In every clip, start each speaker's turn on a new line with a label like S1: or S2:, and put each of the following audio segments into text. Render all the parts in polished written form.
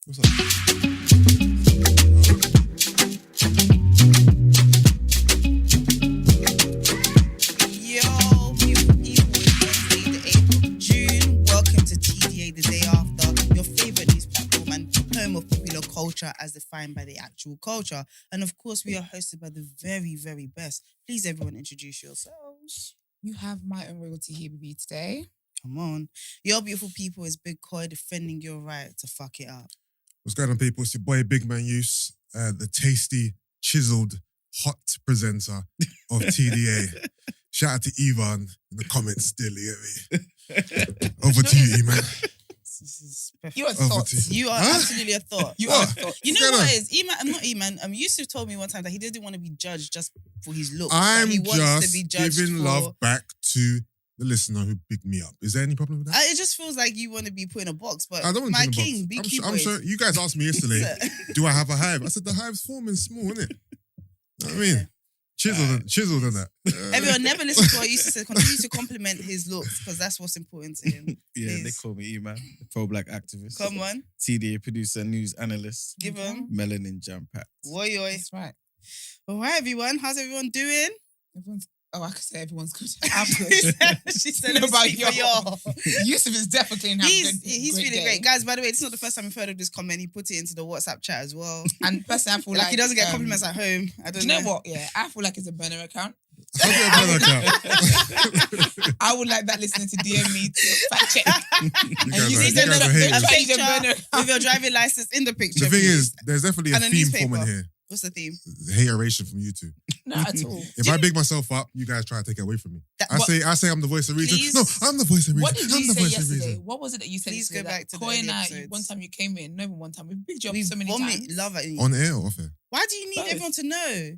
S1: What's up?
S2: Yo, beautiful people, it's Wednesday, the 8th of June. Welcome to TDA, the day after, your favourite news platform and home of popular culture as defined by the actual culture. And of course, we are hosted by the very, very best. Please, everyone, introduce yourselves.
S3: You have my own royalty here with you today.
S2: Come on. Your beautiful people is Big Koi defending your right to fuck it up.
S1: What's going on, people? It's your boy Big Man Use, the tasty, chiseled, hot presenter of TDA. Shout out to Ivan in the comments still, you get me? Over to you, man.
S2: This is perfect.
S3: You're a
S1: Over
S3: thought.
S1: to you.
S2: You are absolutely a thought.
S3: You are a thought.
S2: You
S1: What's
S2: know
S1: going
S2: what
S1: on?
S2: it is? Eman, not Eman. Yusuf told me one time that he didn't want to be judged just for his looks.
S1: I'm
S2: that he wants
S1: just
S2: to be judged
S1: giving
S2: for...
S1: love back to the listener who picked me up. Is there any problem with that?
S2: It just feels like you want to be put in a box, but
S1: I don't want
S2: my
S1: to put in a
S2: king,
S1: box.
S2: BQ
S1: I'm
S2: boys.
S1: sure you guys asked me yesterday, do I have a hive? I said the hive's forming small, innit? You know what I mean? Chiseled and that.
S2: Everyone never listen to what Yusuf said. Continue to compliment his looks because that's what's important to him.
S4: Yeah, they
S2: Please.
S4: call me Emman, pro-black activist.
S2: Come on,
S4: TDA producer, news analyst,
S2: give him.
S4: melanin jam-packed.
S2: Woy oi.
S3: That's right.
S2: All right, everyone. How's everyone doing?
S3: I could say everyone's good.
S2: she
S3: I'm good.
S2: said,
S3: Know
S2: "Let me
S3: about
S2: speak for y'all."
S3: Yusuf is definitely having
S2: He's feeling
S3: day.
S2: great. Guys, by the way, this is not the first time we've heard of this comment. He put it into the WhatsApp chat as well.
S3: And personally, I feel
S2: Like
S3: like
S2: he doesn't get compliments at home. I
S3: Do
S2: don't
S3: you
S2: know.
S3: know what? Yeah, I feel like it's a burner account.
S1: I'll get a brother account.
S3: I would like that listener to DM me to fact check.
S1: You
S3: And
S1: guys
S3: you
S1: are-
S3: see
S1: you
S3: them
S1: guys are
S3: they
S1: haters.
S3: change their burner
S2: With
S3: account.
S2: your driving license in the picture.
S1: The thing
S2: please.
S1: is, there's definitely a
S2: And a
S1: theme
S2: newspaper.
S1: forming here.
S2: What's the theme?
S1: Hateration from you two.
S3: Not at all.
S1: If I big myself up, you guys try to take it away from me.
S2: That-
S1: I
S2: what-
S1: say I'm the voice of reason.
S2: Please-
S1: No, I'm the voice of reason.
S3: What did
S1: I'm
S3: you
S1: the
S3: say
S1: voice of
S3: yesterday?
S1: reason.
S3: What was it that you said
S2: Please
S3: yesterday?
S2: go back to the
S3: Koi
S2: early
S3: and I,
S2: episodes.
S3: one time you came in, not even one time, we picked you up
S2: We
S3: so many
S2: vomit
S3: times.
S2: love at you.
S1: On air or off air?
S2: Why do you need
S3: Both.
S2: everyone to know?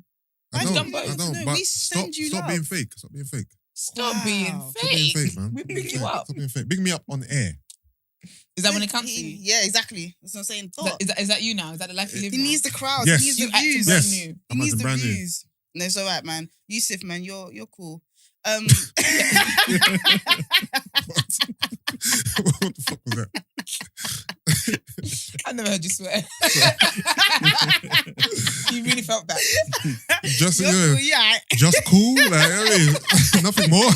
S1: I
S2: Why do you
S1: don't.
S2: need
S3: I
S2: everyone to
S1: don't.
S2: know?
S1: But
S2: We send you
S1: stop
S2: love.
S1: being fake. Stop being fake.
S3: Stop
S2: Wow.
S3: being
S1: Stop being
S3: fake.
S1: fake, man.
S3: We pick you up.
S1: Stop being fake. Big me up on air.
S3: Is that when it comes to you?
S2: Yeah, exactly. That's what I'm saying. Thought.
S3: Is that you now? Is that the life you live
S2: He
S3: now?
S2: needs the crowd.
S1: Yes.
S2: He needs
S3: You
S2: the
S3: acting
S2: views.
S3: brand
S1: Yes.
S3: new.
S2: He
S1: I'm
S2: needs
S1: acting
S2: the
S1: brand new.
S2: views. No, it's all right, man. Yusuf, man, you're cool.
S1: What the fuck was that?
S3: I've never heard you swear. You really felt that.
S1: Just
S2: You're cool, yeah.
S1: just cool. Like, I mean, nothing more.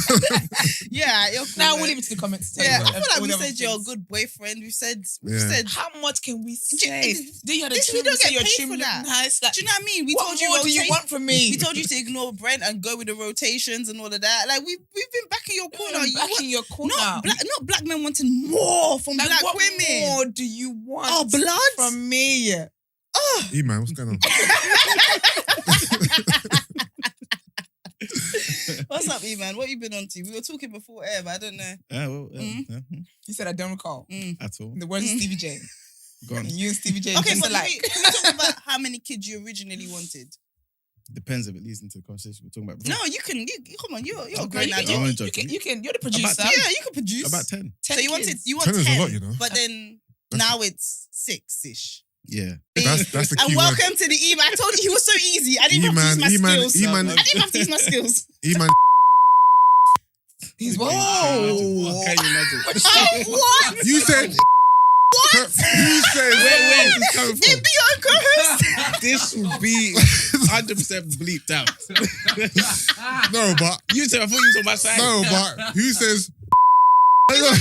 S2: Yeah, you're cool.
S3: Now
S2: man.
S3: we'll leave it to the comments. to
S2: Yeah,
S3: tell
S2: I
S3: you
S2: feel like
S3: all
S2: we
S3: the other
S2: said you're a
S3: things.
S2: good boyfriend. We've said,
S1: Yeah.
S3: How much can we
S2: Do
S3: say?
S2: you-
S3: Do you have a
S2: this- we
S3: trim?
S2: don't
S3: We say
S2: get
S3: your
S2: paid
S3: trim
S2: for
S3: look
S2: that.
S3: nice. Like,
S2: do you know what I mean? We
S3: what
S2: told you
S3: more do you
S2: rotate-
S3: want from me?
S2: We told you to ignore Brent and go with the rotations and all of that. Like we've been backing your corner. You
S3: back
S2: want-
S3: in your corner.
S2: not black men wanting more from
S3: Like,
S2: black
S3: what
S2: women.
S3: more do you want?
S2: Oh, blood?
S3: from me?
S2: Oh,
S1: E-man, what's going on?
S2: what's up, E-man? What you been on to? We were talking before air, but I don't know.
S3: He said, I don't recall.
S4: At all.
S3: In the words of Stevie J.
S4: Go on.
S3: And you and Stevie J
S2: Okay,
S3: just
S2: but
S3: alike.
S2: can we talk about how many kids you originally wanted?
S4: Depends if it leads into the conversation we're talking about before.
S2: No, you can. Come on, you're a
S4: Okay,
S2: grown
S4: you
S2: adult.
S4: can-
S3: You
S4: I'm
S3: can,
S4: joking.
S3: you're the producer.
S4: About
S2: Yeah, you can produce.
S4: About 10.
S3: 10
S2: So you wanted
S3: kids.
S2: 10,
S1: 10 is a lot, you know.
S2: but then
S1: That's-
S2: now it's 6-ish.
S4: Yeah.
S1: That's the
S2: And
S1: key word.
S2: welcome to the E-man. I told you he was so easy. I didn't have to use my skills.
S1: E-man,
S2: I didn't have to use my skills.
S1: E-man.
S3: He's what?
S4: Whoa. Can you imagine?
S2: Oh, what?
S1: You said. What? You said.
S4: Where is this coming
S2: It
S4: from?
S2: be your co-host.
S4: This will be 100% bleeped out.
S1: No, but
S4: You said I thought you was on my side.
S1: no, but who says? You know what I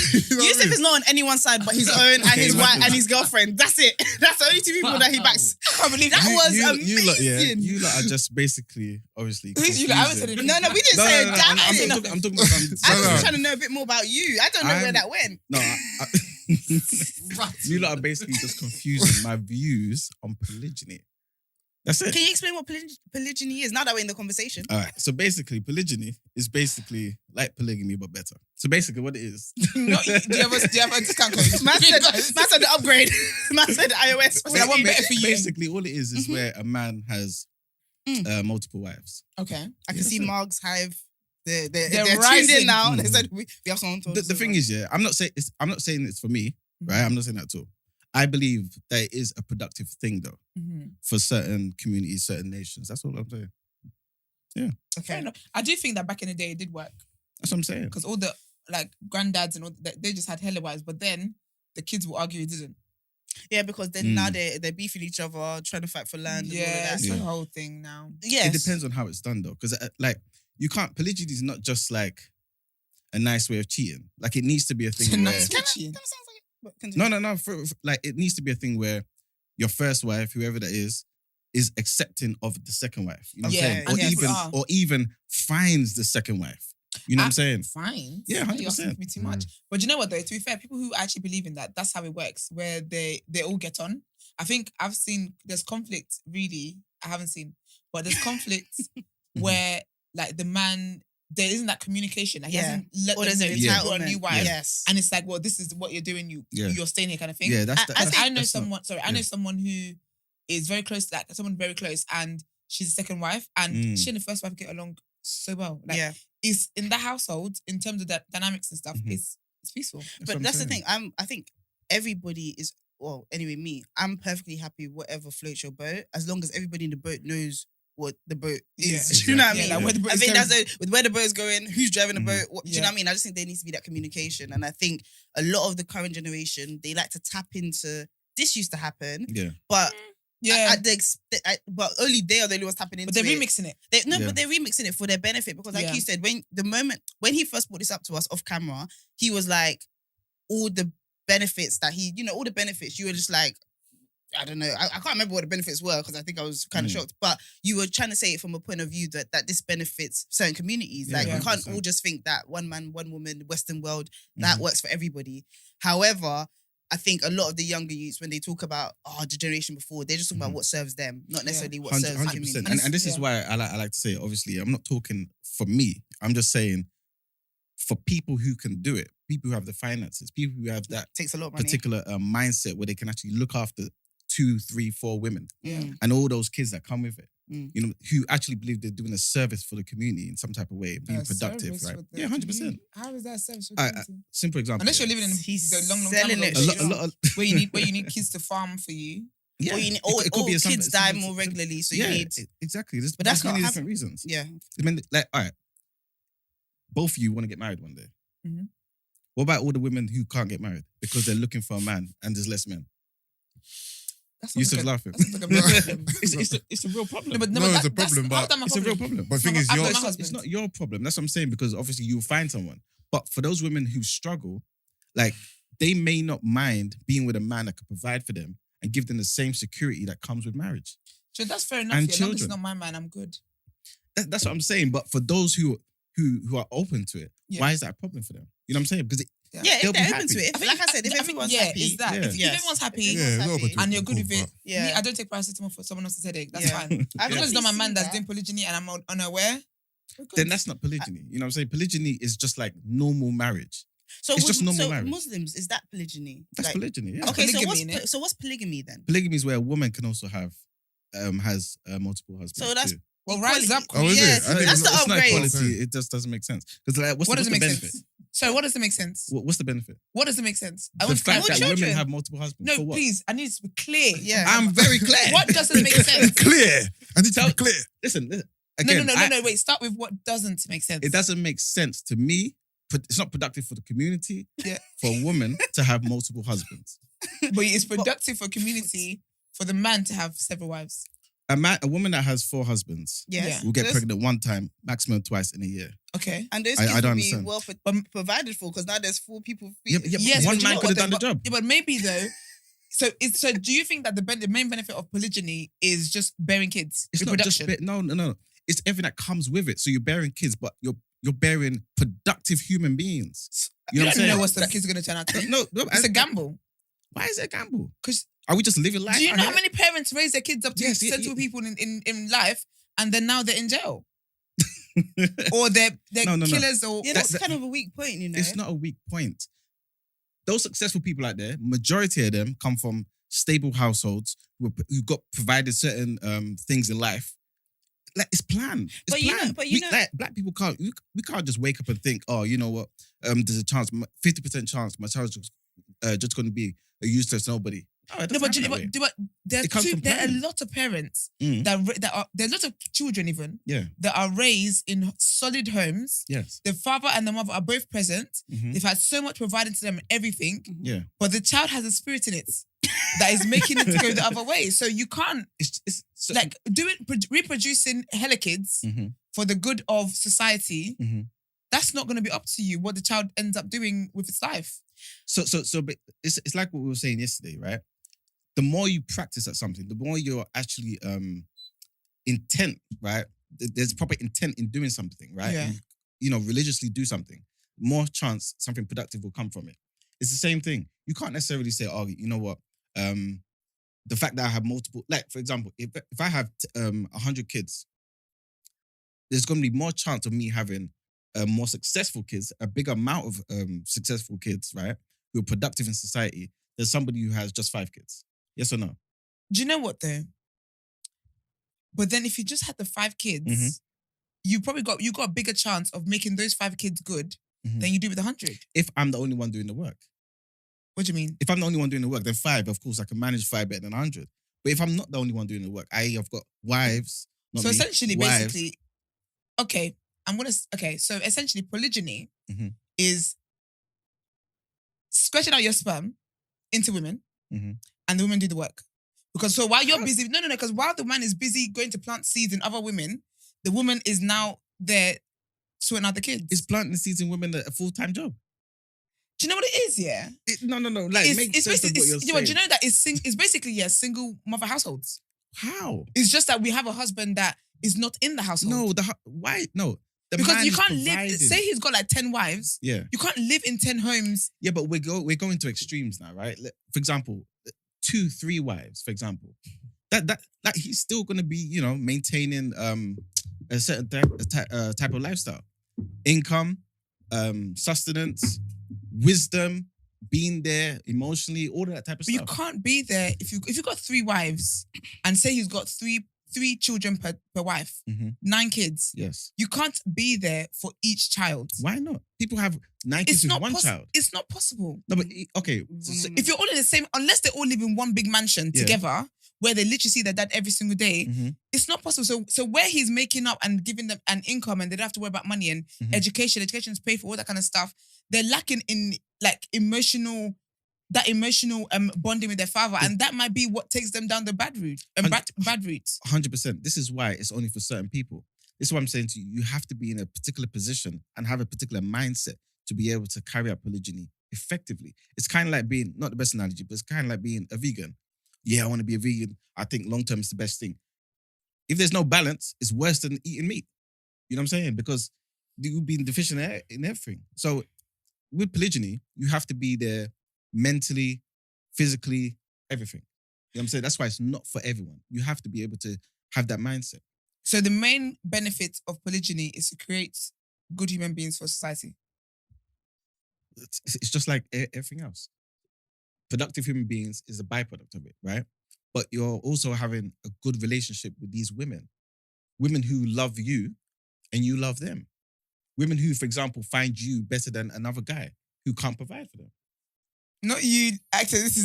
S2: Yusuf
S1: mean?
S2: is not on anyone's side but his own and his wife and his girlfriend. That's it. That's the only two people that he backs. I can't believe that was amazing.
S4: You lot are just basically, obviously.
S3: Who's you? I haven't said
S4: confusing.
S3: anything.
S2: No, we didn't say a damn
S4: I'm
S2: thing.
S4: talking about.
S2: I'm
S1: No,
S2: just
S1: no.
S2: trying to know a bit more about you. I don't know where
S4: I'm-
S2: that went.
S4: No, you lot are basically just confusing my views on polygyny. That's it.
S2: Can you explain what polygyny is now that we're in the conversation?
S4: All right. So basically, polygyny is basically like polygamy but better. So basically, what it is.
S3: No, do you have a discount code?
S2: Man said the upgrade. Man said the iOS.
S3: So that one better for you.
S4: Basically, all it is where a man has multiple wives.
S3: Okay.
S2: I can see Marg's Hive. They're tuned
S3: rising.
S2: in now. They said we have someone told us
S4: The thing is, I'm not saying it's for me, right? I'm not saying that at all. I believe that it is a productive thing, though, for certain communities, certain nations. That's all I'm saying. Yeah.
S3: Fair enough. I do think that back in the day it did work
S4: That's what I'm saying.
S3: because all the like granddads and all that, they just had hella wives, but then the kids will argue it didn't.
S2: Yeah, because then now they're beefing each other, trying to fight for land.
S3: Yeah,
S2: and all of
S3: it's
S2: that.
S3: the whole thing now.
S2: Yes.
S4: It depends on how it's done though, because like you can't. Polygyny is not just like a nice way of cheating. Like it needs to be a thing where
S3: Nice
S2: Kind
S3: cheating.
S2: of sounds like it. But continue.
S4: no. Like it needs to be a thing where your first wife, whoever that is accepting of the second wife. You know what
S3: Yeah,
S4: I'm saying?
S3: and people are.
S4: Or even finds the second wife. You know what I'm saying?
S3: Fine.
S4: Yeah,
S3: You're asking
S4: 100%.
S3: me too much. But you know what though? To be fair, people who actually believe in that, that's how it works. Where they all get on. I think I've seen there's conflict. Really, I haven't seen, but there's conflict where like the man there isn't that communication. Like, he hasn't let
S2: Or
S3: them
S2: there's
S3: know
S2: an
S3: he's got a
S2: entitlement.
S3: new wife.
S2: Yes.
S3: And it's like, well, this is what you're doing. You're staying here, kind of thing.
S4: Yeah,
S3: I know
S4: that's
S3: someone. I know someone who is very close to that. Someone very close, and she's the second wife, and she and the first wife get along so well. Like, it's in that household in terms of the dynamics and stuff. It's peaceful.
S2: But that's the thing. I think everybody is. Well, anyway, me. I'm perfectly happy whatever floats your boat, as long as everybody in the boat knows what the boat is. Do you know what I mean?
S3: Like where the boat
S2: I
S3: is
S2: think
S3: going.
S2: that's with where the boat is going, who's driving the boat. Do you know what I
S3: Yeah.
S2: mean? I just think there needs to be that communication, and I think a lot of the current generation they like to tap into. This used to happen, but but only they are the only ones tapping into
S3: But they're
S2: it.
S3: remixing it.
S2: But they're remixing it for their benefit because, like you said, when he first brought this up to us off camera, he was like, all the benefits that all the benefits. You were just like, I don't know. I can't remember what the benefits were because I think I was kind of shocked. But you were trying to say it from a point of view that this benefits certain communities. Like we can't all just think that one man, one woman, Western world that works for everybody. However, I think a lot of the younger youths, when they talk about the generation before, they're just talking about what serves them, not necessarily what serves the community.
S4: And this is why I like to say, obviously, I'm not talking for me. I'm just saying for people who can do it, people who have the finances, people who have that
S2: takes a lot of money.
S4: particular mindset where they can actually look after 2, 3, 4 women and all those kids that come with it. You know, who actually believe they're doing a service for the community in some type of way, being productive, right? Yeah, 100%.
S3: How is that a service for the community?
S4: Simple example.
S3: Unless you're living in the long time
S2: selling
S3: ago,
S2: it.
S4: a lot of
S3: where you need kids to farm for you.
S4: yeah,
S2: Or, you need,
S4: it could be a
S2: kids die more regularly, so you need.
S4: exactly. There's,
S2: But that's
S4: many
S2: not
S4: different reasons.
S2: Yeah.
S4: I mean, like, all right, both of you want to get married one day.
S3: Mm-hmm.
S4: What about all the women who can't get married because they're looking for a man and there's less men? Yusuf's laughing. It's a real problem.
S1: It's a problem, but
S4: it's a real problem.
S1: But the thing is,
S4: it's not your problem. That's what I'm saying, because obviously you'll find someone. But for those women who struggle, like, they may not mind being with a man that could provide for them and give them the same security that comes with marriage.
S3: So that's fair enough.
S4: And
S3: As long as it's
S4: children.
S3: not my man, I'm good.
S4: That's what I'm saying. But for those who are open to it, why is that a problem for them? You know what I'm saying? Because
S2: Yeah,
S4: they'll
S2: if
S4: be
S2: they're open
S4: happy.
S2: to it. Like I said, if everyone's happy.
S3: is that. If everyone's happy and you're good with it,
S2: Yeah.
S3: me, I don't take paracetamol for someone else's headache. That's
S2: Yeah.
S3: fine.
S2: I've
S3: Because it's not my
S2: actually
S3: man
S2: seen
S3: that's
S2: that.
S3: doing polygyny and I'm unaware. we're good.
S4: Then that's not polygyny. You know what I'm saying? Polygyny is just like normal marriage.
S2: So
S4: It's just normal
S2: so
S4: marriage.
S2: Muslims, is that polygyny?
S4: That's polygyny, yeah.
S2: Okay,
S3: Polygamy, innit?
S2: so what's polygamy then?
S4: Polygamy is where a woman can also have has multiple husbands.
S2: So that's
S4: too.
S3: Well, rise up.
S1: Oh, is it?
S2: Yes,
S1: I didn't
S2: that's
S1: know.
S2: the
S4: It's not
S2: upgrade.
S4: equality. It just doesn't make sense. Because like, what's
S3: What
S4: the
S3: does it make
S4: benefit?
S3: sense? So what does it make sense?
S4: What's the benefit?
S3: What does it make sense? I
S4: The
S3: want to
S4: fact that
S2: children.
S4: women have multiple husbands.
S3: No,
S4: for what?
S3: please. I need it to be clear.
S2: Yeah.
S4: I'm very clear.
S3: What doesn't make sense?
S1: Clear. I need to be clear.
S4: Listen. Again,
S3: No. Wait. Start with what doesn't make sense.
S4: it doesn't make sense to me. It's not productive for the community for a woman to have multiple husbands.
S3: But it's productive for community for the man to have several wives.
S4: A woman that has 4 husbands
S2: Yes.
S4: will get
S2: Those-
S4: pregnant one time, maximum twice in a year.
S3: Okay.
S2: And those
S4: I
S2: kids
S4: don't
S2: will be
S4: understand.
S2: well provided for because now there's 4 people.
S4: Yeah, but
S3: Yes,
S4: one
S3: but you
S4: man
S3: know
S4: could have
S3: what
S4: done the
S3: though?
S4: job.
S3: Yeah, but maybe though. So do you think that the main benefit of polygyny is just bearing kids?
S4: It's not just
S3: reproduction?
S4: no. It's everything that comes with it. So you're bearing kids, but you're bearing productive human beings. You know what I'm
S3: don't know
S4: saying?
S3: what the kids are going to turn out to be.
S4: No,
S3: It's a gamble.
S4: Why is it a gamble?
S3: 'Cause
S4: Are we just living life?
S3: do you
S4: out
S3: know
S4: here?
S3: how many parents raise their kids up to
S4: Yes,
S3: sensible people in life and then now they're in jail? Or they're
S4: No.
S3: killers or...
S2: Yeah, that's kind of a weak point, you know.
S4: It's not a weak point. Those successful people out there, majority of them come from stable households who got provided certain things in life. Like, it's planned. It's
S2: But you know-
S4: planned.
S2: but you know-
S4: like, black people can't. We can't just wake up and think, oh, you know what? There's a chance, 50% chance, my child's just going to be a useless nobody. Oh, it
S3: No,
S4: doesn't
S3: but,
S4: happen that way.
S3: there
S4: It comes from
S3: are a
S4: planning.
S3: lot of parents
S4: Mm.
S3: that are... There are lots of children even
S4: Yeah.
S3: that are raised in solid homes.
S4: Yes.
S3: The father and the mother are both present.
S4: Mhm.
S3: They've had so much provided to them and everything.
S4: Yeah.
S3: But the child has a spirit in it. that is making it to go the other way. So you can't
S4: So,
S3: like reproducing hella kids
S4: Mhm.
S3: for the good of society.
S4: Mhm.
S3: That's not going to be up to you what the child ends up doing with its life.
S4: but it's like what we were saying yesterday, right? The more you practice at something, the more you're actually intent, right? There's proper intent in doing something, right?
S3: Yeah.
S4: You know, religiously do something. More chance something productive will come from it. It's the same thing. You can't necessarily say, oh, you know what? The fact that I have multiple, like for example, if I have 100 kids, there's going to be more chance of me having more successful kids, a bigger amount of successful kids, right? Who are productive in society than somebody who has just 5 kids. Yes or no?
S3: Do you know what though? But then if you just had the 5 kids,
S4: Mhm.
S3: you got a bigger chance of making those 5 kids good
S4: Mhm.
S3: than you do with 100.
S4: If I'm the only one doing the work.
S3: What do you mean?
S4: If I'm the only one doing the work, then 5, of course, I can manage 5 better than 100. But if I'm not the only one doing the work, i.e. I've got wives, not
S3: So
S4: me,
S3: essentially,
S4: wives.
S3: basically, so essentially polygyny
S4: Mhm.
S3: is stretching out your sperm into women
S4: Mhm.
S3: and the women do the work. Because so while you're busy, because while the man is busy going to plant seeds in other women, the woman is now there sorting out the kids.
S4: Is planting the seeds in women a full-time job?
S3: Do you know what it is, yeah?
S4: No. Like, make sense of what you're saying.
S3: Do you know that it's basically, single mother households.
S4: How?
S3: It's just that we have a husband that is not in the household.
S4: No, why? No. The
S3: because
S4: man
S3: you
S4: is
S3: can't live,
S4: providing.
S3: say he's got like 10 wives,
S4: Yeah.
S3: you can't live in 10 homes.
S4: Yeah, but we're going to extremes now, right? For example, 2, 3 wives, for example. That he's still gonna be, you know, maintaining a certain type of lifestyle. Income, sustenance, wisdom, being there emotionally, all of that type of
S3: But you
S4: stuff.
S3: can't be there if you've got 3 wives and say he's got three children per wife,
S4: Mhm.
S3: 9 kids.
S4: Yes.
S3: You can't be there for each child.
S4: Why not? People have 9 kids with one child.
S3: It's not possible.
S4: No, but okay.
S3: If you're all in the same, unless they all live in one big mansion
S4: Yeah.
S3: together, where they literally see their dad every single day,
S4: Mhm.
S3: it's not possible. So where he's making up and giving them an income and they don't have to worry about money and
S4: Mhm.
S3: education's paid for, all that kind of stuff, they're lacking in like emotional bonding with their father, and that might be what takes them down the bad route. Bad route.
S4: 100%. This is why it's only for certain people. This is what I'm saying to you. You have to be in a particular position and have a particular mindset to be able to carry out polygyny effectively. It's kind of like being, not the best analogy, but it's kind of like being a vegan. Yeah, I want to be a vegan. I think long-term is the best thing. If there's no balance, it's worse than eating meat. You know what I'm saying? Because you'll be deficient in everything. So with polygyny, you have to be there mentally, physically, everything. You know what I'm saying? That's why it's not for everyone. You have to be able to have that mindset.
S3: So the main benefit of polygyny is to create good human beings for society.
S4: It's just like everything else. Productive human beings is a byproduct of it, right? But you're also having a good relationship with these women. Women who love you and you love them. Women who, for example, find you better than another guy who can't provide for them.
S3: Not you, actor. This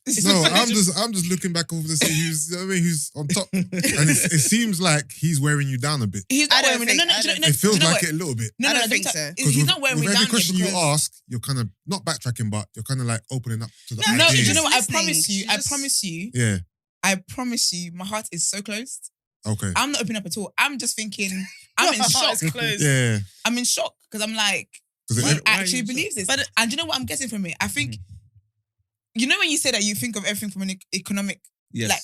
S3: is
S1: No, I'm just looking back over to see who's, you know what I mean, who's on top. And it seems like he's wearing you down a bit.
S3: He's not
S2: I don't
S3: wearing
S2: think- I don't
S1: It feels like it a little bit.
S3: No,
S2: I don't
S3: don't
S2: think so.
S3: He's not wearing me
S1: with
S3: down
S1: every question
S3: here
S1: you ask, you're kind of not backtracking, but you're kind of like opening up to the
S2: No,
S3: No,
S1: ideas.
S3: do you know what?
S2: Listening.
S3: I promise you.
S1: Yeah.
S3: I promise you. My heart is so closed.
S1: Okay.
S3: I'm not opening up at all. I'm just thinking. I'm in shock.
S1: Yeah.
S3: I'm in shock because I'm like,
S1: 'Cause
S3: he
S1: it-
S4: why are
S3: actually
S4: you
S3: believes this.
S2: But-
S3: And do you know what I'm getting from it? I think, you know, when you say that you think of everything from an economic,
S4: Yes.
S3: Like,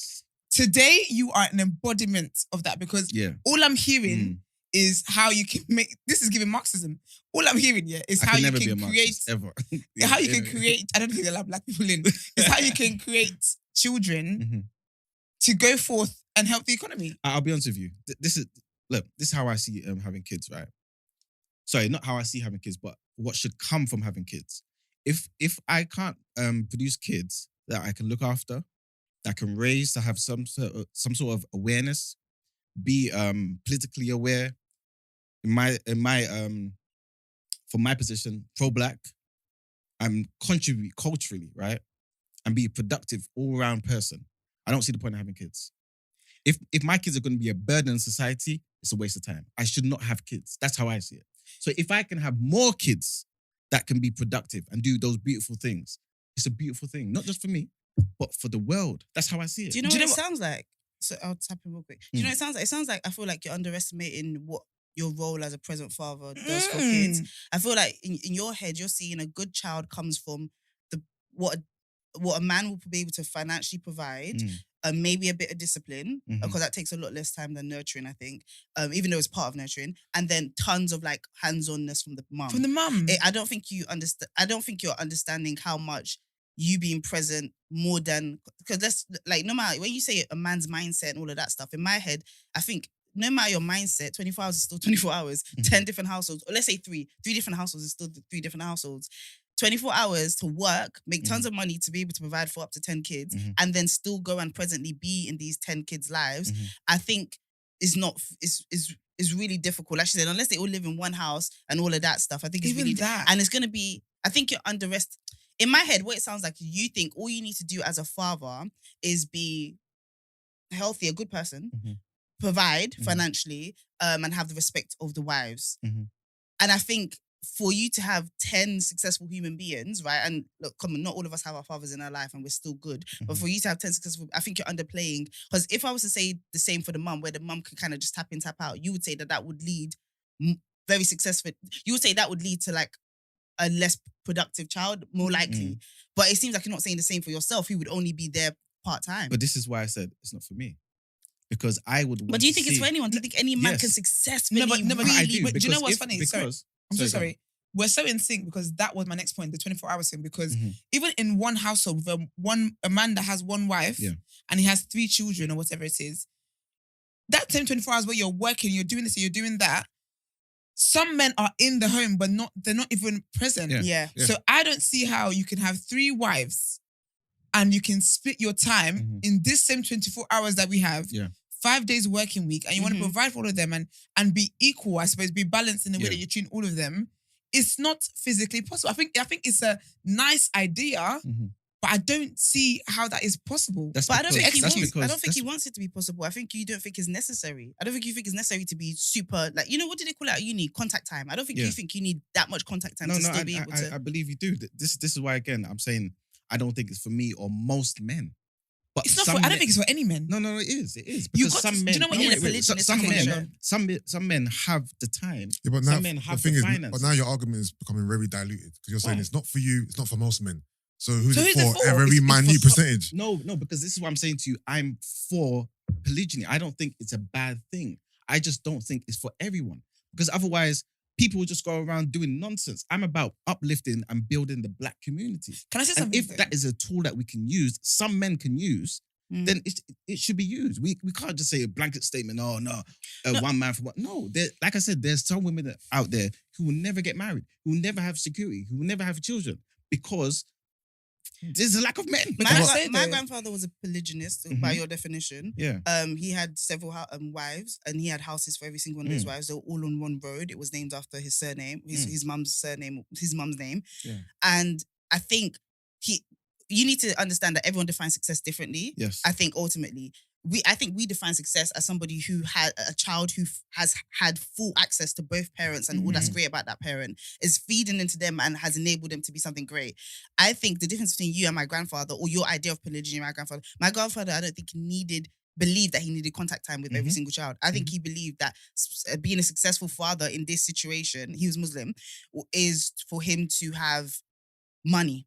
S3: today you are an embodiment of that because
S4: yeah.
S3: all I'm hearing is how you can make. This is giving Marxism. All I'm hearing, is
S4: I
S3: how
S4: can
S3: you
S4: never be a
S3: can create.
S4: Marxist, ever.
S3: How you can create. I don't think they allow black people in. It's how you can create children
S4: Mhm.
S3: to go forth and help the economy.
S4: I'll be honest with you. This is how I see having kids, right? Sorry, not how I see having kids, but what should come from having kids. If I can't produce kids that I can look after, that I can raise, to have some sort of awareness, be politically aware, in my from my position, pro-black, and contribute culturally, right? And be a productive all-round person. I don't see the point of having kids. If my kids are going to be a burden in society, it's a waste of time. I should not have kids. That's how I see it. So if I can have more kids that can be productive and do those beautiful things, it's a beautiful thing. Not just for me, but for the world. That's how I see it.
S2: Do you know what it sounds like? So I'll tap in real quick. Do you know what it sounds like? It sounds like I feel like you're underestimating what your role as a present father does for kids. I feel like in your head, you're seeing a good child comes from what a man will be able to financially provide, maybe a bit of discipline, because that takes a lot less time than nurturing, I think, even though it's part of nurturing, and then tons of like hands-onness from the mum.
S3: From the mum.
S2: I don't think you understand. I don't think you're understanding how much you being present more than, because no matter when you say a man's mindset and all of that stuff, in my head, I think no matter your mindset, 24 hours is still 24 hours, 10 different households, or let's say three different households is still 3 different households. 24 hours to work, make tons of money to be able to provide for up to 10 kids, and then still go and presently be in these 10 kids' lives, I think is really difficult. Like she said, unless they all live in one house and all of that stuff, I think it's
S3: Even
S2: really
S3: that.
S2: and it's gonna be. I think you're underestimating. In my head, what it sounds like, you think all you need to do as a father is be healthy, a good person, provide financially, and have the respect of the wives. And I think for you to have 10 successful human beings, right? And look, come on, not all of us have our fathers in our life and we're still good. But for you to have 10 successful, I think you're underplaying. Because if I was to say the same for the mum, where the mum can kind of just tap in, tap out, you would say that would lead very successful. You would say that would lead to like a less productive child, more likely. But it seems like you're not saying the same for yourself, who would only be there part-time.
S4: But this is why I said it's not for me. Because I would want
S2: But do you think it's for anyone? Do you think any man can successfully
S3: No, but
S2: really...
S3: I
S4: do.
S3: But do you know what's funny?
S4: Because,
S3: I'm so sorry. We're so in sync because that was my next point, the 24 hours thing. Because even in one household, with a man that has one wife and he has 3 children or whatever it is, that same 24 hours where you're working, you're doing this, you're doing that, some men are in the home, but they're not even present.
S2: Yeah.
S3: So I don't see how you can have 3 wives and you can split your time in this same 24 hours that we have. 5 days working week, and you want to provide for all of them and be equal, I suppose, be balanced in the way that you treat all of them. It's not physically possible. I think it's a nice idea, but I don't see how that is possible.
S2: I don't think he wants it to be possible. I think you don't think it's necessary. I don't think you think it's necessary to be super, like, you know, what do they call it at uni? Contact time. I don't think you think you need that much contact time to be able to...
S4: I believe you do. This is why, again, I'm saying I don't think it's for me or most men. But
S3: it's not I don't think it's for any men.
S4: No, it is. It is. Because some men...
S3: Do you know what
S4: some men have the time.
S1: Yeah, but now,
S4: some men have the finances.
S1: But now your argument is becoming very diluted because you're saying it's not for you, it's not for most men. So who's it
S3: it
S1: for? A very minute percentage.
S4: No, because this is what I'm saying to you. I'm for polygyny. I don't think it's a bad thing. I just don't think it's for everyone. Because otherwise, people will just go around doing nonsense. I'm about uplifting and building the black community.
S3: Can I say something?
S4: And if that is a tool that we can use, some men can use, then it should be used. We can't just say a blanket statement, one man for one. No, like I said, there's some women out there who will never get married, who will never have security, who will never have children because there's a lack of men.
S2: My grandfather was a polygynist by your definition.
S4: Yeah.
S2: He had several wives and he had houses for every single one of his wives. They were all on one road. It was named after his surname, his mum's surname, his mum's name. Yeah. And I think you need to understand that everyone defines success differently.
S4: Yes.
S2: I think ultimately we define success as somebody who had a child who has had full access to both parents and all that's great about that parent is feeding into them and has enabled them to be something great. I think the difference between you and my grandfather, or your idea of polygyny and my grandfather, I don't think believed that he needed contact time with every single child. I think he believed that being a successful father in this situation, he was Muslim, is for him to have money.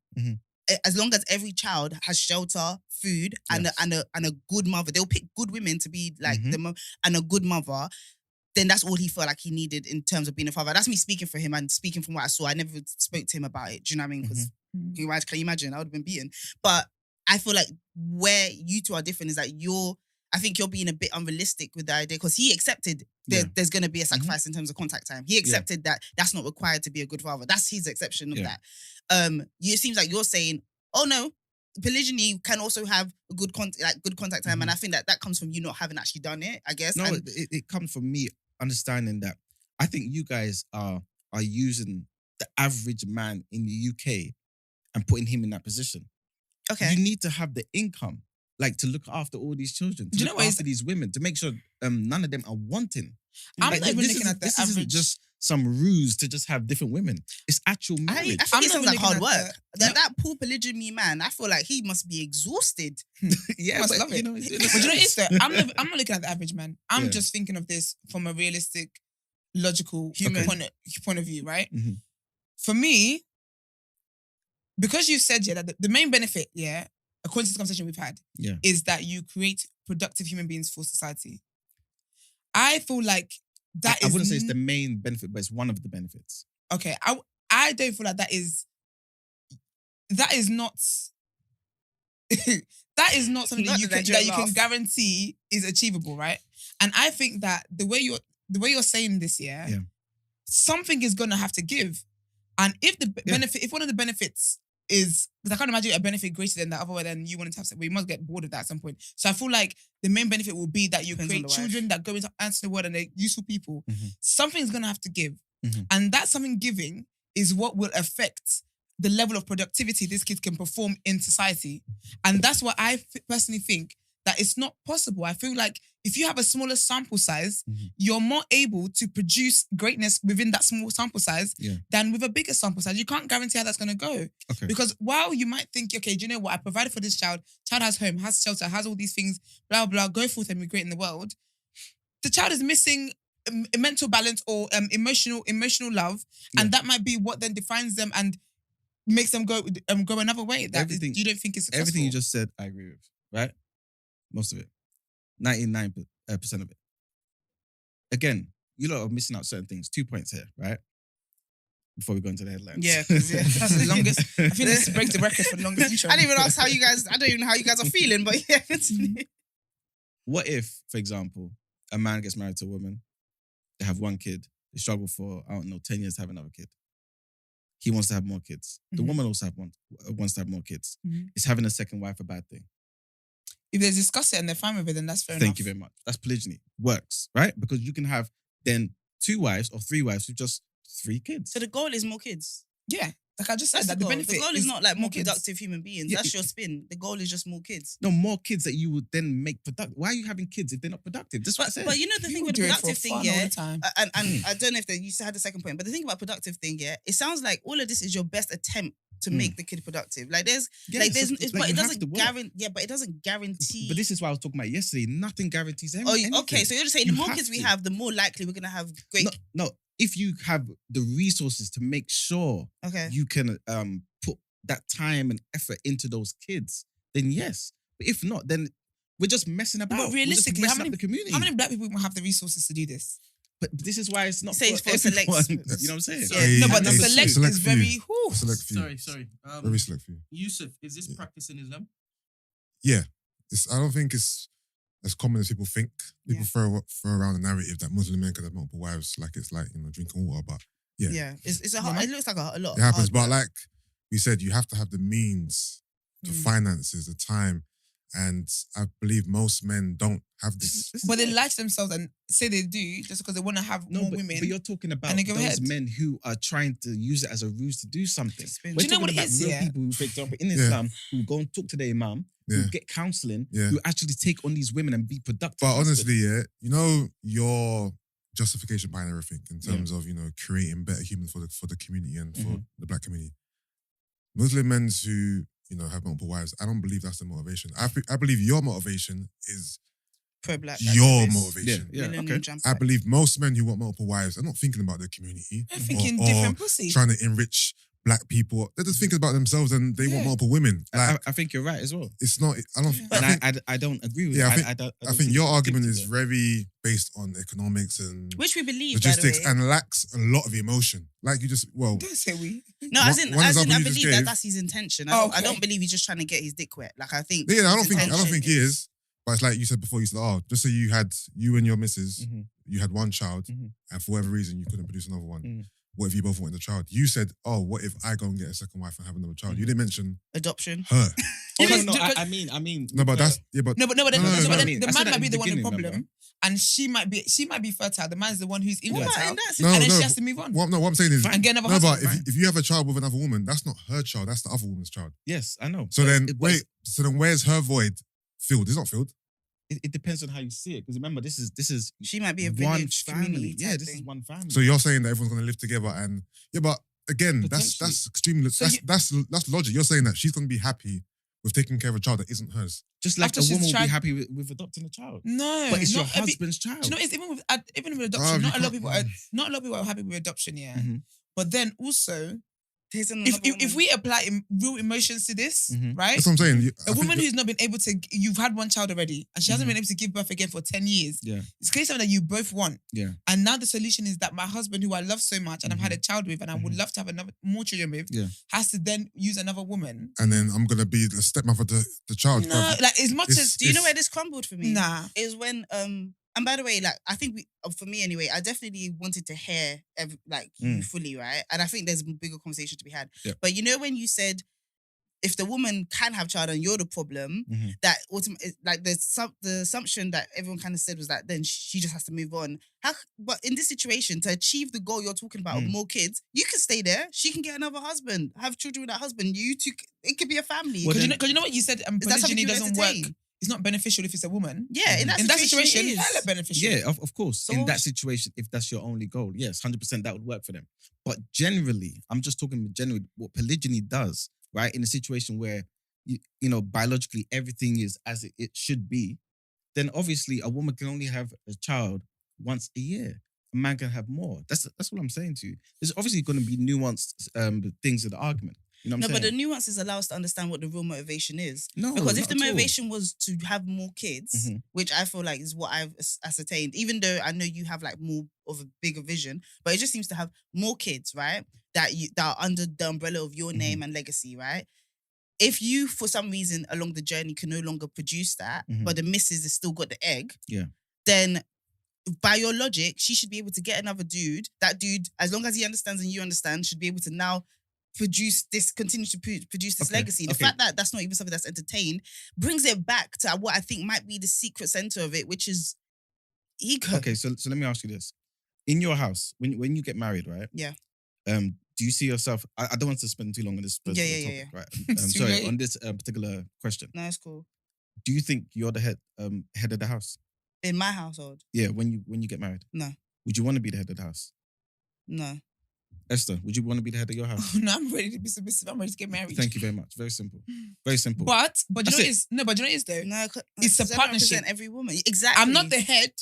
S2: As long as every child has shelter, food, and a good mother, they'll pick good women to be like them and a good mother. Then that's all he felt like he needed in terms of being a father. That's me speaking for him and speaking from what I saw. I never spoke to him about it. Do you know what I mean? Because can you imagine? I would have been beaten. But I feel like where you two are different is that I think you're being a bit unrealistic with the idea because he accepted there's going to be a sacrifice in terms of contact time. He accepted that that's not required to be a good father. That's his exception of that. It seems like you're saying, oh no, polygyny can also have a good contact time, and I think that comes from you not having actually done it, I guess.
S4: No, it comes from me understanding that I think you guys are using the average man in the UK and putting him in that position.
S2: Okay.
S4: You need to have the income, like to look after all these children, to look after these women, to make sure none of them are wanting.
S3: I'm not even looking at the average.
S4: Isn't just some ruse to just have different women. It's actual
S2: I
S4: marriage.
S2: think it sounds like hard
S3: looking at
S2: work. That poor polygamy man, I feel like he must be exhausted.
S4: Yeah,
S3: must
S4: but
S3: love it.
S4: you know,
S3: But you know what it is though? I'm not looking at the average man. I'm
S4: Yeah.
S3: just thinking of this from a realistic, logical
S2: Human.
S3: point of view, right?
S4: Mhm.
S3: For me, because you said that the main benefit, according to the conversation we've had, is that you create productive human beings for society. I feel like that
S4: I
S3: is
S4: wouldn't say it's the main benefit, but it's one of the benefits.
S3: okay. I don't feel like that is not that is not something
S2: Not
S3: that
S2: the
S3: you
S2: Nigerian
S3: can
S2: laugh.
S3: guarantee is achievable, right? And I think that the way you're saying this, something is gonna have to give. And if the benefit, if one of the benefits is, because I can't imagine a benefit greater than that, other than you wanting to have sex, but you must get bored of that at some point. So I feel like the main benefit will be that you
S2: Depends on
S3: create
S2: the
S3: children that go into the world and they're useful people.
S4: Mhm.
S3: Something's gonna have to give.
S4: Mhm.
S3: And that something giving is what will affect the level of productivity these kids can perform in society. And that's why I personally think that it's not possible. I feel like if you have a smaller sample size,
S4: Mhm.
S3: you're more able to produce greatness within that small sample size than with a bigger sample size. You can't guarantee how that's going to go.
S4: Okay.
S3: Because while you might think, okay, do you know what? I provided for this child has home, has shelter, has all these things, blah, blah, go forth and be great in the world. The child is missing a mental balance or emotional love. And that might be what then defines them and makes them go another way. That
S4: Everything-
S3: you don't think is successful.
S4: Everything you just said, I agree with. Right? Most of it. 99% of it. Again, you lot are missing out certain things. 2 points here, right? Before we go into the headlines.
S2: Yeah, 'cause,
S3: That's the longest. I think this breaks the record for the longest intro.
S2: I didn't even ask how you guys. I don't even know how you guys are feeling, but yeah, continue.
S4: What if, for example, a man gets married to a woman, they have one kid, they struggle for, 10 years to have another kid. He wants to have more kids. The
S3: Mhm.
S4: woman also wants to have more kids.
S3: Mhm.
S4: Is having a second wife a bad thing?
S3: If they discuss it and they're fine with it, then that's fair enough.
S4: Thank you very much. That's polygyny. Works, right? Because you can have then 2 wives or 3 wives with just 3 kids.
S2: So the goal is more kids.
S3: Yeah, like I just said,
S2: That's
S3: that
S2: the
S3: the
S2: goal.
S3: benefit.
S2: The goal is not like more
S3: kids.
S2: productive human beings.
S4: Yeah,
S2: That's your spin. The goal is just more kids.
S4: No, more kids that you would then make productive. Why are you having kids if they're not productive? That's what I said.
S2: But you know the
S3: You
S2: thing
S3: would
S2: with the
S3: do it for
S2: productive thing,
S3: fun all
S2: yeah.
S3: the time.
S2: And I don't know if you had the second point, but the thing about productive thing, yeah, it sounds like all of this is your best attempt to make the kid productive. Like there's,
S4: Yeah,
S2: like there's,
S4: so-
S2: it's,
S4: like,
S2: but
S4: you
S2: it
S4: have to
S2: doesn't
S4: work.
S2: guarantee. Yeah, but it doesn't guarantee.
S4: But this is what I was talking about yesterday. Nothing guarantees
S2: Oh,
S4: anything.
S2: okay. So you're just saying
S4: You
S2: the more
S4: have
S2: kids we
S4: to.
S2: have, the more likely we're gonna have great.
S4: No, if you have the resources to make sure
S2: Okay.
S4: you can put that time and effort into those kids, then yes. But if not, then we're just messing about.
S3: But realistically,
S4: we're
S3: how
S4: just
S3: many
S4: messing up the community?
S3: How many black people have the resources to do this?
S4: But this is why it's not
S2: Say
S4: for,
S2: it's for
S4: everyone.
S2: select-
S4: You know what I'm saying?
S2: Yeah.
S3: No, but the
S1: It's
S3: select
S1: select
S3: is
S1: few.
S3: very. whew.
S1: Select few.
S5: Sorry.
S1: Very select few.
S5: Yusuf, is this
S1: Yeah.
S5: practicing Islam?
S1: Yeah. I don't think it's as common as people think. People
S2: Yeah.
S1: throw around the narrative that Muslim men can have multiple wives, like it's like, drinking water. But yeah,
S2: Yeah. It's a hard, it looks like a lot.
S1: it happens.
S2: Hard
S1: But
S2: work.
S1: like we said, you have to have the means, the finances, the time. And I believe most men don't have this.
S3: But they lie to themselves and say they do just because they want to have
S4: No,
S3: more
S4: but,
S3: women.
S4: but you're talking about
S3: and they go
S4: those
S3: ahead.
S4: men who are trying to use it as a ruse to do something.
S2: Spin.
S4: We're
S3: Do you know
S4: talking
S3: what it
S4: about
S3: is,
S4: real
S3: yeah?
S4: people who, for example, in
S1: Yeah.
S4: Islam, who go and talk to their imam,
S1: Yeah.
S4: who get counselling,
S1: Yeah.
S4: who actually take on these women and be productive.
S1: But
S4: husbands.
S1: honestly, your justification behind everything in terms of, creating better humans for the community and for the black community. Muslim men who, have multiple wives, I don't believe that's the motivation. I believe your motivation is
S2: Pro-black.
S1: your
S2: activists.
S1: motivation.
S4: Yeah,
S2: Millennium
S4: okay.
S2: jump
S1: I
S2: back.
S1: believe most men who want multiple wives are not thinking about their community.
S3: They're thinking
S1: or
S3: different pussy.
S1: trying to enrich black people. They're just thinking about themselves and they want multiple women. Like,
S4: I think you're right as well.
S1: it's not, I don't,
S3: Yeah.
S1: I think,
S4: And I don't agree with
S1: Yeah,
S4: that.
S1: I
S4: don't
S1: I think your argument is
S4: there.
S1: very based on economics and
S2: Which we believe,
S1: logistics
S2: by the way.
S1: and lacks a lot of emotion. Like you just,
S3: Don't say we.
S2: No,
S1: One-
S2: as in,
S1: one
S2: I
S1: example you just
S2: believe that
S1: gave-
S2: that's his intention.
S3: Oh,
S2: I
S3: okay.
S2: don't believe he's just trying to get his dick wet. Like I think.
S1: yeah, I
S2: his
S1: don't
S2: intention
S1: think he is. But it's like you said before, you said, just say you and your missus,
S4: Mhm.
S1: you had one child,
S4: Mhm.
S1: and for whatever reason you couldn't produce another one.
S4: Mhm.
S1: What if you both wanted a child? You said, what if I go and get a second wife and have another child? You didn't mention
S2: adoption.
S1: her.
S4: Oh,
S3: Because-
S4: no,
S3: because-
S4: I mean.
S1: No, but that's, yeah, but
S3: No, but then,
S1: No,
S3: so
S1: no,
S3: but
S1: no.
S3: then the
S4: I said
S3: man
S4: that
S3: might
S4: in
S3: be
S4: the
S3: the one in the
S4: beginning,
S3: problem,
S4: remember?
S3: and she might be fertile. The man's the one who's
S2: What about
S3: infertile,
S2: in that
S1: No,
S3: and then
S1: no,
S3: she has to move on
S1: what I'm saying is,
S3: and get another
S1: no, but
S3: husband.
S1: if you have a child with another woman, that's not her child, that's the other woman's child.
S4: Yes, I know.
S1: So
S4: But
S1: then,
S4: it's-
S1: where's her void filled? It's not filled.
S4: it depends on how you see it. Because remember, this is
S2: She might be a
S4: one
S2: village
S4: family.
S2: community
S4: Yeah,
S2: type
S4: this is
S2: thing.
S4: one family.
S1: So you're saying that everyone's going to live together and but again, that's
S4: Potentially.
S1: extremely
S3: So
S1: that's logic. You're saying that she's going to be happy with taking care of a child that isn't hers.
S4: just like
S3: After
S4: a
S3: she's
S4: woman will be
S3: tried-
S4: happy with adopting a child.
S3: No,
S4: But it's your
S3: not every-
S4: husband's child.
S3: Do you know, it's even with adoption,
S1: Bruv,
S3: not
S1: you
S3: a lot of people
S1: can't-
S3: not a lot of people are happy with adoption, yeah.
S4: Mhm.
S3: But then also,
S2: Here's another
S3: if
S2: woman.
S3: we apply real emotions to this,
S4: Mhm.
S3: right?
S1: That's what I'm saying. I
S3: A
S1: think
S3: woman
S1: that-
S3: who's not been able to, you've had one child already, and she hasn't
S4: Mhm.
S3: been able to give birth again for 10 years.
S4: Yeah.
S3: It's clearly something that you both want.
S4: Yeah.
S3: And now the solution is that my husband, who I love so much and I've had a child with and I would
S4: Mhm.
S3: love to have more children with,
S4: Yeah.
S3: has to then use another woman.
S1: and then I'm going to be the stepmother to the child.
S3: No,
S1: bruv.
S3: like as much
S1: It's-
S3: as,
S2: Do you know
S1: it's-
S2: where this crumbled for me?
S3: nah.
S2: Is when and by the way, like I think for me anyway, I definitely wanted to hear you fully, right? And I think there's a bigger conversation to be had.
S4: Yeah.
S2: But you know when you said if the woman can have child and you're the problem,
S4: Mhm.
S2: that like the assumption that everyone kind of said was that then she just has to move on. But in this situation, to achieve the goal you're talking about of more kids, you can stay there. She can get another husband, have children with that husband. You two, it could be a family.
S4: Well,
S3: Because you know what you said,
S2: Is that something
S3: polygyny
S2: you
S3: doesn't work.
S2: entertain?
S3: It's not beneficial if it's a woman.
S2: Yeah, in that
S3: In that
S2: situation,
S3: situation,
S2: it is.
S3: hella beneficial.
S4: Yeah, of course.
S2: So
S4: in
S2: what
S4: that
S2: was-
S4: situation, if that's your only goal, yes, 100% that would work for them. But generally, I'm just talking generally what polygyny does, right? In a situation where, you know, biologically everything is as it should be, then obviously a woman can only have a child once a year. A man can have more. That's what I'm saying to you. There's obviously going to be nuanced things in the argument. You know what
S2: No,
S4: I'm
S2: but the
S4: saying?
S2: nuances allow us to understand what the real motivation is.
S4: No,
S2: Because if
S4: not
S2: the
S4: at all.
S2: motivation was to have more kids,
S4: Mhm.
S2: which I feel like is what I've ascertained, even though I know you have like more of a bigger vision, but it just seems to have more kids, right? That are under the umbrella of your name and legacy, right? If you, for some reason, along the journey can no longer produce that,
S4: Mhm.
S2: but the missus has still got the egg,
S4: Yeah.
S2: then by your logic, she should be able to get another dude. That dude, as long as he understands and you understand, should be able to now continue to produce this
S4: Okay,
S2: legacy. The
S4: okay.
S2: fact that that's not even something that's entertained brings it back to what I think might be the secret center of it, which is ego.
S4: Okay, so let me ask you this: in your house, when you get married, right?
S2: Yeah.
S4: Do you see yourself? I don't want to spend too long on this particular
S2: Yeah.
S4: topic, right?
S3: It's too
S4: Sorry,
S3: late.
S4: on this particular question.
S2: No, it's cool.
S4: Do you think you're the head of the house?
S2: In my household,
S4: Yeah, when you get married.
S2: No.
S4: Would you want to be the head of the house?
S2: no.
S4: Esther, would you want to be the head of your house?
S3: No, I'm ready to be submissive. I'm ready to get married.
S4: Thank you very much. Very simple. Very simple.
S3: But you know
S4: That's
S3: what
S4: it.
S3: it is? No, but you know what it is though?
S2: No,
S3: It's a
S2: 'cause I don't
S3: partnership.
S2: represent every woman. Exactly.
S3: I'm not the head,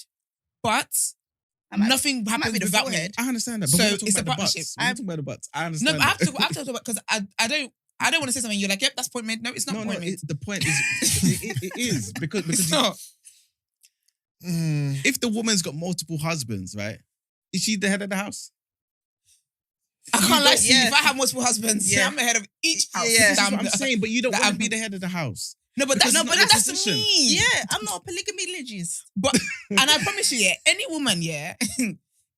S3: but
S2: I might-
S3: nothing
S2: I might
S3: happens
S2: be the
S3: without me.
S2: forehead.
S4: I understand that. But
S3: So
S4: we're not talking
S3: it's a
S4: about the
S3: partnership.
S4: butts. We're not talking about the butts. I
S3: No,
S4: understand.
S3: but I have
S4: that.
S3: to talk about because I don't want to say something. You're like, yep, that's point made. No, it's not
S4: No,
S3: point made.
S4: the point is it is because
S3: It's
S4: you-
S3: not.
S4: if the woman's got multiple husbands, right? Is she the head of the house?
S3: I can't lie to you.
S2: Yeah.
S3: If I have multiple husbands,
S2: Yeah.
S3: I'm the head of each house.
S2: Yeah.
S4: That's
S3: Damn,
S4: what I'm saying, but you don't
S3: that
S4: want to
S3: I'm-
S4: be the head of the house.
S3: No, but
S4: Because
S3: that's
S4: it's
S3: no,
S4: not
S3: but
S4: your
S3: that's
S4: position.
S3: me.
S2: Yeah, I'm not a polygamy legist.
S3: But and I promise you, yeah, any woman, yeah,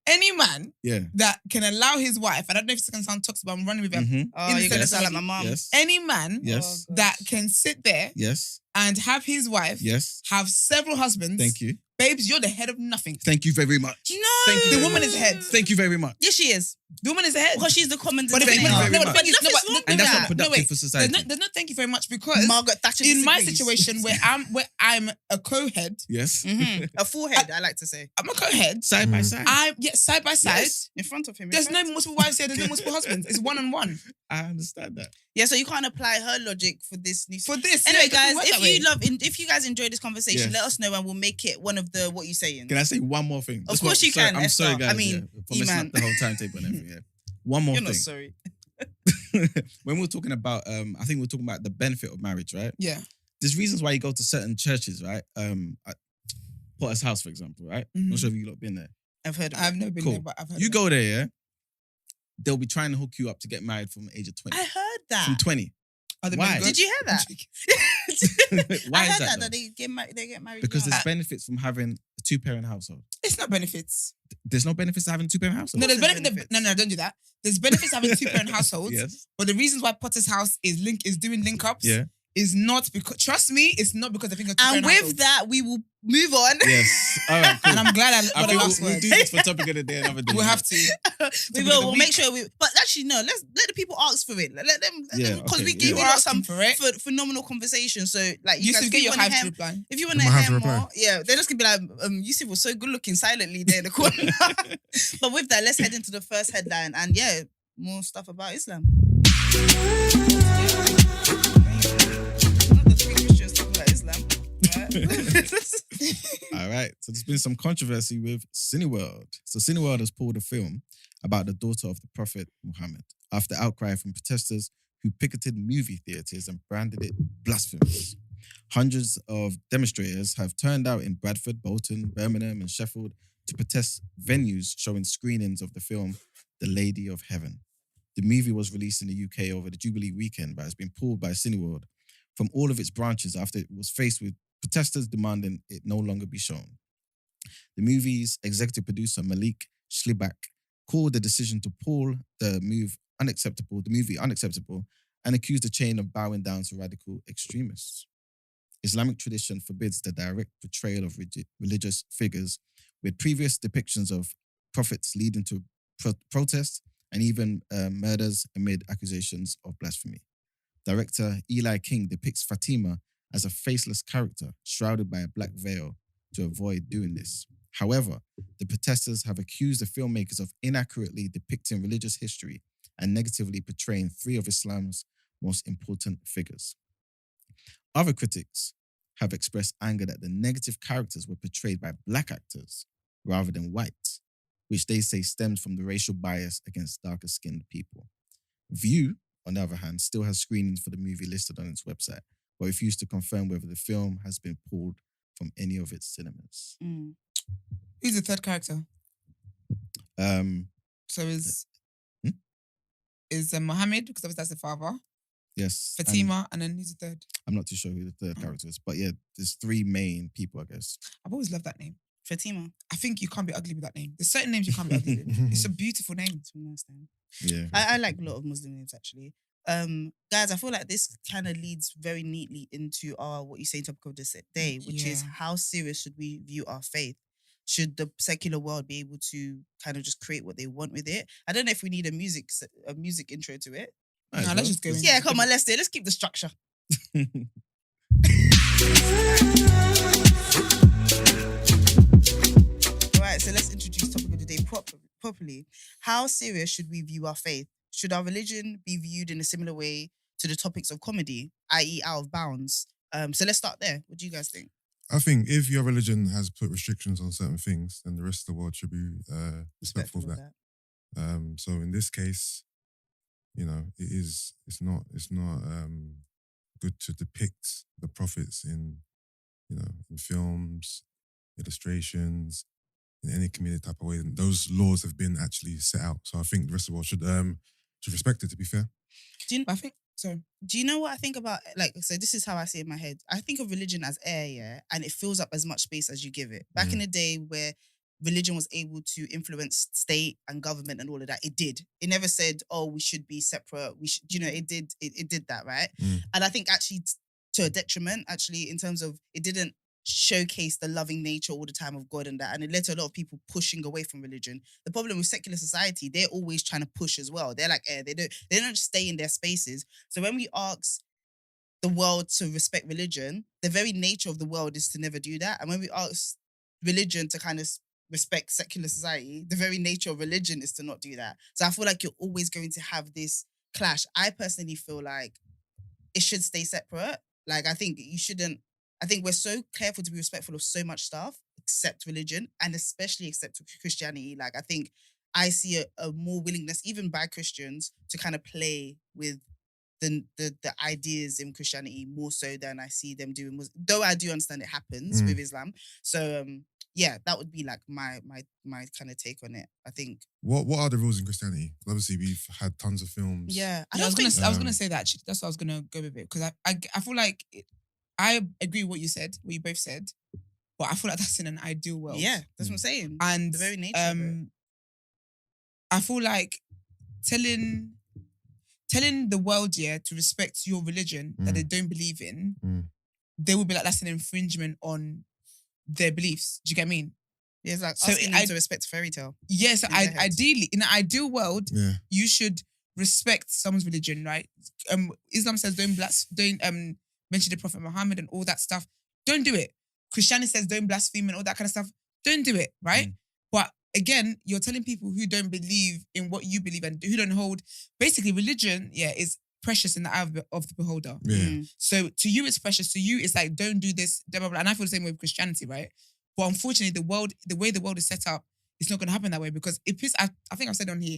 S3: any man
S4: Yeah.
S3: that can allow his wife, I don't know if it's gonna sound toxic, but I'm running with him.
S4: Mhm.
S2: Oh,
S3: In the
S2: you're gonna
S3: sense
S2: sound like
S3: already.
S2: my mum.
S4: Yes.
S3: Any man
S4: Yes.
S2: Oh,
S3: that can sit there
S4: Yes.
S3: and have his wife
S4: Yes.
S3: have several husbands.
S4: Thank you.
S3: Babes, you're the head of nothing.
S4: Thank you very much.
S2: No,
S4: Thank you
S3: The
S4: very
S3: woman
S4: much.
S3: is the head.
S4: Thank you very much.
S2: Yes, she is.
S3: The woman is the head.
S2: Because she's the common
S3: But the thing,
S2: denominator.
S4: Thank you
S3: no,
S4: very
S3: but the
S4: much.
S3: thing is, no,
S2: Nothing's
S3: but
S2: wrong
S4: And that's
S2: with
S4: not
S2: that.
S4: productive
S3: wait,
S4: for society.
S3: there's no thank you very much because
S2: Margaret Thatcher
S3: in my
S2: disagrees.
S3: situation where I'm a co-head,
S4: Yes.
S2: Mhm. A forehead, I like to say.
S3: I'm a co-head.
S4: Side by side.
S3: Side by side.
S2: Yes, in front of him. in
S3: There's no
S2: front.
S3: multiple wives here. There's no multiple husbands. It's one on one.
S4: I understand that.
S2: Yeah, so you can't apply her logic for this new.
S3: For this,
S2: Anyway,
S3: yeah, it doesn't
S2: guys,
S3: work that way.
S2: if you guys enjoy this conversation,
S4: Yes.
S2: let us know and we'll make it one of the what you saying.
S4: Can I say one more thing?
S2: Of
S4: That's
S2: course you
S4: sorry,
S2: can,
S4: I'm sorry,
S2: Esther.
S4: guys.
S2: I mean,
S4: yeah, for messing
S2: Emman.
S4: up the whole timetable and everything. Yeah. One more
S2: You're
S4: thing.
S2: not sorry.
S4: When we're talking about, I think we're talking about the benefit of marriage, right?
S3: Yeah.
S4: There's reasons why you go to certain churches, right? At Potter's House, for example, right? I'm not
S3: Mhm.
S4: sure if you lot been there.
S2: I've heard of it.
S3: I've never been
S4: Cool.
S3: there, but I've heard
S4: You
S3: of
S4: go there, yeah. They'll be trying to hook you up to get married from the age of 20.
S2: I heard that.
S4: From 20.
S3: it. Are the
S4: Why?
S3: men good?
S2: Did you hear that?
S4: Why
S2: I
S4: is
S2: heard
S4: that?
S2: that
S4: though?
S2: they get married.
S4: Because
S2: young.
S4: there's benefits from having a two-parent household.
S3: It's not benefits.
S4: There's no benefits to having a two-parent household.
S3: No, there's
S2: there's
S3: benefits.
S2: benefits.
S3: No, don't do that. There's benefits having two-parent households.
S4: Yes.
S3: But the reasons why Potter's House is doing link ups
S4: Yeah.
S3: is not because, trust me, it's not because I think of
S2: And with that, we will move on.
S4: Yes. All right. Cool.
S3: And I'm glad I
S4: I
S3: got the
S4: think
S3: last
S4: we'll
S3: word.
S4: do this for topic of the day another day.
S3: We'll have to.
S2: We will. We'll make sure we. But actually, no. Let's let the people ask for it. Let them.
S4: Yeah,
S2: Because
S4: okay,
S2: we gave
S4: yeah.
S2: you
S3: We're
S2: some
S3: asking for it.
S2: phenomenal conversation. So like, you
S3: You
S2: guys
S3: should get your
S2: wanna
S3: hype to
S2: hear-
S3: reply.
S2: If you want to
S1: Am I have
S2: hear
S1: to reply?
S2: more, yeah, they're just gonna be like, Yusuf was so good looking silently there in the corner. But with that, let's head into the first headline, and yeah, more stuff about Islam. Not the three Christians talking about Islam. Right?
S4: All right. So there's been some controversy with Cineworld. So Cineworld has pulled a film about the daughter of the Prophet Muhammad after outcry from protesters who picketed movie theatres and branded it blasphemous. Hundreds of demonstrators have turned out in Bradford, Bolton, Birmingham, and Sheffield to protest venues showing screenings of the film The Lady of Heaven. The movie was released in the UK over the Jubilee weekend, but has been pulled by Cineworld from all of its branches after it was faced with protesters demanding it no longer be shown. The movie's executive producer, Malik Schlibach, called the decision to pull the movie unacceptable, and accused the chain of bowing down to radical extremists. Islamic tradition forbids the direct portrayal of religious figures, with previous depictions of prophets leading to protests and even murders amid accusations of blasphemy. Director Eli King depicts Fatima as a faceless character shrouded by a black veil to avoid doing this. However, the protesters have accused the filmmakers of inaccurately depicting religious history and negatively portraying three of Islam's most important figures. Other critics have expressed anger that the negative characters were portrayed by black actors rather than white, which they say stems from the racial bias against darker-skinned people. View, on the other hand, still has screenings for the movie listed on its website, but refused to confirm whether the film has been pulled from any of its cinemas.
S2: Mm.
S3: Who's the third character? So is Muhammad, because obviously that's the father.
S4: Yes.
S3: Fatima, and then who's the third?
S4: I'm not too sure who the third character is, but yeah, there's three main people, I guess.
S3: I've always loved that name.
S2: Fatima.
S3: I think you can't be ugly with that name. There's certain names you can't be ugly with. It's a beautiful name.
S2: It's a nice name.
S4: Yeah.
S2: I like a lot of Muslim names actually. Guys, I feel like this kind of leads very neatly into our what you say topic of this day, which is
S3: Yeah.
S2: how serious should we view our faith? Should the secular world be able to kind of just create what they want with it? I don't know if we need a music intro to it.
S4: Might as
S3: Nah, let's just go in.
S2: Yeah, come on, let's do it. Let's keep the structure. All right, so let's introduce topic of the day properly. How serious should we view our faith? Should our religion be viewed in a similar way to the topics of comedy, i.e. out of bounds? So let's start there. What do you guys think?
S1: I think if your religion has put restrictions on certain things, then the rest of the world should be respectful of that. So in this case, you know, it's not good to depict the prophets in films, illustrations, in any comedic type of way. And those laws have been actually set out. So I think the rest of the world should respect it, to be fair.
S3: I think, sorry.
S2: Do you know what I think about, so this is how I see it in my head. I think of religion as air, yeah, and it fills up as much space as you give it. Back in the day where religion was able to influence state and government and all of that, it did. It never said, oh, we should be separate. We should, it did that, right? And I think actually to a detriment, actually, in terms of it didn't showcase the loving nature all the time of God and that, and it led to a lot of people pushing away from religion. The problem with secular society, they're always trying to push as well. They're like air. They don't just stay in their spaces. So when we ask the world to respect religion, the very nature of the world is to never do that. And when we ask religion to kind of respect secular society, the very nature of religion is to not do that. So I feel like you're always going to have this clash. I personally feel like it should stay separate. Like, I think we're so careful to be respectful of so much stuff, except religion, and especially except Christianity. Like, I think I see a more willingness, even by Christians, to kind of play with the ideas in Christianity more so than I see them doing. Though I do understand it happens with Islam. So, yeah, that would be like my kind of take on it. I think.
S1: What are the rules in Christianity? Obviously, we've had tons of films.
S2: Yeah,
S3: I was gonna say that actually. That's what I was gonna go with it, because I feel like I agree with what you both said, but I feel like that's in an ideal world.
S2: Yeah, that's what I'm saying.
S3: And
S2: the very nature of it.
S3: I feel like telling telling the world, to respect your religion that they don't believe in, they will be like, that's an infringement on their beliefs. Do you get what I mean?
S2: Yeah, it's like
S3: So
S2: asking them to respect a fairy tale.
S3: Yes, ideally, in an ideal world,
S1: Yeah.
S3: you should respect someone's religion, right? Islam says don't mention the Prophet Muhammad and all that stuff. Don't do it. Christianity says don't blaspheme and all that kind of stuff. Don't do it, right? But again, you're telling people who don't believe in what you believe and who don't hold. Basically, religion, is precious in the eye of the beholder.
S1: Yeah.
S3: So to you, it's precious. To you, it's like, don't do this, blah, blah, blah. And I feel the same way with Christianity, right? But unfortunately, the way the world is set up, it's not going to happen that way because I think I've said on here,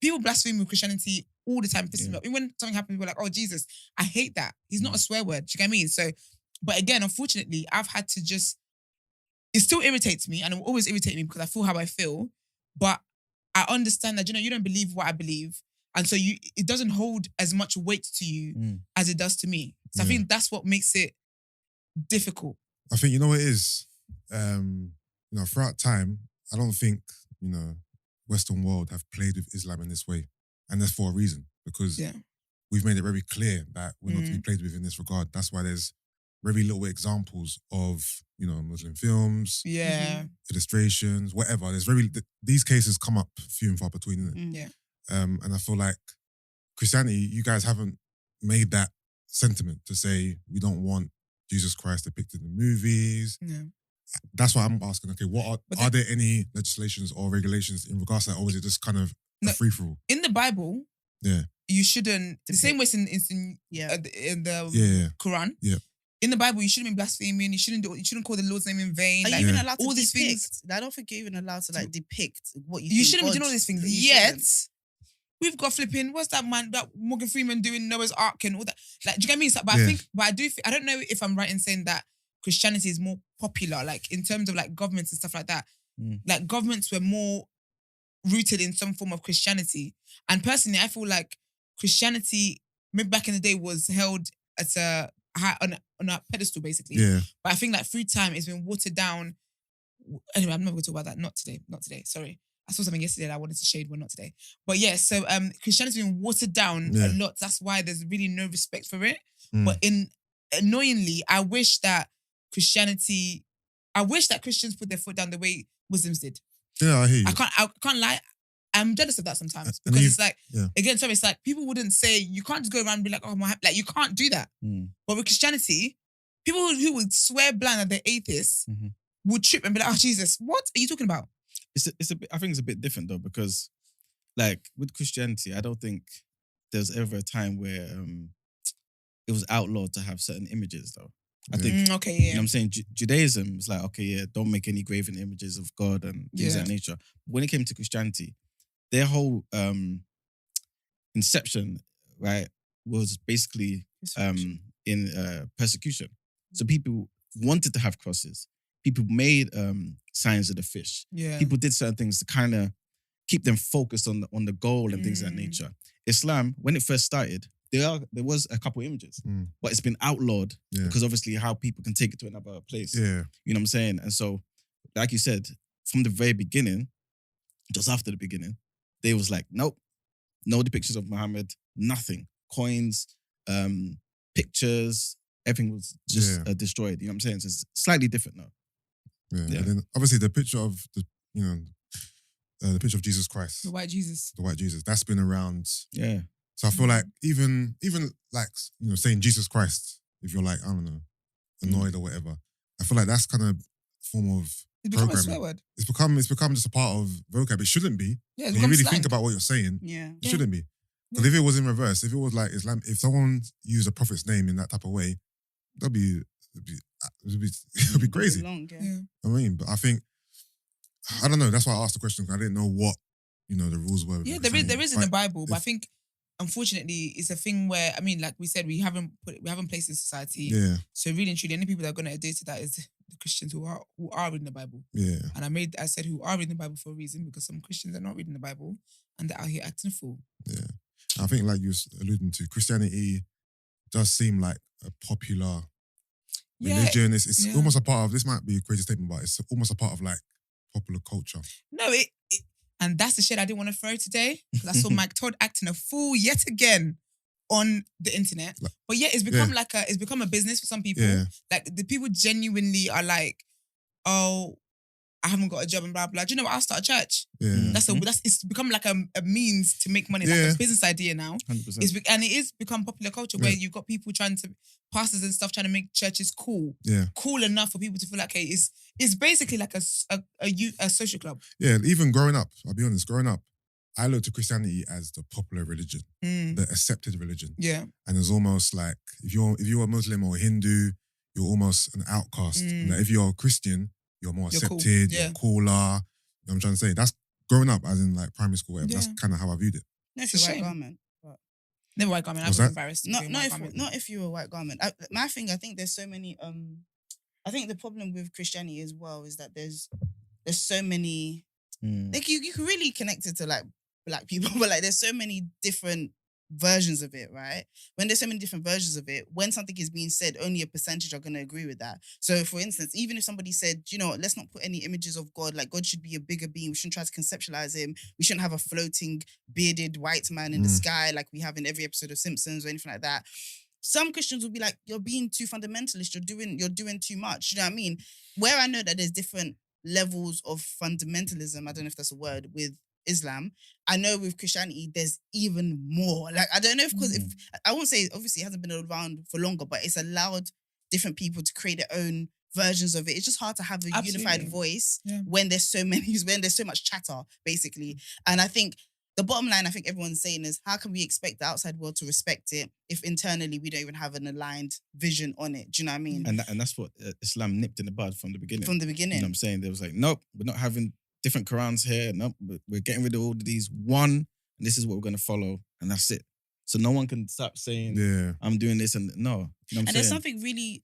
S3: people blaspheme with Christianity all the time, pisses me off. Even when something happens, people are like, oh, Jesus, I hate that. He's not a swear word. Do you get what I mean? So, but again, unfortunately, I've had to it still irritates me and it will always irritate me because I feel how I feel. But I understand that, you don't believe what I believe. And so it doesn't hold as much weight to you as it does to me. So I think that's what makes it difficult.
S1: I think, you know what it is? Throughout time, I don't think, Western world have played with Islam in this way. And that's for a reason. Because we've made it very clear that we're not to be played with in this regard. That's why there's very little examples of, Muslim films, illustrations, whatever. These cases come up few and far between, isn't it? And I feel like Christianity, you guys haven't made that sentiment to say we don't want Jesus Christ depicted in movies.
S3: Yeah.
S1: That's why I'm asking, okay, are there any legislations or regulations in regards to that, or is it just kind of a free-for-all?
S3: In the Bible, you shouldn't, the same way in the Quran, in the Bible, you shouldn't be blaspheming, you shouldn't call the Lord's name in vain.
S2: Are you even allowed to
S3: all
S2: depict?
S3: these things.
S2: I don't think you're even allowed to depict what you
S3: You
S2: think
S3: shouldn't be
S2: God-
S3: doing all these things.
S2: you
S3: Yet,
S2: shouldn't.
S3: we've got flipping, what's that man, that Morgan Freeman doing Noah's Ark and all that. Like, do you get me? But I don't know if I'm right in saying that Christianity is more popular, like in terms of like governments and stuff like that. Like governments were more rooted in some form of Christianity. And personally, I feel like Christianity, maybe back in the day, was held at on a pedestal, basically.
S1: Yeah.
S3: But I think that through time, it's been watered down. Anyway, I'm not going to talk about that. Not today. Sorry. I saw something yesterday that I wanted to shade, but not today. But yeah, so Christianity's been watered down a lot. That's why there's really no respect for it. But annoyingly, I wish that Christians put their foot down the way Muslims did.
S1: Yeah, I hear you.
S3: I can't lie. I'm jealous of that sometimes because it's like, again, sorry, it's like people wouldn't say, you can't just go around and be like, oh, like you can't do that. But with Christianity, people who would swear blind that they're atheists would trip and be like, oh, Jesus, what are you talking about?
S4: I think it's a bit different though, because like with Christianity, I don't think there's ever a time where it was outlawed to have certain images though. I think,
S3: okay,
S4: you know what I'm saying? Judaism is like, okay, don't make any graven images of God and things of that nature. When it came to Christianity, their whole inception, right, was basically in persecution. So people wanted to have crosses. People made signs of the fish.
S3: Yeah.
S4: People did certain things to kind of keep them focused on the goal and things of that nature. Islam, when it first started, there was a couple images, but it's been outlawed because obviously how people can take it to another place.
S1: Yeah.
S4: You know what I'm saying? And so, like you said, from the very beginning, just after the beginning, they was like, nope, no depictions of Muhammad, nothing. Coins, pictures, everything was just destroyed. You know what I'm saying? So it's slightly different now.
S1: Yeah. And then obviously the picture of the picture of Jesus Christ.
S3: The white Jesus.
S1: That's been around.
S4: Yeah.
S1: So I feel like even like, saying Jesus Christ, if you're like, I don't know, annoyed or whatever, I feel like that's kind of form of
S3: It's become a
S1: programming.
S3: swear word.
S1: It's become just a part of vocab. It shouldn't be.
S3: Yeah,
S1: When you really think about what you're saying,
S2: Yeah.
S1: it shouldn't be. Because if it was in reverse, if it was like Islam, if someone used a prophet's name in that type of way, it'd be crazy.
S2: Long,
S3: Yeah.
S1: I mean, but I think, I don't know. That's why I asked the question. I didn't know what, the rules were.
S3: Yeah, there is in the Bible, but I think, unfortunately, it's a thing where, I mean, like we said, we haven't placed in society.
S1: Yeah.
S3: So really and truly, any people that are going to adhere to that is the Christians who are reading the Bible.
S1: Yeah.
S3: And I said who are reading the Bible for a reason, because some Christians are not reading the Bible and they're out here acting a fool.
S1: Yeah. I think, like you was alluding to, Christianity does seem like a popular religion. It's almost a part of, this might be a crazy statement, but it's almost a part of like popular culture.
S3: No, and that's the shit I didn't want to throw today, because I saw Mike Todd acting a fool yet again on the internet.
S1: Like-
S3: But yeah, it's become a business for some people.
S1: Yeah.
S3: Like the people genuinely are like, oh, I haven't got a job and blah blah. Do you know what? I'll start a church.
S1: Yeah.
S3: It's become like a means to make money,
S1: Yeah.
S3: like a business idea now.
S4: 100%.
S3: And it is become popular culture where you've got people pastors and stuff trying to make churches cool.
S1: Yeah.
S3: Cool enough for people to feel like, hey, it's basically like a social club.
S1: Yeah, even growing up, I'll be honest, growing up, I looked at Christianity as the popular religion, the accepted religion.
S3: Yeah.
S1: And it's almost like if you're a Muslim or a Hindu, you're almost an outcast. And that if you're a Christian, you're more
S3: You're cool.
S1: accepted,
S3: Yeah.
S1: you're cooler. You know what I'm trying to say? That's growing up, as in like primary school, whatever.
S3: Yeah.
S1: That's kind of how I viewed it.
S2: No, if
S3: It's a
S2: you're a white
S3: shame.
S2: garment.
S3: Never white garment. I
S1: What's
S3: was
S1: that?
S3: embarrassed.
S2: Not
S3: doing
S2: not
S3: white
S2: if
S3: garment.
S2: not if you're a white garment. I think there's so many. I think the problem with Christianity as well is that there's so many. Like you can really connect it to like black people, but like there's so many different versions of it, right? When there's so many different versions of it, when something is being said, only a percentage are going to agree with that. So for instance, even if somebody said, you know what, let's not put any images of God, like God should be a bigger being, we shouldn't try to conceptualize him, we shouldn't have a floating bearded white man in the sky like we have in every episode of Simpsons or anything like that. Some Christians will be like, you're being too fundamentalist, you're doing too much. You know what I mean? Where I know that there's different levels of fundamentalism, I don't know if that's a word, with Islam, I know with Christianity there's even more. Like I don't know if I won't say obviously it hasn't been around for longer, but it's allowed different people to create their own versions of it. It's just hard to have a unified voice when there's so much chatter, basically. And I think the bottom line, I think everyone's saying is, how can we expect the outside world to respect it if internally we don't even have an aligned vision on it? Do you know what I mean?
S4: And that's what Islam nipped in the bud from the beginning.
S2: From the beginning.
S4: You know what I'm saying? They was like, nope, we're not having different Qurans here. Nope, we're getting rid of all of these. One, and this is what we're going to follow, and that's it. So no one can stop saying, I'm doing this, and no. You know what I'm saying?
S2: There's something really,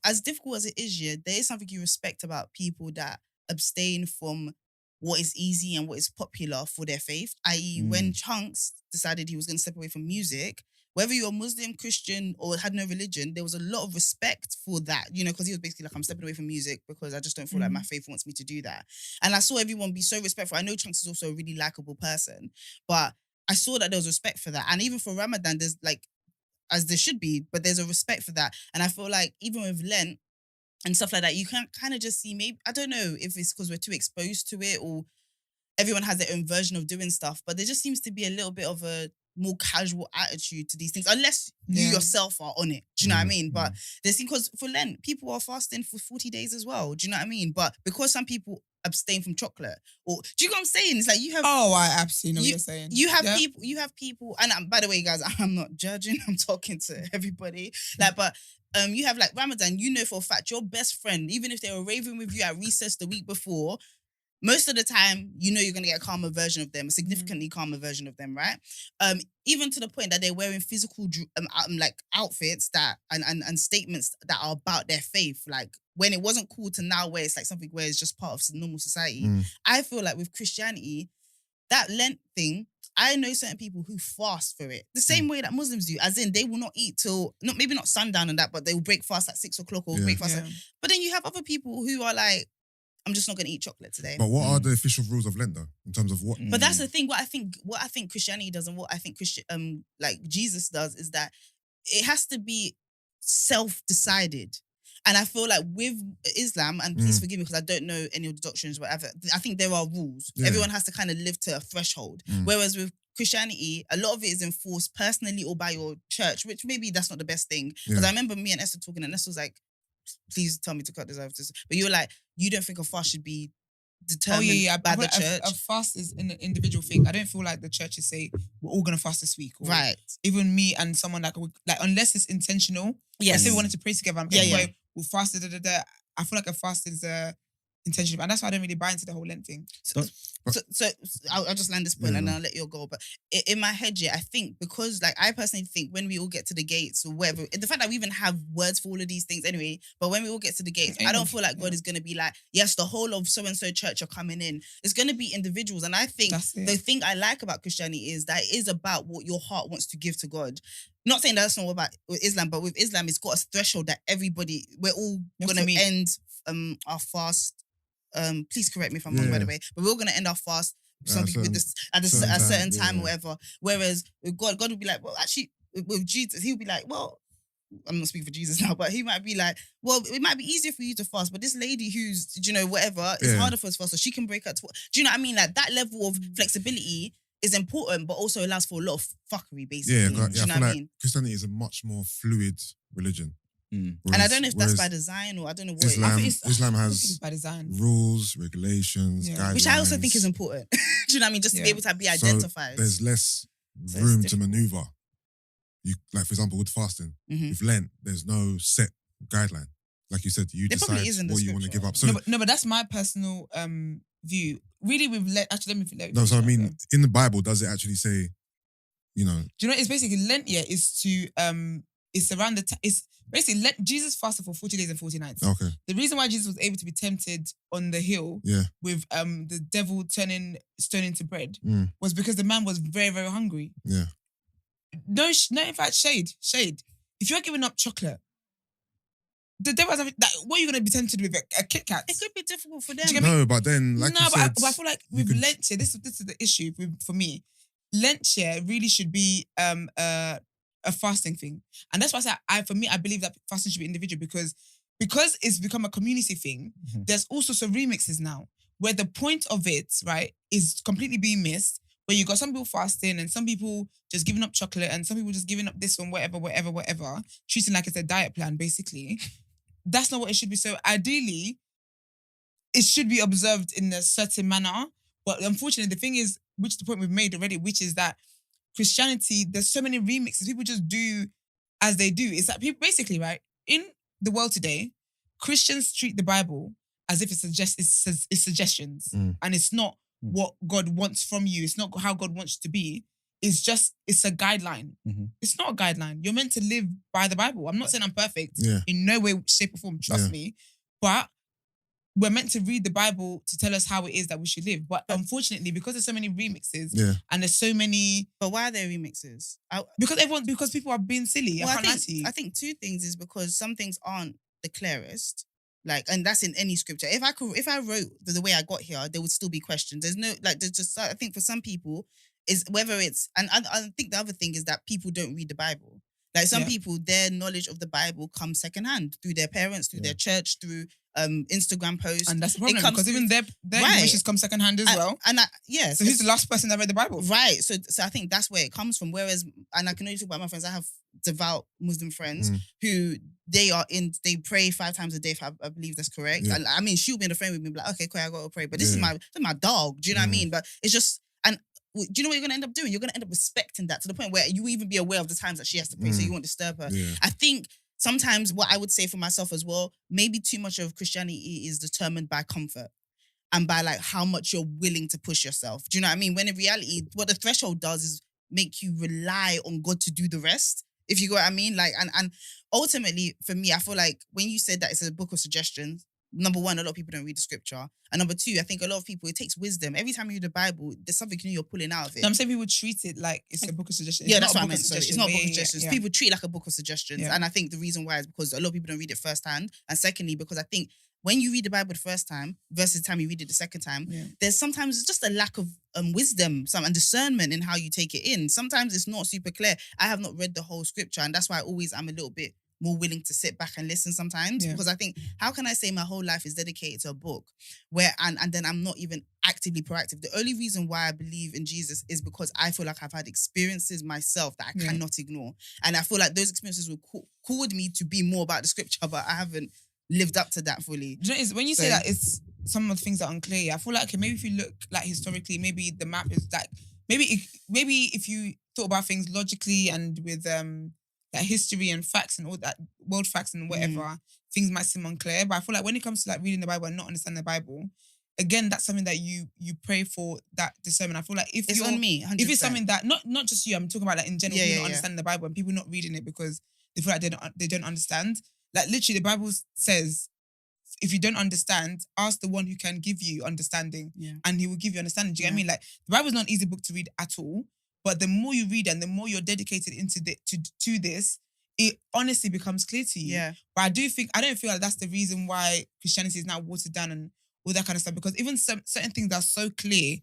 S2: as difficult as it is, there is something you respect about people that abstain from what is easy and what is popular for their faith. I.e., when Chunks decided he was going to step away from music, whether you're Muslim, Christian, or had no religion, there was a lot of respect for that, you know, because he was basically like, I'm stepping away from music because I just don't feel like my faith wants me to do that. And I saw everyone be so respectful. I know Chunks is also a really likable person, but I saw that there was respect for that. And even for Ramadan, there's like, as there should be, but there's a respect for that. And I feel like even with Lent and stuff like that, you can kind of just see, maybe, I don't know if it's because we're too exposed to it or everyone has their own version of doing stuff, but there just seems to be a little bit of a more casual attitude to these things, unless you yourself are on it. Do you know what I mean? But there's because for Lent, people are fasting for 40 days as well. Do you know what I mean? But because some people abstain from chocolate, or do you know what I'm saying? It's like you have.
S3: Oh, I absolutely know what you're saying.
S2: You have people, and by the way, guys, I'm not judging. I'm talking to everybody. Like, but you have like Ramadan. You know for a fact your best friend, even if they were raving with you at recess the week before, most of the time, you know you're going to get a calmer version of them, a significantly calmer version of them, right? Even to the point that they're wearing physical like outfits that and statements that are about their faith. Like when it wasn't cool to now where it's like something where it's just part of normal society. I feel like with Christianity, that Lent thing, I know certain people who fast for it. The same way that Muslims do, as in they will not eat till, maybe not sundown and that, but they will break fast at 6 o'clock or break fast. But then you have other people who are like, I'm just not going to eat chocolate today.
S1: But what are the official rules of Lent though, in terms of what?
S2: But that's the thing. What I think Christianity does, and what I think like Jesus does, is that it has to be self-decided. And I feel like with Islam, and please forgive me because I don't know any of the doctrines, whatever, I think there are rules.
S1: Yeah.
S2: Everyone has to kind of live to a threshold. Whereas with Christianity, a lot of it is enforced personally or by your church, which maybe that's not the best thing. Because I remember me and Esther talking, and Esther was like, please tell me to cut this out. But you're like, you don't think a fast should be determined by the church?
S3: A fast is an individual thing. I don't feel like the churches say we're all gonna fast this week.
S2: Right.
S3: Even me and someone like unless it's intentional.
S2: Yes.
S3: Let's say we wanted to pray together. We'll fast. I feel like a fast is intentional, and that's why I don't really buy into the whole Lent thing.
S2: So I'll just land this point and then I'll let you go. But in my head, I think because like I personally think when we all get to the gates or whatever, the fact that we even have words for all of these things anyway, but when we all get to the gates, I don't feel like God is going to be like, yes, the whole of so-and-so church are coming in. It's going to be individuals. And I think the thing I like about Christianity is that it is about what your heart wants to give to God. Not saying that's not what about Islam, but with Islam, it's got a threshold that everybody, we're all going to end our fast. Please correct me if I'm wrong, by the way. But we're all going to end our fast something with this at a certain time or whatever. Whereas with God would be like, well, actually, with Jesus, he'll be like, well, I'm not speaking for Jesus now, but he might be like, well, it might be easier for you to fast, but this lady who's, whatever, it's harder for us to fast, so she can break her. Do you know what I mean? Like that level of flexibility is important, but also allows for a lot of fuckery, basically.
S1: Yeah,
S2: Do you
S1: I
S2: know
S1: feel
S2: what I
S1: like
S2: mean?
S1: Christianity is a much more fluid religion.
S2: And I don't know if that's by design or I don't know what
S1: Islam,
S3: I think it's
S1: Islam
S3: I think
S1: has
S3: it's by design.
S1: rules, regulations, guidelines.
S2: which I also think is important. Do you know what I mean? Just to be able to be identified.
S1: So there's less
S2: So
S1: room
S2: it's
S1: to maneuver. You like, for example, with fasting, with Lent, there's no set guideline. Like you said, you
S2: There
S1: decide
S2: probably is in the
S1: what you want to
S2: scripture.
S1: give up. So
S3: No, but that's my personal view. Really, we've actually let me.
S1: no, so I mean, in the Bible, does it actually say,
S3: Do you know? It's basically Lent. Yeah, is to it's around it's basically Jesus fasted for 40 days and 40 nights.
S1: Okay.
S3: The reason why Jesus was able to be tempted on the hill, with the devil turning stone into bread, was because the man was very, very hungry.
S1: Yeah.
S3: No, in fact, shade. If you're giving up chocolate, the devil has that. What are you going to be tempted with? A Kit Kat?
S2: It could be difficult for them.
S3: Do you get me?
S1: No, but then, like you said,
S3: but I feel like with Lent, this is the issue for me. Lent really should be a fasting thing, and that's why I believe that fasting should be individual because it's become a community thing. There's also some remixes now where the point of it, right, is completely being missed. Where you got some people fasting and some people just giving up chocolate and some people just giving up this one, whatever, treating like it's a diet plan, basically. That's not what it should be. So ideally, it should be observed in a certain manner. But unfortunately, the thing is, which is the point we've made already, which is that Christianity, there's so many remixes. People just do as they do. It's like people basically, right, in the world today, Christians treat the Bible as if it's suggestions. And it's not what God wants from you. It's not how God wants you to be. It's a guideline. It's not a guideline. You're meant to live by the Bible. I'm not saying I'm perfect in no way, shape or form, trust me. But we're meant to read the Bible to tell us how it is that we should live. But unfortunately, because there's so many remixes and there's so many...
S2: But why are there remixes?
S3: Because people are being silly.
S2: Well,
S3: I can't lie to you.
S2: I think two things is because some things aren't the clearest. And that's in any scripture. If I wrote the way I got here, there would still be questions. There's just, I think for some people, is whether it's, and I think the other thing is that people don't read the Bible. Like some people, their knowledge of the Bible comes secondhand through their parents, through their church, through Instagram posts.
S3: And that's the problem because even their information comes secondhand as well. So who's the last person that read the Bible?
S2: Right. So I think that's where it comes from. Whereas, and I can only talk about my friends. I have devout Muslim friends who they pray 5 times a day. If I believe that's correct. And I mean, she'll be in the frame with me, like, okay, cool, I got to pray. But this is my dog. Do you know what I mean? But it's just, and do you know what you're going to end up doing? You're going to end up respecting that to the point where you even be aware of the times that she has to pray, so you won't disturb her. Yeah. I think sometimes what I would say for myself as well, maybe too much of Christianity is determined by comfort and by like how much you're willing to push yourself. Do you know what I mean? When in reality, what the threshold does is make you rely on God to do the rest. If you get what I mean? Like, and ultimately for me, I feel like when you said that it's a book of suggestions, number one, a lot of people don't read the scripture. And number two, I think a lot of people, it takes wisdom. Every time you read the Bible, there's something new you're pulling out of it.
S3: No, I'm saying people treat it like it's a book of suggestions.
S2: Yeah, that's what I meant. It's not a book of suggestions.
S3: Yeah.
S2: People treat it like a book of suggestions. Yeah. And I think the reason why is because a lot of people don't read it firsthand. And secondly, because I think when you read the Bible the first time versus the time you read it the second time, there's sometimes just a lack of wisdom and discernment in how you take it in. Sometimes it's not super clear. I have not read the whole scripture, and that's why I'm a little bit more willing to sit back and listen sometimes, because I think, how can I say my whole life is dedicated to a book where and then I'm not even actively proactive? The only reason why I believe in Jesus is because I feel like I've had experiences myself that I cannot ignore, and I feel like those experiences will called me to be more about the scripture, but I haven't lived up to that fully.
S3: Do you know, when you say that it's some of the things that are unclear, I feel like, okay, maybe if you look like historically, maybe the map is like maybe if you thought about things logically and with that history and facts and all that, world facts and whatever, things might seem unclear. But I feel like when it comes to like reading the Bible and not understanding the Bible, again, that's something that you pray for, that discernment. I feel like if it's on me, 100%. If it's something that not just you, I'm talking about like in general, people not understanding the Bible and people not reading it because they feel like they don't understand. Like literally, the Bible says, if you don't understand, ask the one who can give you understanding, and he will give you understanding. Do you get what I mean? Like the Bible is not an easy book to read at all. But the more you read and the more you're dedicated into to this, it honestly becomes clear to you. Yeah. But I don't feel like that's the reason why Christianity is now watered down and all that kind of stuff. Because even certain things that are so clear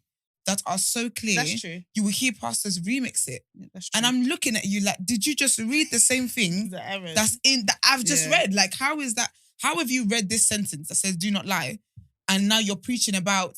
S3: that are so clear,
S2: That's true.
S3: you will hear pastors remix it.
S2: Yeah, that's true.
S3: And I'm looking at you like, did you just read the same thing
S2: the errors.
S3: that's in that I've just
S2: Yeah.
S3: read? Like, how is that? How have you read this sentence that says "do not lie," and now you're preaching about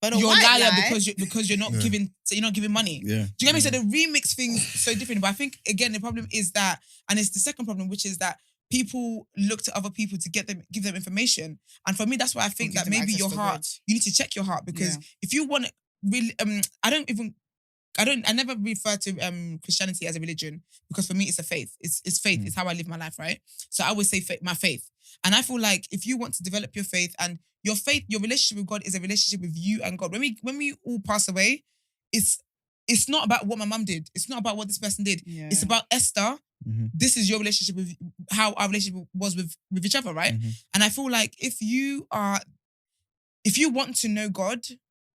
S2: but a
S3: you're a
S2: white
S3: liar
S2: lie,
S3: because you're not
S1: Yeah.
S3: giving money.
S4: Yeah.
S3: Do you get me? So the remix things so different. But I think again the problem is that, and it's the second problem, which is that people look to other people to give them information. And for me, that's why I think
S2: give
S3: that
S2: them
S3: maybe
S2: access
S3: your
S2: to
S3: heart,
S2: words.
S3: you need to check your heart, because if you want really, I never refer to Christianity as a religion, because for me it's a faith. It's faith. It's how I live my life, right? So I always say my faith. And I feel like if you want to develop your faith, and your faith, your relationship with God is a relationship with you and God. When we all pass away, it's not about what my mum did. It's not about what this person did.
S2: Yeah.
S3: It's about Esther.
S4: Mhm.
S3: This is your relationship with how our relationship was with each other, right?
S4: Mhm.
S3: And I feel like if you want to know God,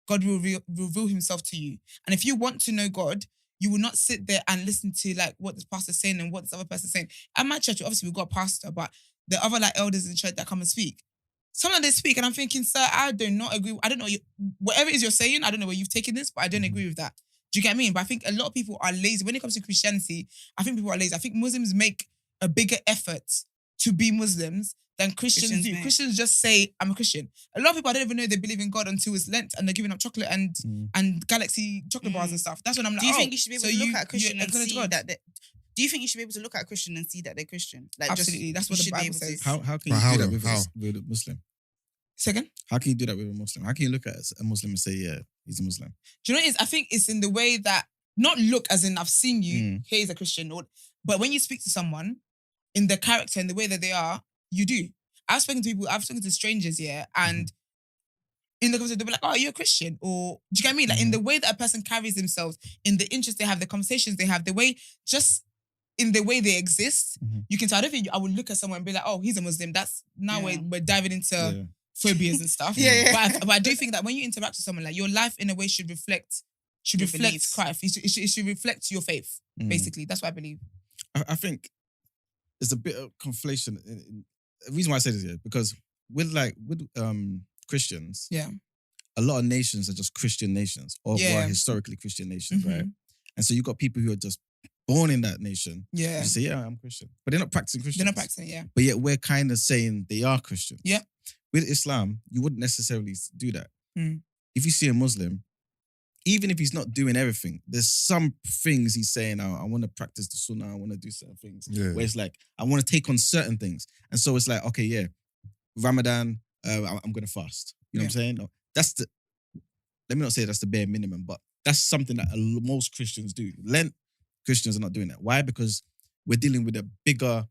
S3: God will reveal himself to you. And if you want to know God, you will not sit there and listen to like what this pastor's saying and what this other person's saying. At my church, obviously we've got a pastor, but the other like elders in church that come and speak. Sometimes they speak and I'm thinking, sir, I do not agree. I don't know, whatever it is you're saying, I don't know where you've taken this, but I don't agree with that. Do you get me? But I think a lot of people are lazy. When it comes to Christianity, I think people are lazy. I think Muslims make a bigger effort to be Muslims than Christians do.
S2: make.
S3: Christians just say, I'm a Christian. A lot of people, I don't even know they believe in God until it's Lent and they're giving up chocolate and Galaxy chocolate bars and stuff. That's when I'm like,
S2: Do you think you should be able
S3: so
S2: to look at a Christian and
S3: acknowledge
S2: see
S3: God?
S2: that? Do you think you should be able to look at a Christian and see that they're Christian? Like,
S3: Absolutely. That's what
S2: you
S3: the
S2: should be
S3: Bible
S2: able to.
S3: says.
S4: How can
S1: But
S4: you
S1: how
S4: do that
S1: though?
S4: with,
S1: How?
S4: with a Muslim?
S3: Second?
S4: How can you do that with a Muslim? How can you look at a Muslim and say, yeah, he's a Muslim?
S3: Do you know what it is? I think it's in the way that, not look as in I've seen you, here is a Christian, but when you speak to someone, in the character and the way that they are, you do. I've spoken to strangers, yeah, and in the conversation, they'll be like, oh, you're a Christian, or do you get me? Like in the way that a person carries themselves, in the interests they have, the conversations they have, the way, just in the way they exist, you can tell. I don't think I would look at someone and be like, oh, he's a Muslim. That's now we're diving into phobias and stuff. But I do think that when you interact with someone, like your life in a way should reflect
S2: beliefs.
S3: Christ. It should reflect your faith. Basically, that's what I believe.
S4: I think there's a bit of conflation. The reason why I say this is because with Christians, a lot of nations are just Christian nations or are historically Christian nations, right? And so you got people who are just born in that nation.
S3: Yeah.
S4: You say, yeah, I'm Christian. But they're not practicing Christian.
S3: They're not practicing, yeah.
S4: But yet we're kind of saying they are Christian.
S3: Yeah.
S4: With Islam, you wouldn't necessarily do that. If you see a Muslim, even if he's not doing everything, there's some things he's saying, I want to practice the sunnah, I want to do certain things.
S1: Yeah.
S4: Where it's like, I want to take on certain things. And so it's like, okay, yeah, Ramadan, I'm going to fast. You know what I'm saying? No, let me not say that's the bare minimum, but that's something that most Christians do. Lent, Christians are not doing that. Why? Because we're dealing with a bigger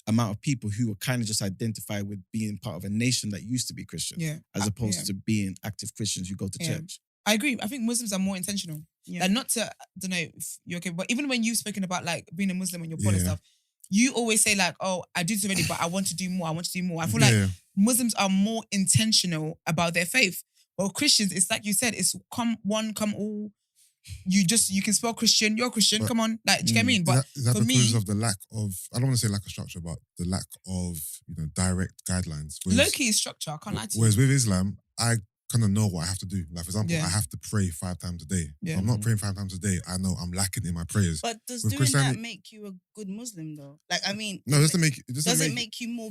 S4: amount of people who are kind of just identify with being part of a nation that used to be Christian, as opposed to being active Christians who go to church.
S3: I agree. I think Muslims are more intentional.
S2: Yeah.
S3: Like not to, I don't know if you're okay, but even when you've spoken about like being a Muslim and your pod and stuff, you always say like, oh, I do this already, but I want to do more. I feel like Muslims are more intentional about their faith. Well, Christians, it's like you said, it's come one, come all. You can spell Christian, you're Christian,
S1: But-
S3: come on. Like, do you get what I mean? But
S1: Is that
S3: for
S1: because
S3: me,
S1: of the lack of, I don't want to say lack of structure, but the lack of, direct guidelines.
S3: low-key is structure, I can't lie to you.
S1: Whereas with Islam, I kind of know what I have to do. Like, for example,
S3: Yeah.
S1: I have to pray 5 times a day.
S3: Yeah.
S1: If I'm not praying 5 times a day, I know I'm lacking in my prayers.
S2: But does
S1: With
S2: doing
S1: Christianity-
S2: that make you a good Muslim though? Like, I mean,
S1: No, it
S2: does it make you more?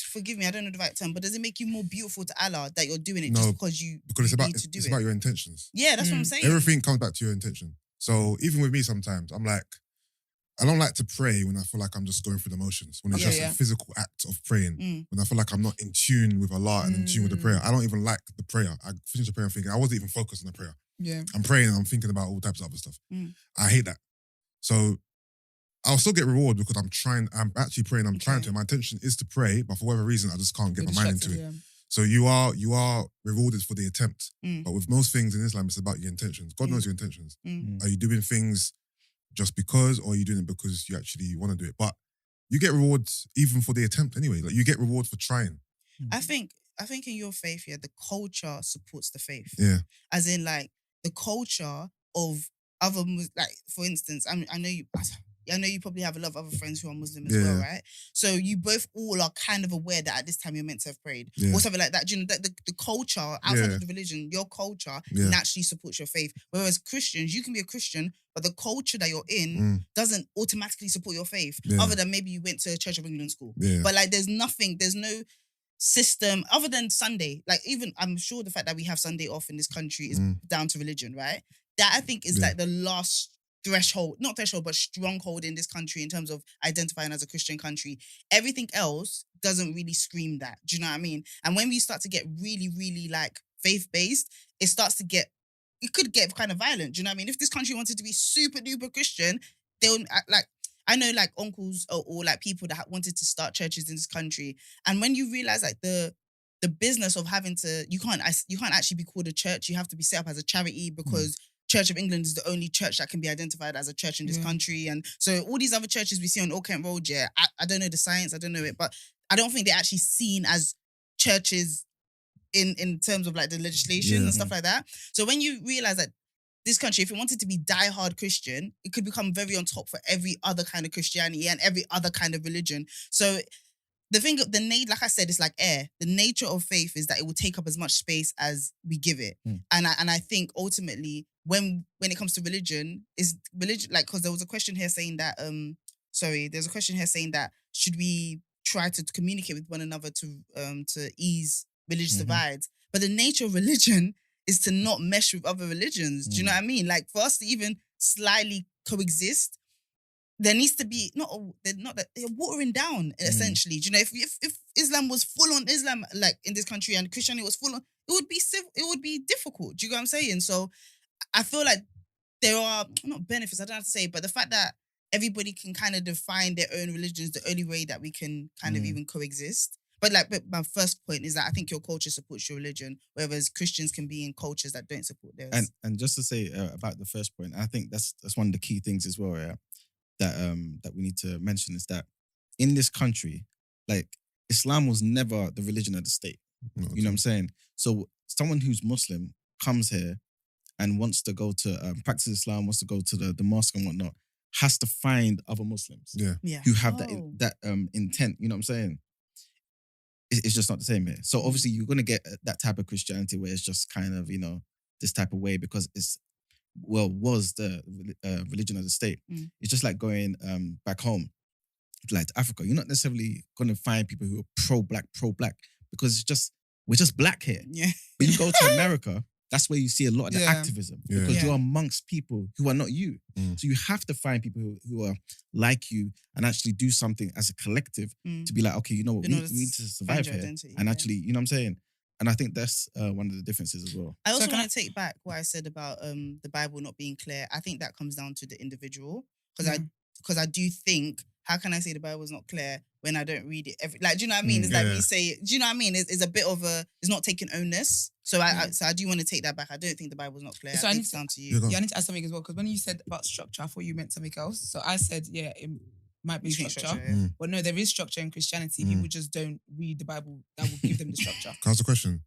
S2: Forgive me, I don't know the right term, but does it make you more beautiful to Allah that you're doing it
S1: No,
S2: just because you
S1: because
S2: need to do
S1: it's
S2: it?
S1: about your intentions.
S2: Yeah, that's what I'm saying.
S1: Everything comes back to your intention. So even with me sometimes, I'm like, I don't like to pray when I feel like I'm just going through the motions. When it's just a physical act of praying. When I feel like I'm not in tune with Allah and in tune with the prayer. I don't even like the prayer. I finish the prayer and thinking, I wasn't even focused on the prayer.
S3: Yeah.
S1: I'm praying and I'm thinking about all types of other stuff. I hate that. So I'll still get reward because I'm actually praying, I'm trying to. My intention is to pray, but for whatever reason, I just can't get my mind into it. So you are rewarded for the attempt. But with most things in Islam, it's about your intentions. God knows your intentions. Are you doing things just because, or are you doing it because you actually want to do it? But you get rewards even for the attempt anyway. Like you get rewards for trying.
S2: I think in your faith, the culture supports the faith.
S1: Yeah.
S2: As in, like, the culture of other, like, for instance, I know you I know you probably have a lot of other friends who are Muslim as
S1: Yeah.
S2: well, right? So you both all are kind of aware that at this time you're meant to have prayed
S1: Yeah.
S2: or something like that. Do you know that the culture outside
S1: Yeah.
S2: of the religion, your culture
S1: Yeah.
S2: naturally supports your faith. Whereas Christians, you can be a Christian, but the culture that you're in
S1: Mm.
S2: doesn't automatically support your faith.
S1: Yeah.
S2: Other than maybe you went to Church of England school.
S1: Yeah.
S2: But like there's no system other than Sunday. Like even I'm sure the fact that we have Sunday off in this country is down to religion, right? That I think is
S1: Yeah.
S2: like the last not threshold, but stronghold in this country in terms of identifying as a Christian country. Everything else doesn't really scream that. Do you know what I mean? And when we start to get really, really like faith-based, it could get kind of violent. Do you know what I mean? If this country wanted to be super duper Christian, they'll like, I know like uncles or like people that wanted to start churches in this country. And when you realize like the business of having to, you can't actually be called a church. You have to be set up as a charity because Church of England is the only church that can be identified as a church in this country. And so all these other churches we see on Old Kent Road, I don't know the science, I don't know it, but I don't think they're actually seen as churches in terms of like the legislation and stuff like that. So when you realize that this country, if it wanted to be diehard Christian, it could become very on top for every other kind of Christianity and every other kind of religion. So like I said, it's like air. The nature of faith is that it will take up as much space as we give it. And I think ultimately, when it comes to religion, like, because there was a question here saying that should we try to communicate with one another to ease religious divides? But the nature of religion is to not mesh with other religions. Do you know what I mean? Like for us to even slightly coexist, there needs to be they're watering down essentially. Do you know, if Islam was full on Islam like in this country and Christianity was full on, it would be difficult. Do you get what I'm saying? So I feel like there are not benefits, I don't have to say, but the fact that everybody can kind of define their own religion is the only way that we can kind of even coexist. But my first point is that I think your culture supports your religion, whereas Christians can be in cultures that don't support theirs.
S4: And just to say about the first point, I think that's one of the key things as well, that we need to mention is that in this country, like Islam was never the religion of the state. You know what I'm saying? So someone who's Muslim comes here and wants to go to practice Islam, wants to go to the mosque and whatnot, has to find other Muslims who have that intent. You know what I'm saying? It's just not the same here. So obviously you're going to get that type of Christianity where it's just kind of, this type of way because was the religion of the state. It's just like going back home, like to Africa. You're not necessarily going to find people who are pro-black because we're just black here.
S2: Yeah.
S4: But you go to America, that's where you see a lot of the activism because you're amongst people who are not you. So you have to find people who are like you and actually do something as a collective to be like, okay, you know what, we need to survive here. And actually, you know what I'm saying? And I think that's one of the differences as well.
S2: I also want to take back what I said about the Bible not being clear. I think that comes down to the individual because I do think, how can I say the Bible is not clear when I don't read it do you know what I mean? It's like me say, do you know what I mean? It's a bit of it's not taking onus. So I do want to take that back. I don't think the Bible's not clear. So I think it's down to you.
S3: I need to add something as well because when you said about structure, I thought you meant something else. So I said, it might be structure. But no, there is structure in Christianity. People just don't read the Bible that will give them the structure.
S1: Can I ask a question?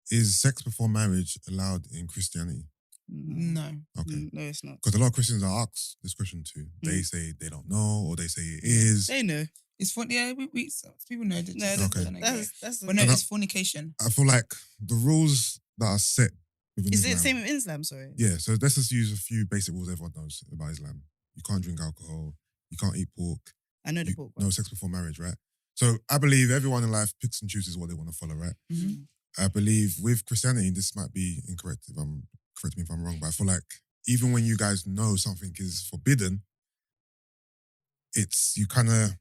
S1: Is sex before marriage allowed in Christianity?
S3: No.
S1: Okay.
S2: No, it's not.
S1: Because a lot of Christians are asked this question too. They say they don't know or they say it is.
S2: They know.
S3: It's fun. Yeah, people know.
S2: That's
S3: but no, it's fornication.
S1: I feel like the rules that are set within
S2: Is
S1: Islam,
S2: it the same with Islam? Sorry.
S1: Yeah, so let's just use a few basic rules everyone knows about Islam. You can't drink alcohol. You can't eat pork.
S2: I know the pork.
S1: No sex before marriage, right? So I believe everyone in life picks and chooses what they want to follow, right?
S2: Mm-hmm.
S1: I believe with Christianity, this might be incorrect. Correct me if I'm wrong, but I feel like even when you guys know something is forbidden, you kind of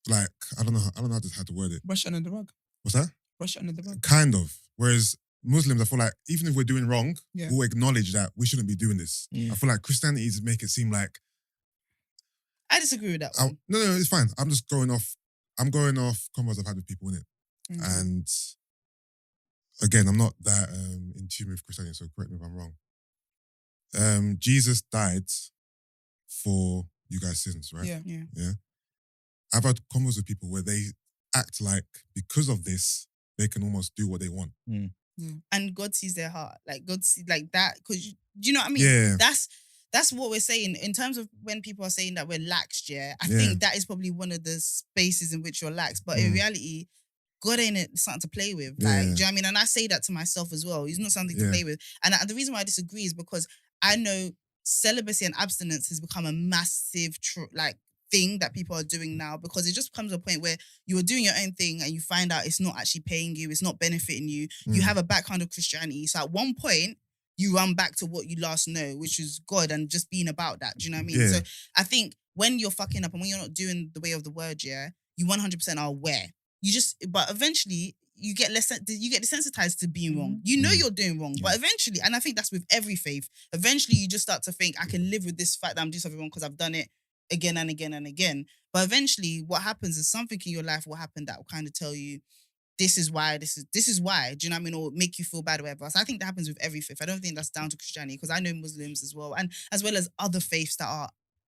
S1: like I don't know how to word it.
S3: Brush it under the rug.
S1: What's that?
S3: Brush it under the rug.
S1: Kind of. Whereas Muslims, I feel like even if we're doing wrong, we'll acknowledge that we shouldn't be doing this. I feel like Christianity is make it seem like.
S2: I disagree with that one.
S1: No, it's fine. I'm going off convos I've had with people in it, and again, I'm not that in tune with Christianity, so correct me if I'm wrong. Jesus died for you guys' sins, right?
S2: Yeah.
S1: I've had convos with people where they act like because of this, they can almost do what they want.
S2: And God sees their heart. Like God sees like that. Because you know what I mean?
S1: Yeah.
S2: That's that's what we're saying. In terms of when people are saying that we're lax, I
S1: Yeah.
S2: think that is probably one of the spaces in which you're lax. But in reality, God ain't something to play with. Like, do
S1: Yeah.
S2: you know what I mean? And I say that to myself as well. He's not something to
S1: Yeah.
S2: play with. And the reason why I disagree is because I know celibacy and abstinence has become a massive thing that people are doing now, because it just comes to a point where you are doing your own thing and you find out it's not actually paying you, it's not benefiting you. You have a background of Christianity. So at one point, you run back to what you last know, which is God and just being about that. Do you know what I mean?
S1: Yeah.
S2: So I think when you're fucking up and when you're not doing the way of the word, you 100% are aware. But eventually you get desensitized to being wrong. You know you're doing wrong, but eventually, and I think that's with every faith, eventually you just start to think, I can live with this fact that I'm doing something wrong because I've done it again and again and again. But eventually what happens is something in your life will happen that will kind of tell you, this is why. Do you know what I mean? Or make you feel bad or whatever. So I think that happens with every faith. I don't think that's down to Christianity, because I know Muslims as well, and as well as other faiths that are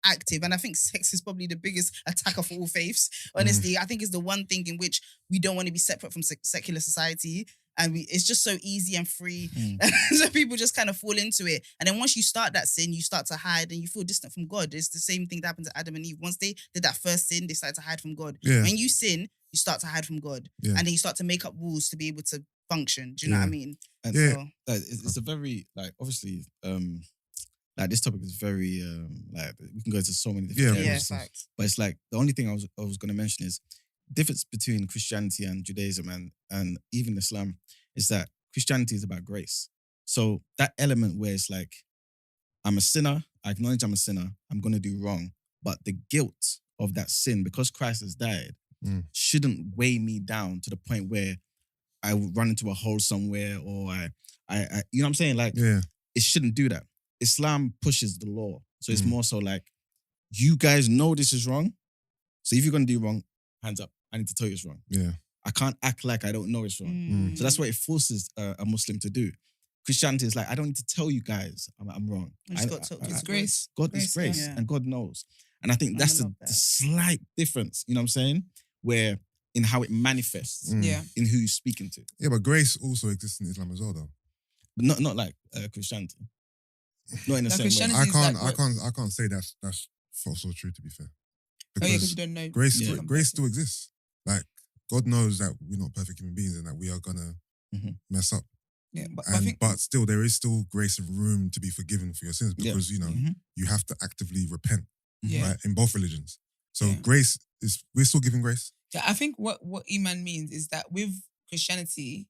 S2: active. And I think sex is probably the biggest attacker for all faiths. Honestly, I think it's the one thing in which we don't want to be separate from secular society. And it's just so easy and free. So people just kind of fall into it. And then once you start that sin, you start to hide and you feel distant from God. It's the same thing that happened to Adam and Eve. Once they did that first sin, they started to hide from God.
S1: Yeah.
S2: When you sin, you start to hide from God.
S1: Yeah.
S2: And then you start to make up rules to be able to function. Do you know what I mean?
S4: And
S1: Yeah.
S4: so, it's a very, obviously, this topic is very, we can go into so many different
S1: Yeah,
S4: areas.
S2: Yeah, facts.
S4: But it's the only thing I was going to mention is difference between Christianity and Judaism and even Islam is that Christianity is about grace. So that element where it's I'm a sinner, I acknowledge I'm a sinner, I'm going to do wrong, but the guilt of that sin, because Christ has died, shouldn't weigh me down to the point where I run into a hole somewhere, or I you know what I'm saying? It shouldn't do that. Islam pushes the law. So it's more so you guys know this is wrong. So if you're going to do wrong, hands up. I need to tell you it's wrong.
S1: Yeah.
S4: I can't act like I don't know it's wrong. So that's what it forces a Muslim to do. Christianity is I don't need to tell you guys I'm wrong.
S2: It's
S3: grace.
S4: God is grace,
S2: yeah.
S4: and God knows. And I think that's the slight difference, you know what I'm saying? Where in how it manifests
S3: Yeah.
S4: in who you're speaking to.
S1: Yeah, but grace also exists in Islam as well, though.
S4: But not like Christianity. Not in the same way.
S3: Christianity-
S1: I can't say that's so true, to be fair.
S3: Because you don't know.
S1: Grace,
S4: Yeah.
S1: grace still exists. God knows that we're not perfect human beings and that we are gonna mess up.
S3: Yeah, but I think
S1: But still, there is still grace and room to be forgiven for your sins, because you have to actively repent,
S3: Yeah.
S1: right? In both religions. So
S3: Yeah.
S1: grace we're still giving grace.
S3: Yeah, I think what Emman means is that with Christianity,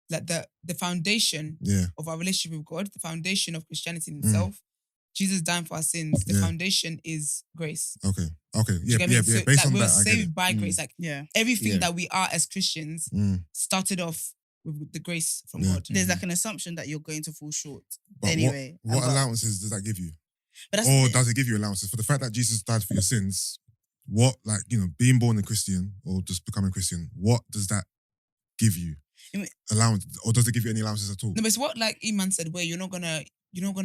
S3: the foundation
S1: Yeah,
S3: of our relationship with God, the foundation of Christianity in itself, Jesus dying for our sins, the
S1: Yeah.
S3: foundation is grace.
S1: okay,
S3: Do you
S1: yeah,
S3: get me?
S1: yeah.
S3: So,
S1: Based on
S3: we're
S1: that, I get
S3: saved
S1: it.
S3: by grace.
S2: Yeah.
S3: Everything
S4: Yeah.
S3: that we are as Christians started off with the grace from
S1: Yeah.
S3: God.
S2: There's an assumption that you're going to fall short
S1: But
S2: anyway.
S1: what
S2: But-
S1: allowances does that give you?
S2: But that's
S1: Or
S2: the-
S1: does it give you allowances for the fact that Jesus died for your sins? What, being born a Christian or just becoming Christian, what does that give you?
S2: I mean-
S1: Allowance, or does it give you any allowances at all?
S3: No, but it's what Emman said, where you're not gonna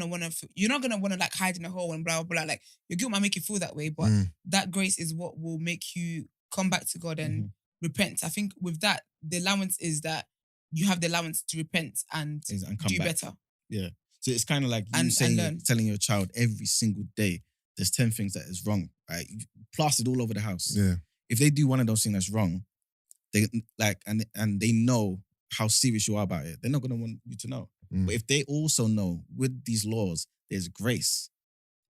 S3: want to hide in a hole and blah blah blah. Your guilt might make you feel that way, but that grace is what will make you come back to God and repent. I think with that, the allowance is that you have the allowance to repent and
S4: come
S3: do
S4: back.
S3: better.
S4: Yeah. So it's kind of like you
S3: And learn.
S4: telling your child every single day, there's 10 things that is wrong, right? Plastered all over the house.
S1: Yeah,
S4: If they do one of those things that's wrong, they and they know how serious you are about it, they're not gonna want you to know. But if they also know with these laws, there's grace,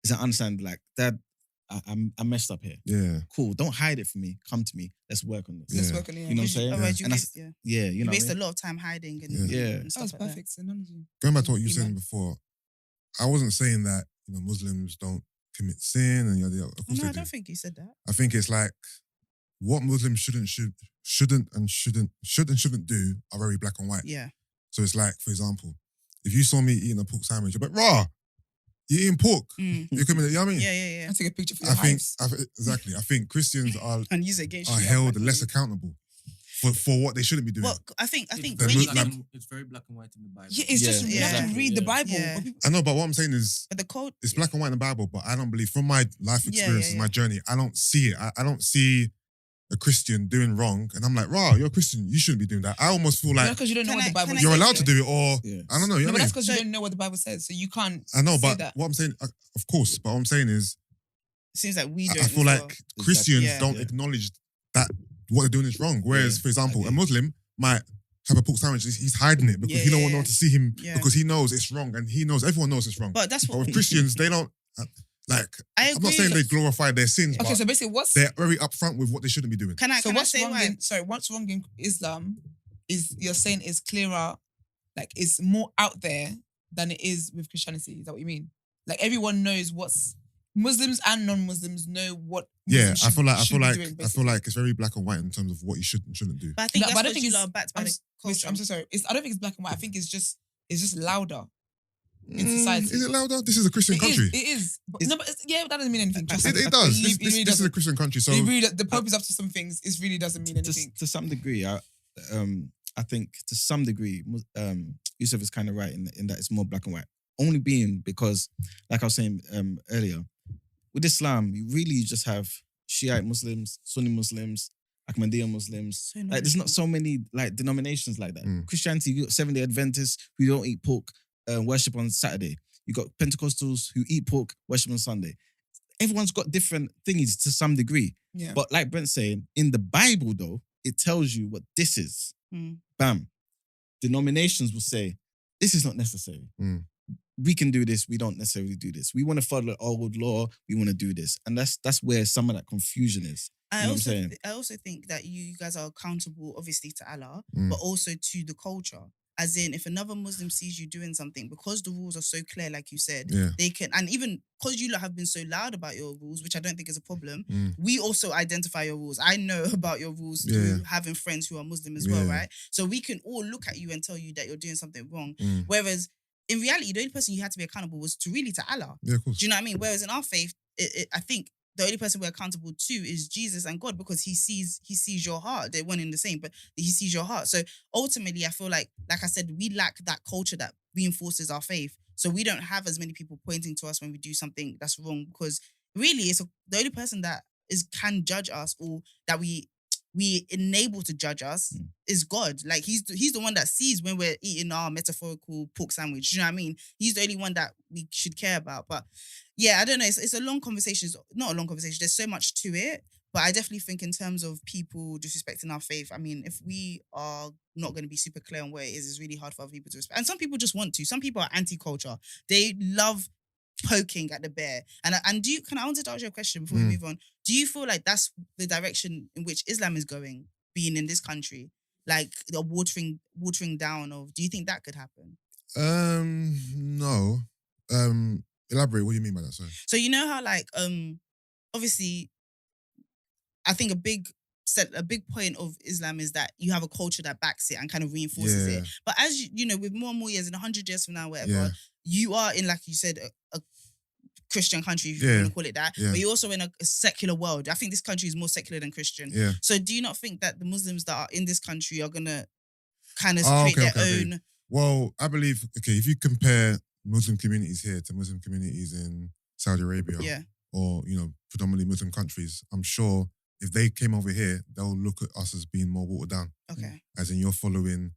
S4: is I understand Dad, I messed up here.
S1: yeah.
S4: Cool. Don't hide it from me. Come to me. Let's work on this.
S3: Let's
S1: Yeah.
S3: work on it.
S4: You know what I'm saying?
S2: Otherwise you
S4: And
S2: waste,
S4: that's-
S2: yeah.
S4: Yeah, you
S2: You
S4: know.
S2: waste
S4: what I
S2: a
S4: mean?
S2: lot of time hiding and,
S1: Yeah.
S4: Yeah.
S2: and
S3: That was
S2: stuff like that.
S3: perfect analogy.
S1: Going back to what you were
S3: Amen.
S1: saying before, I wasn't saying that Muslims don't commit sin and yada yada. Of course
S2: No,
S1: they
S2: I
S1: do.
S2: don't think you said that.
S1: I think it's what Muslims shouldn't do are very black and white.
S2: Yeah.
S1: So it's for example, if you saw me eating a pork sandwich, you're like, raw, you're eating pork.
S2: Mm.
S1: You're coming, you know what I mean?
S2: Yeah, yeah, yeah.
S3: I'll take a picture for
S1: I
S3: your
S1: think,
S3: hives.
S1: exactly. I think Christians are
S2: And use it against you.
S1: held less accountable for what they shouldn't be doing.
S2: Well, I think
S1: The
S2: when
S1: Muslim-
S2: you think,
S5: It's very black and white in the Bible.
S3: Yeah, it's just
S4: Yeah,
S3: you have to
S2: exactly,
S3: read the Bible.
S2: Yeah.
S3: But people-
S1: I know, but what I'm saying is,
S2: but the code,
S1: it's black and white in the Bible, but I don't believe, from my life
S2: Yeah,
S1: experiences,
S2: yeah.
S1: my journey, I don't see it. I don't see a Christian doing wrong, and I'm like, "Rah, you're a Christian. You shouldn't be doing that." I almost feel like
S3: because you don't know what the Bible says.
S1: you're allowed to do it, or
S4: Yeah.
S1: I don't know. You
S3: No,
S1: know
S3: but
S1: what I
S3: that's
S1: mean?
S3: because you don't know what the Bible says, so you can't.
S1: I know,
S3: say
S1: but
S3: that.
S1: what I'm saying, of course, but what I'm saying is,
S2: Seems like we don't.
S1: I feel
S2: as
S1: like
S2: well.
S1: Christians
S2: Yeah.
S1: don't acknowledge that what they're doing is wrong. Whereas,
S4: Yeah.
S1: for example,
S4: Okay.
S1: a Muslim might have a pork sandwich. He's hiding it because
S2: Yeah,
S1: he don't
S2: yeah,
S1: want no
S2: yeah.
S1: one to see him
S2: Yeah.
S1: because he knows it's wrong, and everyone knows it's wrong.
S2: But that's
S1: But
S2: what
S1: with Christians, they don't like.
S2: I
S1: I'm not
S2: agree.
S1: saying they glorify their sins,
S3: Okay,
S1: but
S3: so basically,
S1: they're very upfront with what they shouldn't be doing.
S2: Can I
S3: what's
S2: say
S3: wrong
S2: why?
S3: what's wrong in Islam is you're saying is clearer, like it's more out there than it is with Christianity. Is that what you mean? Like everyone knows what's Muslims and non-Muslims know what.
S1: Yeah,
S3: Muslims
S1: I feel like
S3: should be doing,
S1: I feel
S3: basically.
S1: like it's very black and white in terms of what you should and shouldn't do.
S2: But I think
S3: No,
S2: that's
S3: but I don't
S2: what
S3: think
S2: you
S3: it's-
S2: lot are backed by
S3: I'm
S2: the
S3: s-
S2: culture.
S3: I'm so sorry. I don't think it's black and white. I think it's just louder in society.
S1: Is it louder? This is a Christian
S3: It
S1: country.
S3: is. But,
S4: It's-
S3: no, but that doesn't mean anything. Trust me.
S1: It does.
S3: It really
S1: This is a
S3: doesn't.
S1: Christian country, so
S3: It really, the Pope is up to some things. It really doesn't mean anything.
S4: To some degree, I think to some degree, Yusuf is kind of right in that it's more black and white. Only being because, like I was saying earlier, with Islam, you really just have Shiite Muslims, Sunni Muslims, Ahmadiyya Muslims.
S2: So
S4: Like, there's not so many like denominations like that.
S1: Mm.
S4: Christianity, you got Seventh-day Adventists who don't eat pork, worship on Saturday. You got Pentecostals who eat pork, worship on Sunday. Everyone's got different thingies to some degree.
S3: Yeah.
S4: But like Brent's saying, in the Bible though, it tells you what this is.
S2: Mm.
S4: Bam. Denominations will say, this is not necessary.
S1: Mm.
S4: We can do this. We don't necessarily do this. We want to follow the old law. We want to do this. And that's where some of that confusion is. You know what I'm saying?
S2: I also think that you guys are accountable, obviously, to Allah,
S1: Mm.
S2: but also to the culture. As in, if another Muslim sees you doing something, because the rules are so clear, like you said,
S1: yeah.
S2: they can, and even because you lot have been so loud about your rules, which I don't think is a problem,
S1: Mm.
S2: we also identify your rules. I know about your rules
S1: Yeah.
S2: through having friends who are Muslim as well,
S1: Yeah.
S2: right? So we can all look at you and tell you that you're doing something wrong.
S1: Mm.
S2: Whereas in reality, the only person you had to be accountable was to Allah.
S1: Yeah, of course.
S2: Do you know what I mean? Whereas in our faith, I think the only person we're accountable to is Jesus and God, because he sees your heart. They're one and the same, but he sees your heart. So ultimately, I feel like I said, we lack that culture that reinforces our faith. So we don't have as many people pointing to us when we do something that's wrong, because really the only person that can judge us, or that we enable to judge us, is God. Like he's the one that sees when we're eating our metaphorical pork sandwich. Do you know what I mean? He's the only one that we should care about. But yeah, I don't know. It's a long conversation. It's not a long conversation. There's so much to it. But I definitely think in terms of people disrespecting our faith, I mean, if we are not going to be super clear on where it is, it's really hard for other people to respect. And some people just want to. Some people are anti-culture. They love poking at the bear. And I wanted to ask you a question before we move on. Do you feel like that's the direction in which Islam is going, being in this country? Like the watering down of, do you think that could happen?
S1: No. Elaborate. What do you mean by that? Sorry.
S2: So you know how obviously, I think a big point of Islam is that you have a culture that backs it and kind of reinforces
S1: Yeah.
S2: it. But as you know, with more and more years, in 100 years from now, whatever,
S1: Yeah.
S2: you are in, like you said, a Christian country, if you
S1: Yeah.
S2: want to call it that.
S1: Yeah.
S2: But you're also in a secular world. I think this country is more secular than Christian.
S1: Yeah.
S2: So do you not think that the Muslims that are in this country are gonna kind of
S1: Oh,
S2: create
S1: okay,
S2: their
S1: okay.
S2: own?
S1: Well, I believe, if you compare Muslim communities here to Muslim communities in Saudi Arabia,
S2: Yeah.
S1: or, predominantly Muslim countries, I'm sure if they came over here, they'll look at us as being more watered down.
S2: Okay.
S1: As in, you're following,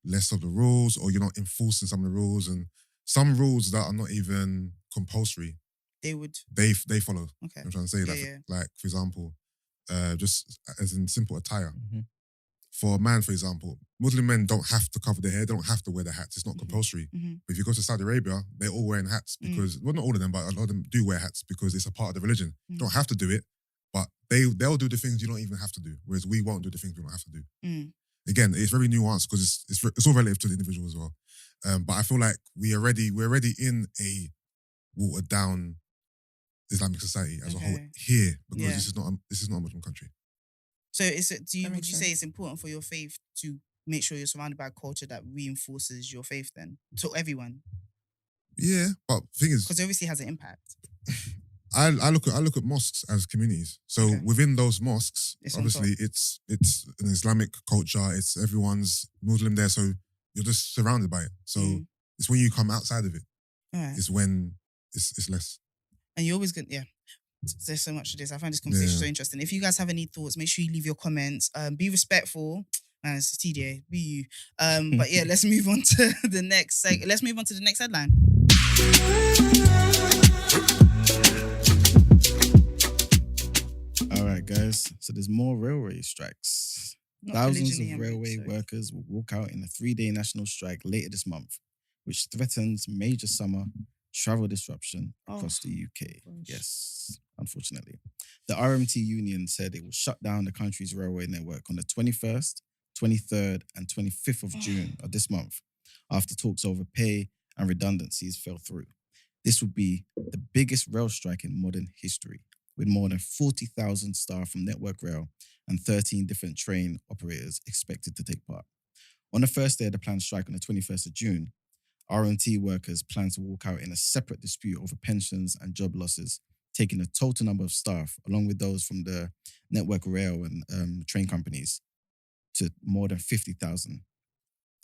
S1: less of the rules, or you're not enforcing some of the rules, and some rules that are not even compulsory,
S2: They would.
S1: they follow.
S2: Okay.
S1: I'm trying to say,
S2: Yeah.
S1: like for example, just as in simple attire.
S4: Mhm.
S1: For a man, for example, Muslim men don't have to cover their hair. They don't have to wear their hats. It's not
S2: Mhm.
S1: compulsory.
S2: Mhm.
S1: But if you go to Saudi Arabia, they're all wearing hats because, well, not all of them, but a lot of them do wear hats because it's a part of the religion. You don't have to do it, but they'll do the things you don't even have to do, whereas we won't do the things we don't have to do.
S2: Mm.
S1: Again, it's very nuanced because it's all relative to the individual as well. But I feel like we're already in a watered down Islamic society as a whole
S2: Okay.
S1: here, because
S2: Yeah.
S1: this is not a Muslim country.
S2: So would
S3: That
S2: you
S3: makes
S2: say
S3: sense.
S2: it's important for your faith to make sure you're surrounded by a culture that reinforces your faith then to everyone?
S1: Yeah, but the thing is,
S2: Because it obviously has an impact.
S1: I look at mosques as communities. So
S2: Okay.
S1: within those mosques,
S2: It's on
S1: obviously it's an Islamic culture. It's everyone's Muslim there, so you're just surrounded by it. So
S2: Mm.
S1: it's when you come outside of it,
S2: All right.
S1: it's when it's less.
S2: And you're always going to, yeah. There's so much to this. I find this conversation
S1: Yeah.
S2: so interesting. If you guys have any thoughts, make sure you leave your comments. Be respectful. It's TDA. Be you. But yeah, let's move on to the next. Let's move on to the next headline.
S4: All right, guys. So there's more railway strikes.
S2: Not
S4: Thousands
S2: polygyny,
S4: of
S2: I'm
S4: railway
S2: sorry.
S4: workers will walk out in a 3-day national strike later this month, which threatens major summer travel disruption across the UK.
S2: gosh.
S4: Yes, unfortunately. The RMT union said it will shut down the country's railway network on the 21st, 23rd, and 25th of June of this month, after talks over pay and redundancies fell through. This would be the biggest rail strike in modern history, with more than 40,000 staff from Network Rail and 13 different train operators expected to take part. On the first day of the planned strike on the 21st of June, RMT workers plan to walk out in a separate dispute over pensions and job losses, taking the total number of staff, along with those from the Network Rail and train companies, to more than 50,000.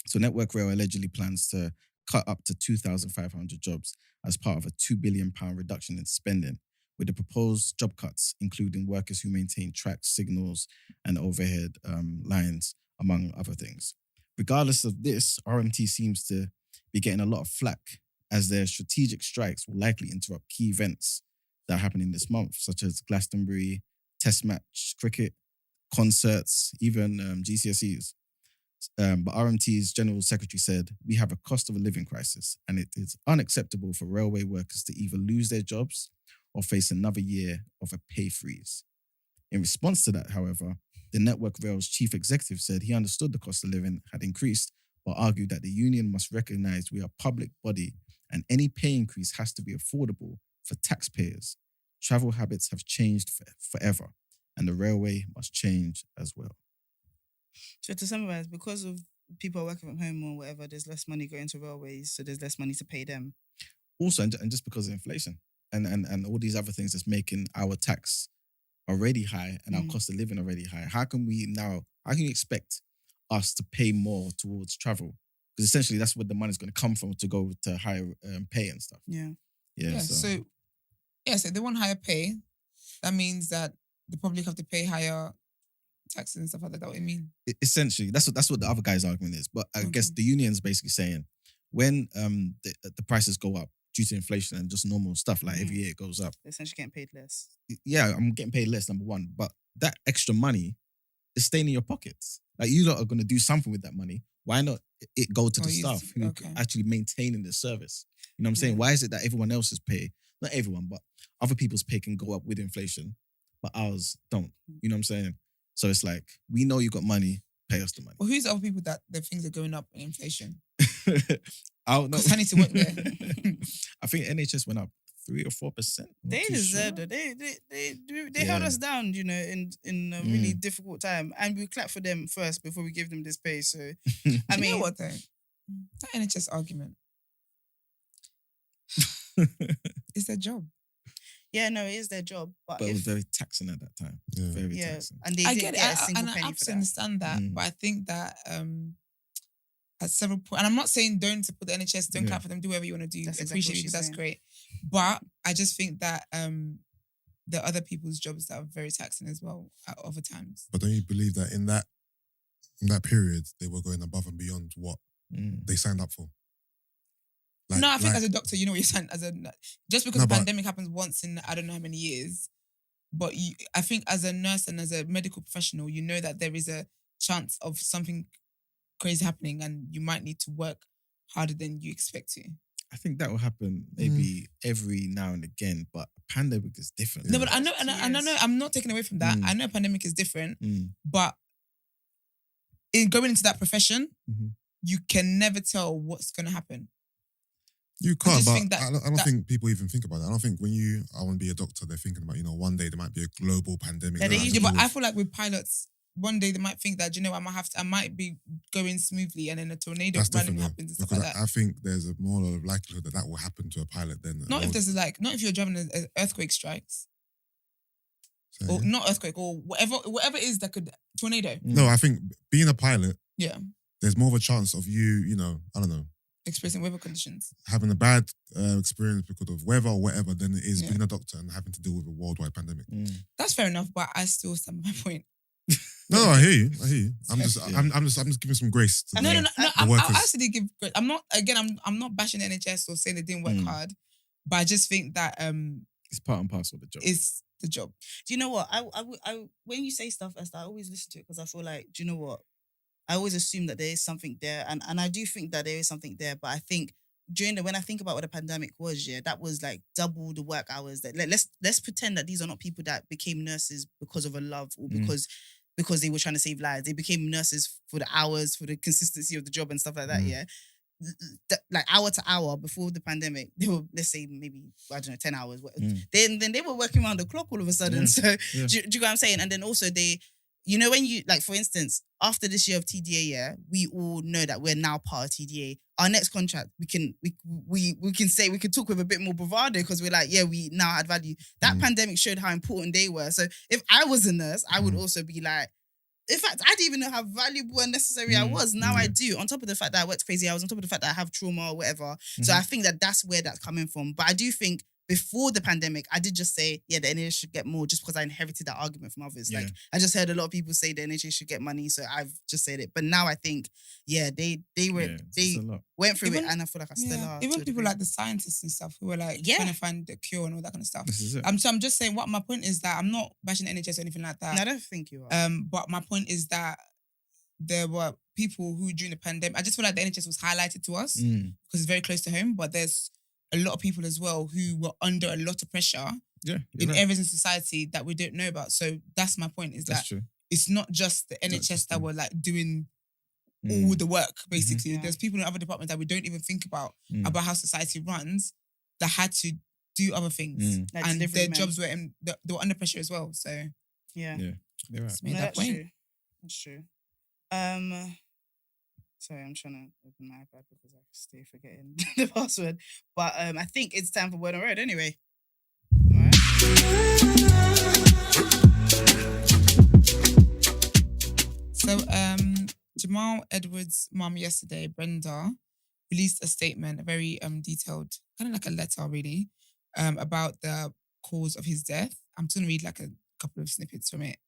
S4: So Network Rail allegedly plans to cut up to 2,500 jobs as part of a £2 billion reduction in spending, with the proposed job cuts including workers who maintain tracks, signals, and overhead lines, among other things. Regardless of this, RMT seems to be getting a lot of flack, as their strategic strikes will likely interrupt key events that are happening this month, such as Glastonbury, Test match cricket, concerts, even GCSEs. But RMT's General Secretary said, "We have a cost of a living crisis, and it is unacceptable for railway workers to either lose their jobs or face another year of a pay freeze." In response to that, however, the Network Rail's chief executive said he understood the cost of living had increased, but argued that the union must recognise we are a public body and any pay increase has to be affordable for taxpayers. Travel habits have changed forever, and the railway must change as well.
S2: So to summarize, because of people are working from home or whatever, there's less money going to railways, so there's less money to pay them.
S4: Also, and just because of inflation and all these other things that's making our tax already high and our cost of living already high, how can you expect us to pay more towards travel? Because essentially that's where the money's going to come from, to go to higher pay and stuff.
S2: Yeah.
S4: So
S3: So they want higher pay. That means that the public have to pay higher taxes and stuff like that. That's what I mean.
S4: Essentially, that's what the other guy's argument is. But I guess the union's basically saying when the prices go up due to inflation and just normal stuff, like every year it goes up.
S2: They're essentially getting paid less.
S4: Yeah, I'm getting paid less, number one. But that extra money is staying in your pockets. Like, you lot are going to do something with that money. Why not it go to the staff who are actually maintaining the service? You know what I'm saying? Why is it that everyone else's pay, not everyone, but other people's pay can go up with inflation, but ours don't? You know what I'm saying? So it's like, we know you got money, pay us the money.
S3: Well, who's the other people that their things are going up in inflation?
S4: I don't know.
S3: Because I need to work there.
S4: I think NHS went up 3 or 4%.
S2: They deserved it. They held us down, you know, in a really difficult time, and we clapped for them first before we gave them this pay. So, I
S3: You
S2: mean,
S3: know what though? That NHS argument is their job.
S2: yeah, no, it is their job, but
S4: But it was very taxing at that time.
S1: Yeah.
S4: Very
S2: yeah,
S4: taxing.
S2: and they
S3: I
S2: didn't
S3: get
S2: get a
S3: it,
S2: single
S3: and I
S2: penny for
S3: absolutely
S2: that.
S3: understand that. But I think that at several points, and I'm not saying don't support the NHS, don't clap for them, do whatever you want to do.
S2: That's exactly
S3: Appreciate
S2: what
S3: you,
S2: she's
S3: that's
S2: saying.
S3: great. But I just think that there are other people's jobs that are very taxing as well at other times.
S1: But don't you believe that in that period they were going above and beyond what they signed up for?
S3: No, I think as a doctor, you know what you're saying. Just because
S1: No,
S3: the
S1: but-
S3: pandemic happens once in I don't know how many years, but I think as a nurse and as a medical professional, you know that there is a chance of something crazy happening, and you might need to work harder than you expect to.
S4: I think that will happen maybe every now and again, but a pandemic is different.
S3: No, but I know, and I know, I'm not taking away from that. I know a pandemic is different, but in going into that profession, you can never tell what's going to happen.
S1: You can't,
S3: just
S1: but
S3: think that-
S1: I don't
S3: that-
S1: think people even think about that. I don't think when I want to be a doctor, they're thinking about, one day there might be a global pandemic.
S2: Yeah, they
S1: that
S2: usually-
S3: Yeah, but I
S1: has to
S3: feel like with pilots, one day they might think that, I might be going smoothly, and then a tornado
S1: That's
S3: randomly
S1: different
S3: happens and
S1: though,
S3: stuff like
S1: because
S3: that.
S1: I think there's a more likelihood that will happen to a pilot than
S3: Not if you're driving an earthquake strikes,
S1: So,
S3: or not earthquake, or whatever it is that could tornado.
S1: No, I think being a pilot,
S3: Yeah,
S1: there's more of a chance of you, I don't know,
S3: Experiencing weather conditions.
S1: having a bad experience because of weather or whatever than it is
S3: Yeah.
S1: being a doctor and having to deal with a worldwide pandemic.
S3: That's fair enough, but I still stand by my point.
S1: No, I hear you. I'm just
S4: Yeah.
S1: I'm just giving some grace to
S3: No.
S1: the
S3: I'll
S1: workers.
S3: actually give. I'm not. Again, I'm not bashing the NHS or saying they didn't work hard, but I just think that
S4: It's part and parcel of the job.
S3: it's the job.
S2: Do you know what? I when you say stuff, Esther, I always listen to it because I feel like, do you know what? I always assume that there is something there, and I do think that there is something there. But I think when I think about what the pandemic was, that was like double the work hours. That let's pretend that these are not people that became nurses because of a love or because they were trying to save lives. They became nurses for the hours, for the consistency of the job and stuff like that. Yeah. Like hour to hour before the pandemic, they were, let's say maybe, I don't know, 10 hours. Then they were working around the clock all of a sudden.
S4: Yeah.
S2: So
S4: Yeah.
S2: do you get what I'm saying? And then also they, you know, when you, like, for instance, after this year of TDA, we all know that we're now part of TDA. Our next contract, we can say, we can talk with a bit more bravado because we're like, we now add value. That pandemic showed how important they were. So if I was a nurse, I would also be like, in fact, I didn't even know how valuable and necessary I was. Now I do. On top of the fact that I worked crazy hours, on top of the fact that I have trauma or whatever. So I think that that's where that's coming from. But I do think before the pandemic, I did just say, the NHS should get more just because I inherited that argument from others.
S4: Yeah.
S2: Like, I just heard a lot of people say the NHS should get money, so I've just said it. But now I think, they
S4: it's a lot.
S2: went through
S3: Even-
S2: it, and I feel like I still are.
S3: Even
S2: to a
S3: people
S2: degree.
S3: like the scientists and stuff who are like trying to find the cure and all that kind of stuff.
S4: This is it.
S3: So I'm just saying, what my point is that I'm not bashing NHS or anything like that.
S2: No, I don't think you are.
S3: But my point is that there were people who during the pandemic, I just feel like the NHS was highlighted to us because it's very close to home, but there's a lot of people as well who were under a lot of pressure in areas in society that we don't know about. So that's my point, is
S4: That's
S3: that
S4: true.
S3: it's not just the NHS that were like doing all the work, basically.
S2: Yeah.
S3: There's people in other departments that we don't even think about how society runs that had to do other things.
S2: Like
S3: And
S2: delivery
S3: their
S2: men.
S3: jobs were they were under pressure as well. So
S2: Yeah.
S4: They're right.
S3: just made
S2: No,
S3: that
S2: that's
S3: point.
S2: true. That's true. Sorry, I'm trying to open my iPad because I stay forgetting the password. But I think it's time for Word on Road anyway. All right.
S3: So Jamal Edwards' mum yesterday, Brenda, released a statement, a very detailed, kind of like a letter really, about the cause of his death. I'm just gonna read like a couple of snippets from it.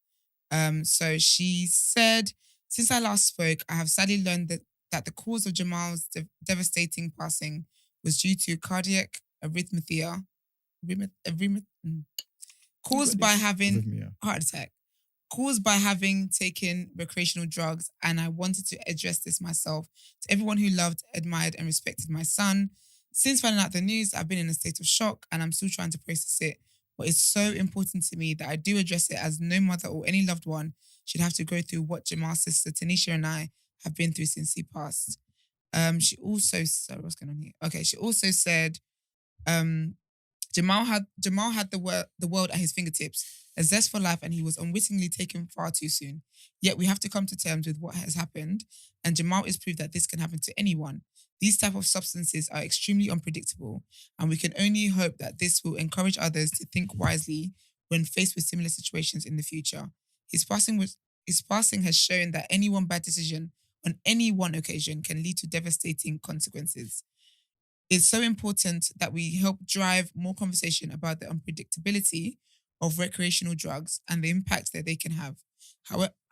S3: So she said, "Since I last spoke, I have sadly learned that the cause of Jamal's devastating passing was due to cardiac arrhythmia, caused by having
S4: Arrhythmia.
S3: heart attack, caused by having taken recreational drugs, and I wanted to address this myself to everyone who loved, admired, and respected my son. Since finding out the news, I've been in a state of shock, and I'm still trying to process it. But it's so important to me that I do address it, as no mother or any loved one should have to go through what Jamal's sister Tanisha and I have been through since he passed." She also, sorry, what's going on here? Okay, she also said, Jamal had the world at his fingertips, a zest for life, and he was unwittingly taken far too soon. Yet we have to come to terms with what has happened, and Jamal is proof that this can happen to anyone. These type of substances are extremely unpredictable, and we can only hope that this will encourage others to think wisely when faced with similar situations in the future. His passing has shown that any one bad decision on any one occasion can lead to devastating consequences. It's so important that we help drive more conversation about the unpredictability of recreational drugs and the impact that they can have.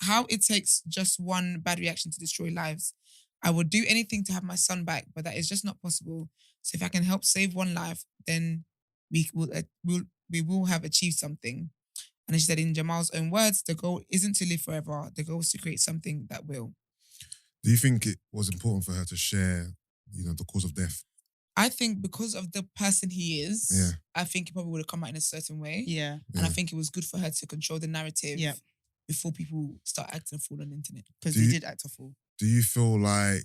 S3: How it takes just one bad reaction to destroy lives. I would do anything to have my son back, but that is just not possible. So if I can help save one life, then we will have achieved something. And she said, in Jamal's own words, the goal isn't to live forever. The goal is to create something that will.
S1: Do you think it was important for her to share, the cause of death?
S3: I think because of the person he is,
S1: Yeah.
S3: I think he probably would have come out in a certain way.
S2: Yeah.
S3: And I think it was good for her to control the narrative before people start acting a fool on the internet.
S2: Because they did act a fool.
S1: Do you feel like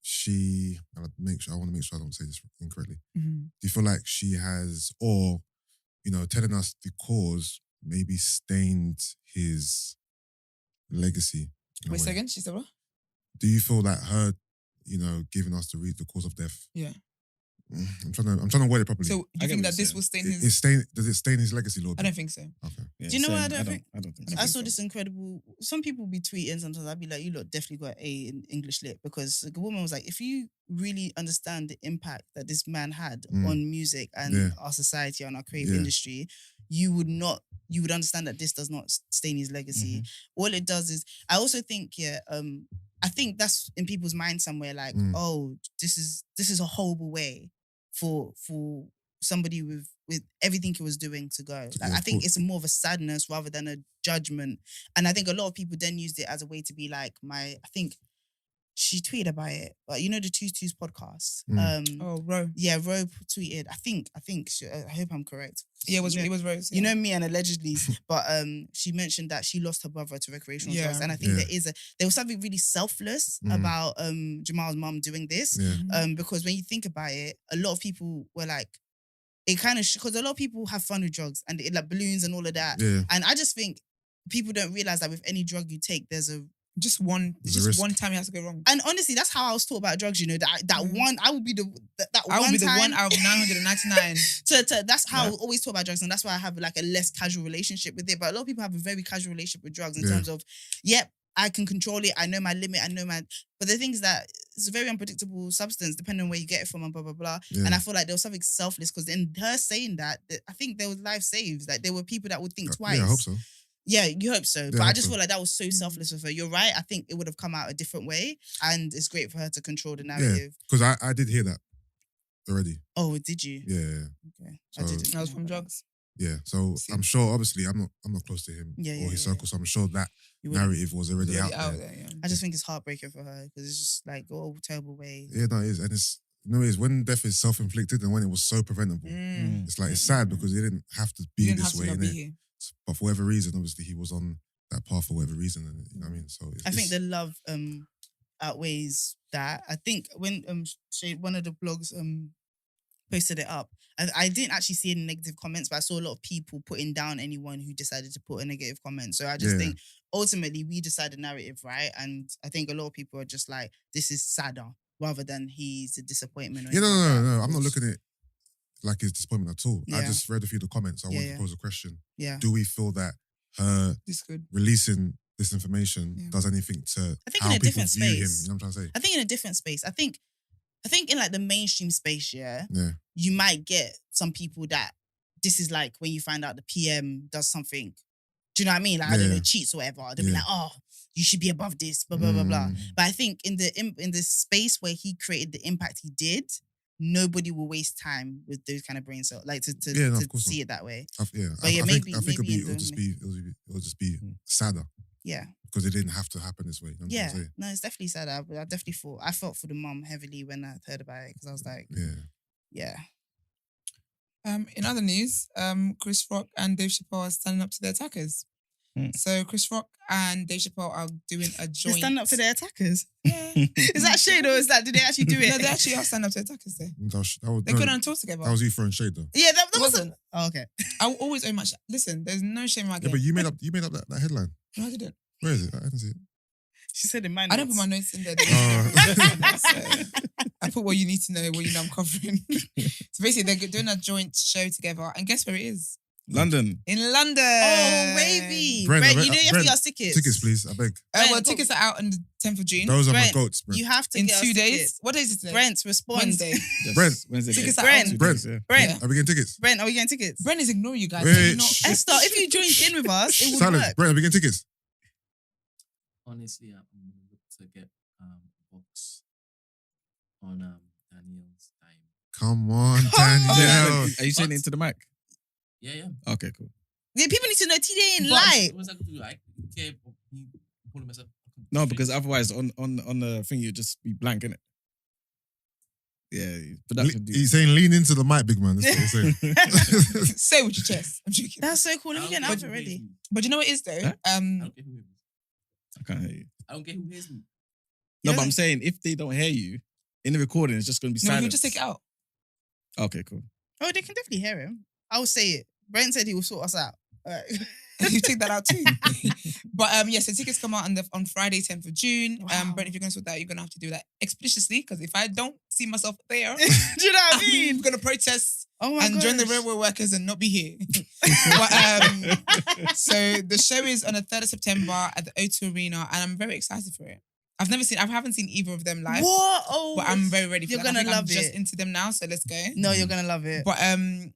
S1: she, I want to make sure I don't say this incorrectly.
S3: Mm-hmm.
S1: Do you feel like she has, or, telling us the cause maybe stained his legacy? in a
S3: Wait a
S1: way?
S3: second, she said what?
S1: Do you feel that her, giving us the cause of death,
S3: Yeah.
S1: I'm trying to word it properly.
S3: So do
S4: I
S3: you
S4: get
S3: think
S4: what
S3: that
S4: you're
S3: this will stain
S1: It-
S3: his?
S1: does it stain his legacy, Lord?
S3: I don't think so.
S1: Okay.
S4: Yeah,
S2: Do you know what I
S4: same.
S2: don't think?
S4: I don't think so.
S2: I saw this incredible. Some people be tweeting sometimes. I'd be like, "You lot definitely got A in English lit," because the woman was like, "If you really understand the impact that this man had on music and
S1: Yeah.
S2: our society and our creative
S1: Yeah.
S2: industry, you would understand that this does not stain his legacy. All it does is, I also think, I think that's in people's mind somewhere. Like, oh, this is a horrible way for somebody with everything he was doing to go. Like,
S1: Yeah,
S2: I
S1: of
S2: think
S1: course.
S2: it's more of a sadness rather than a judgment. And I think a lot of people then used it as a way to be like, I think she tweeted about it, but you know the Twos podcast.
S3: Oh, Ro.
S2: Yeah, Ro tweeted. I think. I hope I'm correct.
S3: Yeah, it was
S2: You know,
S3: Rose.
S2: you know me and allegedly, but she mentioned that she lost her brother to recreational
S3: Yeah.
S2: drugs, and I think
S1: Yeah.
S2: there was something really selfless about Jamal's mum doing this.
S1: Yeah.
S2: Because when you think about it, a lot of people were like, it kind of because a lot of people have fun with drugs and like balloons and all of that,
S1: Yeah.
S2: and I just think people don't realize that with any drug you take, there's a
S3: Just one time it has to go wrong.
S2: and honestly, that's how I was taught about drugs. You know that one. I would be that
S3: I
S2: one
S3: will be the
S2: time.
S3: one out of 999.
S2: That's how I was always taught about drugs, and that's why I have like a less casual relationship with it. But a lot of people have a very casual relationship with drugs in terms of, I can control it. I know my limit. I know my. But the thing is that it's a very unpredictable substance, depending on where you get it from and blah blah blah.
S1: Yeah.
S2: And I feel like there was something selfless because in her saying that, I think there was life saves. Like there were people that would think twice.
S1: Yeah, I hope so.
S2: Yeah, you hope so.
S1: Yeah,
S2: But
S1: I
S2: I
S1: hope
S2: just
S1: so.
S2: feel like that was so selfless of her. You're right. I think it would have come out a different way, and it's great for her to control the narrative.
S1: Because I did hear that already.
S2: Oh, did you?
S1: Yeah.
S2: Okay,
S1: So-
S2: I didn't.
S3: That was from drugs.
S1: Yeah. So
S3: See.
S1: I'm sure, obviously, I'm not close to him
S2: Yeah,
S1: or
S2: yeah,
S1: his
S2: yeah.
S1: circle, so I'm sure that
S2: You would-
S1: narrative was already
S3: Already
S1: out there.
S3: yeah.
S2: I just think it's heartbreaking for her because it's just like, oh, terrible way.
S1: Yeah, no, it is. And it's, you know, it is when death is self-inflicted and when it was so preventable. It's like, it's sad because it didn't have to be
S3: You didn't
S1: this
S3: have
S1: way,
S3: to not be
S1: innit?
S3: here.
S1: But for whatever reason, obviously, he was on that path for whatever reason. And, you know what I mean? So
S2: I think the love outweighs that. I think when one of the blogs posted it up, I didn't actually see any negative comments, but I saw a lot of people putting down anyone who decided to put a negative comment. So I just think ultimately we decide the narrative, right? And I think a lot of people are just like, this is sadder rather than he's a disappointment. Or
S1: Yeah,
S2: anything like that.
S1: no.
S2: Of
S1: I'm not
S2: course.
S1: looking at it like his disappointment at all. I
S2: Yeah.
S1: just read a few of the comments. I wanted
S2: Yeah.
S1: to pose a question.
S2: Yeah.
S1: Do we feel that her
S3: This good.
S1: releasing this information
S3: Yeah.
S1: does anything to
S2: I think
S1: how
S2: in a
S1: people
S2: different
S1: view him?
S2: space.
S1: You know what I'm trying to say?
S2: I think in a different space. I think in like the mainstream space, yeah,
S1: Yeah.
S2: you might get some people that this is like when you find out the PM does something. Do you know what I mean? Like, I don't
S1: Yeah.
S2: know, cheats or whatever. They'll be
S1: Yeah.
S2: like, oh, you should be above this, blah, blah, blah, blah.
S1: Mm.
S2: But I think in the space where he created the impact he did, nobody will waste time with those kind of brain cells, like to
S1: Yeah, no, of
S2: to
S1: course
S2: see
S1: not.
S2: it that way.
S1: Yeah,
S2: But yeah,
S1: I
S2: maybe
S1: think
S2: in
S1: it'll just be sadder
S2: Yeah.
S1: because it didn't have to happen this way. You know what I'm
S2: Yeah.
S1: trying to say?
S2: No, it's definitely sad. I felt for the mum heavily when I heard about it because I was like,
S1: Yeah.
S2: yeah.
S3: In other news, Chris Rock and Dave Chapelle are standing up to their attackers. So Chris Rock and Dave Chappelle are doing a
S2: They're
S3: joint.
S2: standing up to their attackers.
S3: Yeah.
S2: Is that shade or is that, did they actually do it?
S3: No, they actually are standing up to attackers there. They
S1: no,
S3: couldn't on tour together.
S1: that was you throwing shade though.
S2: Yeah, that
S3: It wasn't.
S2: Oh, okay.
S3: I will always own my Listen, there's no shame in my
S1: Yeah,
S3: game.
S1: but you made up that headline.
S3: No, I didn't.
S1: Where is it? I didn't see it.
S2: She said in my
S3: I don't put
S2: notes.
S3: my notes in there.
S1: Oh.
S3: So, I put what you need to know, what you know I'm covering. So basically, they're doing a joint show together, and guess where it is?
S4: London.
S3: In London.
S2: Oh, wavy.
S1: Brent,
S2: Brent,
S1: I
S2: you know
S1: bet-
S2: you have to
S1: Brent,
S2: get us tickets.
S1: Tickets, please. I beg.
S3: Well,
S2: Brent,
S3: tickets are out on the 10th of June.
S1: Those are my
S2: Brent,
S1: goats, Brent.
S2: You have to
S3: in
S2: get
S3: 2
S2: us
S3: days.
S2: tickets.
S3: What day is it today?
S2: Brent, respond.
S3: Wednesday.
S4: Yes,
S1: Brent.
S4: Wednesday.
S3: Tickets
S4: night.
S3: are out.
S2: Brent.
S1: Brent.
S4: Yeah.
S2: Brent,
S3: Yeah.
S1: Are we getting tickets?
S2: Brent, are we getting tickets?
S3: Brent is ignoring you guys.
S1: Wait,
S3: You're not-
S1: shh.
S2: Esther, if you joined in with us, it would
S1: Silence.
S2: work.
S1: Brent, are we getting tickets?
S5: Honestly, I'm gonna look to get a box on Daniel's time.
S1: Come on,
S2: Come
S1: Danielle.
S4: Are you saying it into the mic?
S5: Yeah.
S4: Okay, cool.
S2: Yeah, people need to know TDA in
S5: But
S2: light.
S5: What's that going to do? Like, okay, me pulling myself.
S4: No, because otherwise on the thing you'd just be blank, innit? Yeah, production dude.
S1: He's saying lean into the mic, big man. That's what he's saying.
S3: Say it with your chest. I'm joking.
S2: That's so cool.
S5: I
S2: Let me
S5: don't
S2: get an
S5: care
S2: outfit
S5: who
S2: ready.
S5: hears me.
S3: But you know what it is though?
S4: Huh?
S5: I don't care who hears me.
S4: I can't hear you.
S5: I don't care who hears me.
S4: No,
S2: Yeah.
S4: but I'm saying if they don't hear you in the recording, it's just going to be
S3: No,
S4: silent.
S3: you just take it out.
S4: Okay, cool.
S2: Oh, they can definitely hear him. I will say it. Brent said he will sort us out. All right.
S3: You take that out too. But yeah, so tickets come out on Friday, 10th of June.
S2: Wow.
S3: Brent, if you're going to sort that, you're going to have to do that expeditiously because if I don't see myself there,
S2: Do you know what I mean?
S3: I'm going to protest
S2: Oh my
S3: and join the
S2: gosh.
S3: railway workers and not be here. So the show is on the 3rd of September at the O2 Arena, and I'm very excited for it. I haven't seen either of them live.
S2: What? Oh,
S3: But I'm very ready for
S2: You're
S3: that. I
S2: gonna
S3: think I'm
S2: love
S3: just
S2: it.
S3: into them now, so let's go.
S2: No, you're gonna love it.
S3: But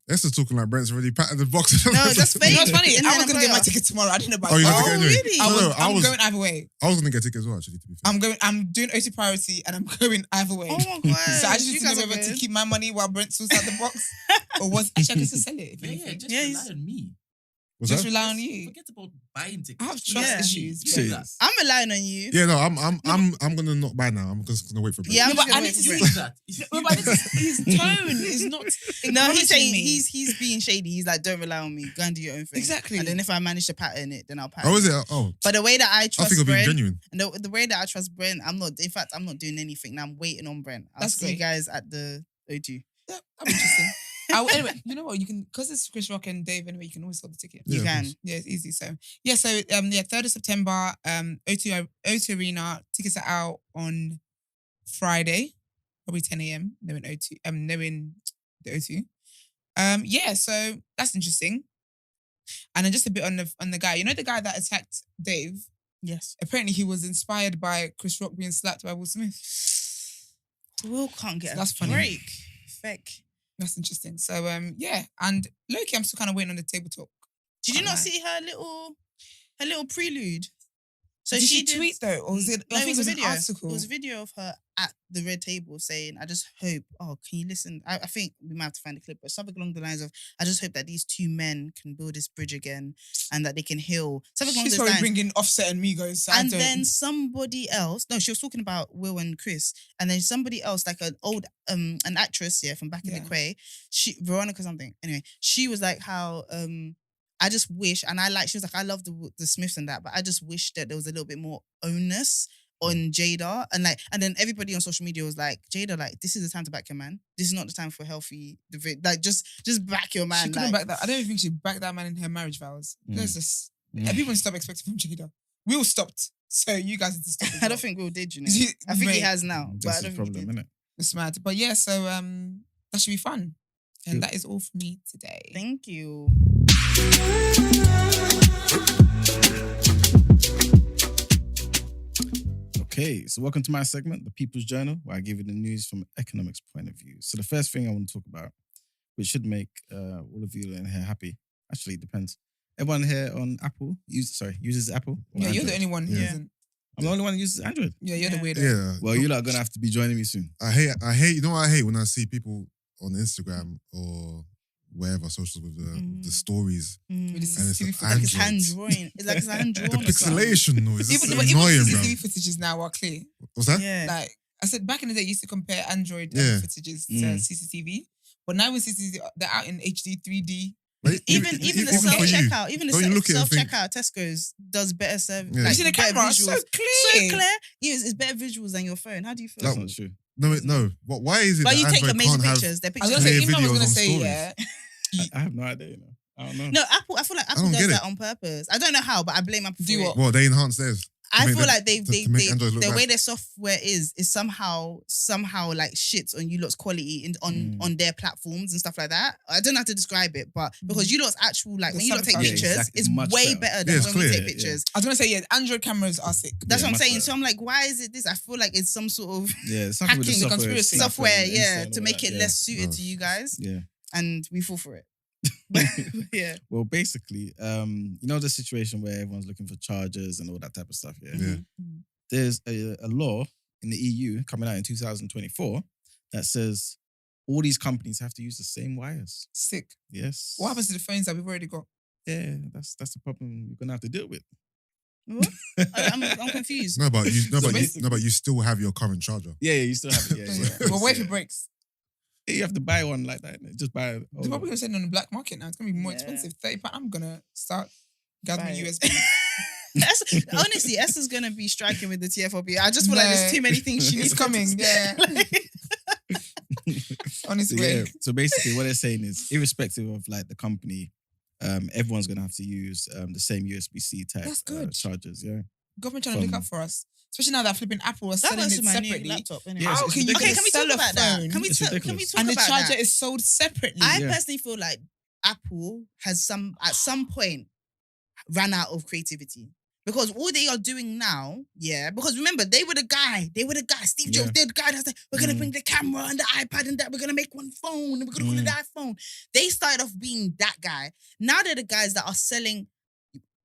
S1: Esther's talking like Brent's already patted the box.
S2: No, that's
S3: you
S2: fake.
S3: know what's funny?
S2: In
S3: I was gonna get my
S2: employer.
S3: ticket tomorrow. I didn't know about
S1: Oh,
S3: it.
S1: you have to get
S2: Oh,
S1: anyway.
S2: really?
S3: I'm going either way.
S1: I was gonna get tickets as well, actually, to be fair.
S3: I'm doing OT priority and I'm going either way.
S2: Oh my god!
S3: So I just need
S2: You
S3: to know
S2: guys are
S3: whether to
S2: good.
S3: keep my money while Brent sorts out the box, or was actually I can still sell it. If
S5: Yeah,
S3: anything.
S5: just
S2: Yeah,
S5: rely
S2: he's-
S5: on me.
S1: Was
S3: Just
S1: that?
S3: rely on you.
S5: Forget about buying tickets.
S3: I have
S5: Just
S3: trust
S2: Yeah.
S3: issues.
S4: See.
S3: Brent.
S2: I'm relying on you.
S1: Yeah, no, I'm gonna not buy now. I'm just gonna wait for Brent.
S2: Yeah,
S3: No,
S2: I'm
S3: but
S2: just
S3: I
S2: gonna
S3: need
S2: wait
S3: to
S2: for
S3: see
S2: Brent.
S5: that.
S3: No, but his tone is not.
S2: No, he's saying
S3: encouraging me.
S2: he's being shady. He's like, don't rely on me. Go and do your own thing.
S3: Exactly.
S2: And then if I manage to pattern it, then I'll pattern.
S1: Oh, is
S2: it.
S1: it? Oh,
S2: But the way that I
S1: I
S2: trust
S1: think I'm being
S2: Brent,
S1: genuine.
S2: and the way that I trust Brent, I'm not doing anything. Now I'm waiting on Brent. I'll
S3: That's
S2: see you
S3: great.
S2: guys at the O2.
S3: Yeah, that'd be interesting. Anyway, you know what? You can, because it's Chris Rock and Dave. Anyway, you can always hold the ticket.
S2: You
S1: Yeah, of
S2: can.
S1: course.
S3: Yeah, it's easy. So yeah, 3rd of September, O2 Arena. Tickets are out on Friday, probably 10 a.m. Knowing the O2. Yeah, so that's interesting. And then just a bit on the guy. You know the guy that attacked Dave?
S2: Yes.
S3: Apparently he was inspired by Chris Rock being slapped by Will Smith.
S2: Will can't get
S3: So that's
S2: a
S3: funny.
S2: break. Feck.
S3: That's interesting. So yeah, and Loki, I'm still kind of waiting on the table talk.
S2: Did you not
S3: Can't lie.
S2: see her little prelude? So
S3: Did she
S2: did-
S3: tweet though, or was it?
S2: No,
S3: I think it was
S2: a video.
S3: an article.
S2: It was a video of her at the red table saying, I just hope, can you listen? I think we might have to find the clip, but something along the lines of, I just hope that these two men can build this bridge again and that they can heal. Something along
S3: She's
S2: those
S3: probably
S2: lines.
S3: bringing Offset and Migos. So I
S2: And
S3: don't-
S2: then somebody else, no, she was talking about Will and Chris, and then somebody else, like an old an actress, from back in
S3: Yeah.
S2: the Quay, Veronica something. Anyway, she was like how I just wish, and she was like, I love the Smiths and that, but I just wish that there was a little bit more onus on Jada, and then everybody on social media was like, Jada, like, this is the time to back your man. This is not the time for healthy, like, just back your man.
S3: she couldn't
S2: like,
S3: back that. I don't even think she backed that man in her marriage vows. There's just people need to stop expecting from Jada. Will stopped, so you guys need to stop. as
S2: I
S3: well.
S2: don't think Will did, you know.
S3: He-
S2: I think he
S3: mate,
S2: has now, but I
S4: That's
S2: don't
S4: the
S2: think he
S4: problem,
S2: did.
S4: isn't it?
S3: It's mad, but yeah. So that should be fun, and
S4: Good.
S3: that is all for me today.
S2: Thank you.
S4: Okay, so welcome to my segment, The People's Journal, where I give you the news from an economics point of view. So the first thing I want to talk about, which should make all of you in here happy. Actually, it depends. Everyone here on Apple uses Apple? Or
S3: Yeah, you're
S4: Android?
S3: the only one who
S1: Yeah.
S3: isn't.
S4: I'm the only one who uses Android.
S3: Yeah, you're the
S2: Yeah.
S3: weirdo.
S1: Yeah.
S4: Well, you're not gonna have to be joining me soon.
S1: I hate. You know what I hate when I see people on Instagram or wherever socials with the stories
S2: Mm.
S3: With the
S1: and it's
S3: CCTV
S1: like
S3: footage.
S2: It's hand
S1: Androids.
S2: drawing. It's like it's hand drawn.
S1: The
S2: or something.
S1: pixelation noise. It's
S3: Even
S1: annoying, bro.
S3: CCTV footages now are clear.
S1: What's that?
S2: Yeah.
S3: Like I said, back in the day, you used to compare Android
S1: Yeah.
S3: footages to
S4: Mm.
S3: CCTV, but now with CCTV, they're out in HD, 3D.
S1: Like,
S2: even the
S1: for
S2: self
S1: you,
S2: checkout, even
S1: don't you
S2: the
S1: look at it
S2: self
S1: and think-
S2: checkout, Tesco's does better service.
S1: Yeah.
S3: You
S2: Like,
S3: see the
S2: better
S3: camera,
S2: visuals.
S3: so clear.
S2: So clear. It's better visuals than your phone. How do you feel?
S4: That's
S1: Like,
S4: not true.
S1: No. Why is it
S2: But
S1: that
S2: you take
S1: Android
S2: amazing
S1: can't have?
S2: pictures. They're
S3: I was
S2: pictures.
S3: gonna say,
S1: Clear
S3: even I was
S1: videos
S3: gonna
S1: on
S3: say,
S1: stories.
S3: yeah,
S4: I have no idea, you know. I don't know.
S2: No, Apple. I feel like Apple
S1: don't
S2: does
S1: get
S2: that
S1: it.
S2: on purpose. I don't know how, but I blame Apple.
S3: Do
S2: for it.
S3: what?
S1: Well, they enhance theirs.
S2: I
S1: make
S2: feel
S1: them-
S2: like
S1: to make Android look
S2: the
S1: bad.
S2: way their software is somehow like shits on you lot's quality on their platforms and stuff like that. I don't know how to describe it, but because you lot's actual like
S3: The
S2: when you lot take
S3: sabotage.
S2: pictures,
S4: Yeah, exactly.
S2: it's
S4: Much
S2: way
S4: better.
S2: better
S1: Yeah,
S2: than
S1: it's
S2: when
S1: clear.
S2: we take
S4: Yeah.
S2: pictures.
S3: I was gonna say, yeah, Android cameras are sick.
S2: That's
S4: Yeah,
S2: what I'm
S4: much
S2: saying.
S4: better.
S2: So I'm like, why is it this? I feel like it's some sort of
S4: Yeah, it's something with the
S3: Hacking, the
S4: software.
S3: conspiracy.
S4: stuff
S2: software,
S4: and
S2: yeah,
S4: Insta
S2: to
S4: and
S2: make
S4: all
S2: it
S4: that,
S2: less suited
S1: No.
S2: to you guys,
S4: Yeah.
S2: and we fall for it. Yeah.
S4: Well, basically, you know the situation where everyone's looking for chargers and all that type of stuff. Yeah.
S1: Yeah.
S4: There's a law in the EU coming out in 2024 that says all these companies have to use the same wires.
S3: Sick.
S4: Yes.
S3: What happens to the phones that we've already got?
S4: Yeah, that's the problem you're gonna have to deal with.
S2: What? I'm confused.
S1: No, but
S3: basically-
S1: you still have your current charger.
S4: Yeah, you still have it. Yeah.
S3: But what if
S4: Yeah.
S3: it breaks?
S4: You have to buy one like that. Just buy it.
S3: They're probably gonna sell it on the black market now. It's gonna be more
S2: Yeah.
S3: expensive. £30. I'm gonna start gathering
S2: Buy it.
S3: USB.
S2: Honestly, Esther's gonna be striking with the TFOP. I just feel like there's too many things she needs
S3: It's coming. Yeah.
S4: So,
S3: Honestly.
S4: yeah. So basically, what they're saying is, irrespective of like the company everyone's gonna have to use the same USB-C type
S3: That's good.
S4: chargers. Yeah.
S3: Government trying to look
S4: From-
S3: out for us. Especially now that flipping Apple was
S2: That
S3: selling
S2: works
S3: it
S2: with my new
S3: separately.
S2: laptop. Anyway.
S4: Yes,
S3: How
S4: it's
S3: can you
S4: ridiculous.
S2: Okay, can we
S3: sell
S2: talk
S3: a
S2: about that?
S3: phone
S2: Can we
S4: It's
S2: talk
S4: ridiculous.
S2: about
S3: and the
S2: that?
S3: charger is sold separately?
S2: I
S4: Yeah.
S2: personally feel like Apple has at some point ran out of creativity. Because all they are doing now, because remember, they were the guy. Steve Jobs,
S4: Yeah.
S2: they're the guy that's like, we're going to
S4: Mm.
S2: bring the camera and the iPad and that. We're going to make one phone and we're going to call it the iPhone. They started off being that guy. Now they're the guys that are selling.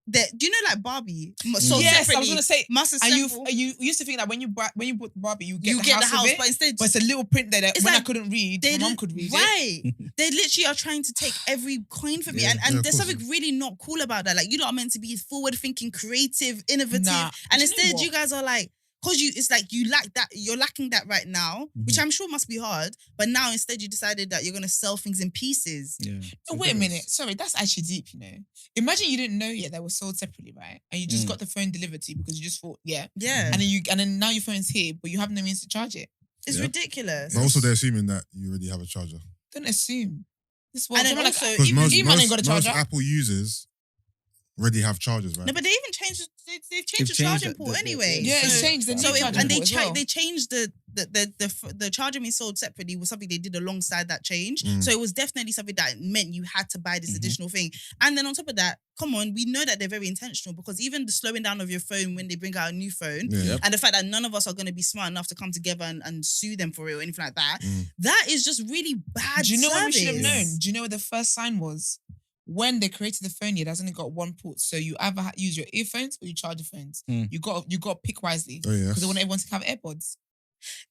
S2: Do you know like Barbie? So
S3: Yes, I was
S2: separately,
S3: gonna say.
S2: must
S3: And
S2: assemble.
S3: you used to think that when you bought Barbie, you get
S2: You
S3: the house, of it,
S2: but instead,
S3: but it's a little print there that
S2: It's
S3: when I
S2: like
S3: couldn't read, my mom could read it.
S2: right. They literally are trying to take every coin from me.
S4: Yeah.
S2: And
S1: Yeah, of
S2: there's
S1: course.
S2: something really not cool about that. Like, you lot are meant to be forward-thinking, creative, innovative.
S3: Nah.
S2: And
S3: Do you know
S2: instead,
S3: what?
S2: you guys are like, because it's like you lack that, you're lacking that right now, which I'm sure must be hard. But now instead you decided that you're going to sell things in pieces.
S4: Yeah.
S3: Oh, wait a minute. Sorry, that's actually deep, you know. Imagine you didn't know yet they were sold separately, right? And you just got the phone delivered to you because you just thought,
S2: Yeah.
S3: and then now your phone's here, but you have no means to charge it.
S2: It's
S4: Yeah.
S2: ridiculous.
S1: But also, they're assuming that you already have a charger.
S3: Don't assume. This
S2: And then
S3: someone
S2: also,
S3: like,
S1: Because
S2: even-
S1: most,
S3: Emman ain't got a
S1: most
S3: charger.
S1: Apple users already have chargers, right?
S2: No, but they even changed. They've
S4: They've
S2: changed the
S4: changed
S2: charging
S4: the-
S2: port
S4: the-
S2: anyway.
S3: Yeah, it's
S2: So-
S3: changed the new
S2: So
S3: charging
S2: and they
S3: port as well.
S2: they changed the charger being sold separately was something they did alongside that change.
S1: Mm.
S2: So it was definitely something that meant you had to buy this additional thing. And then on top of that, come on, we know that they're very intentional because even the slowing down of your phone when they bring out a new phone,
S1: Yeah.
S4: Yep.
S2: and the fact that none of us are going to be smart enough to come together and sue them for it or anything like that,
S1: Mm.
S2: that is just really bad.
S3: Do you know what we should have
S2: service.
S3: known? Do you know what the first sign was? When they created the phone, it has only got one port. So you either use your earphones or you charge your phones.
S4: Mm.
S3: You got to pick wisely.
S1: Oh, yeah.
S3: Because they want everyone to have AirPods.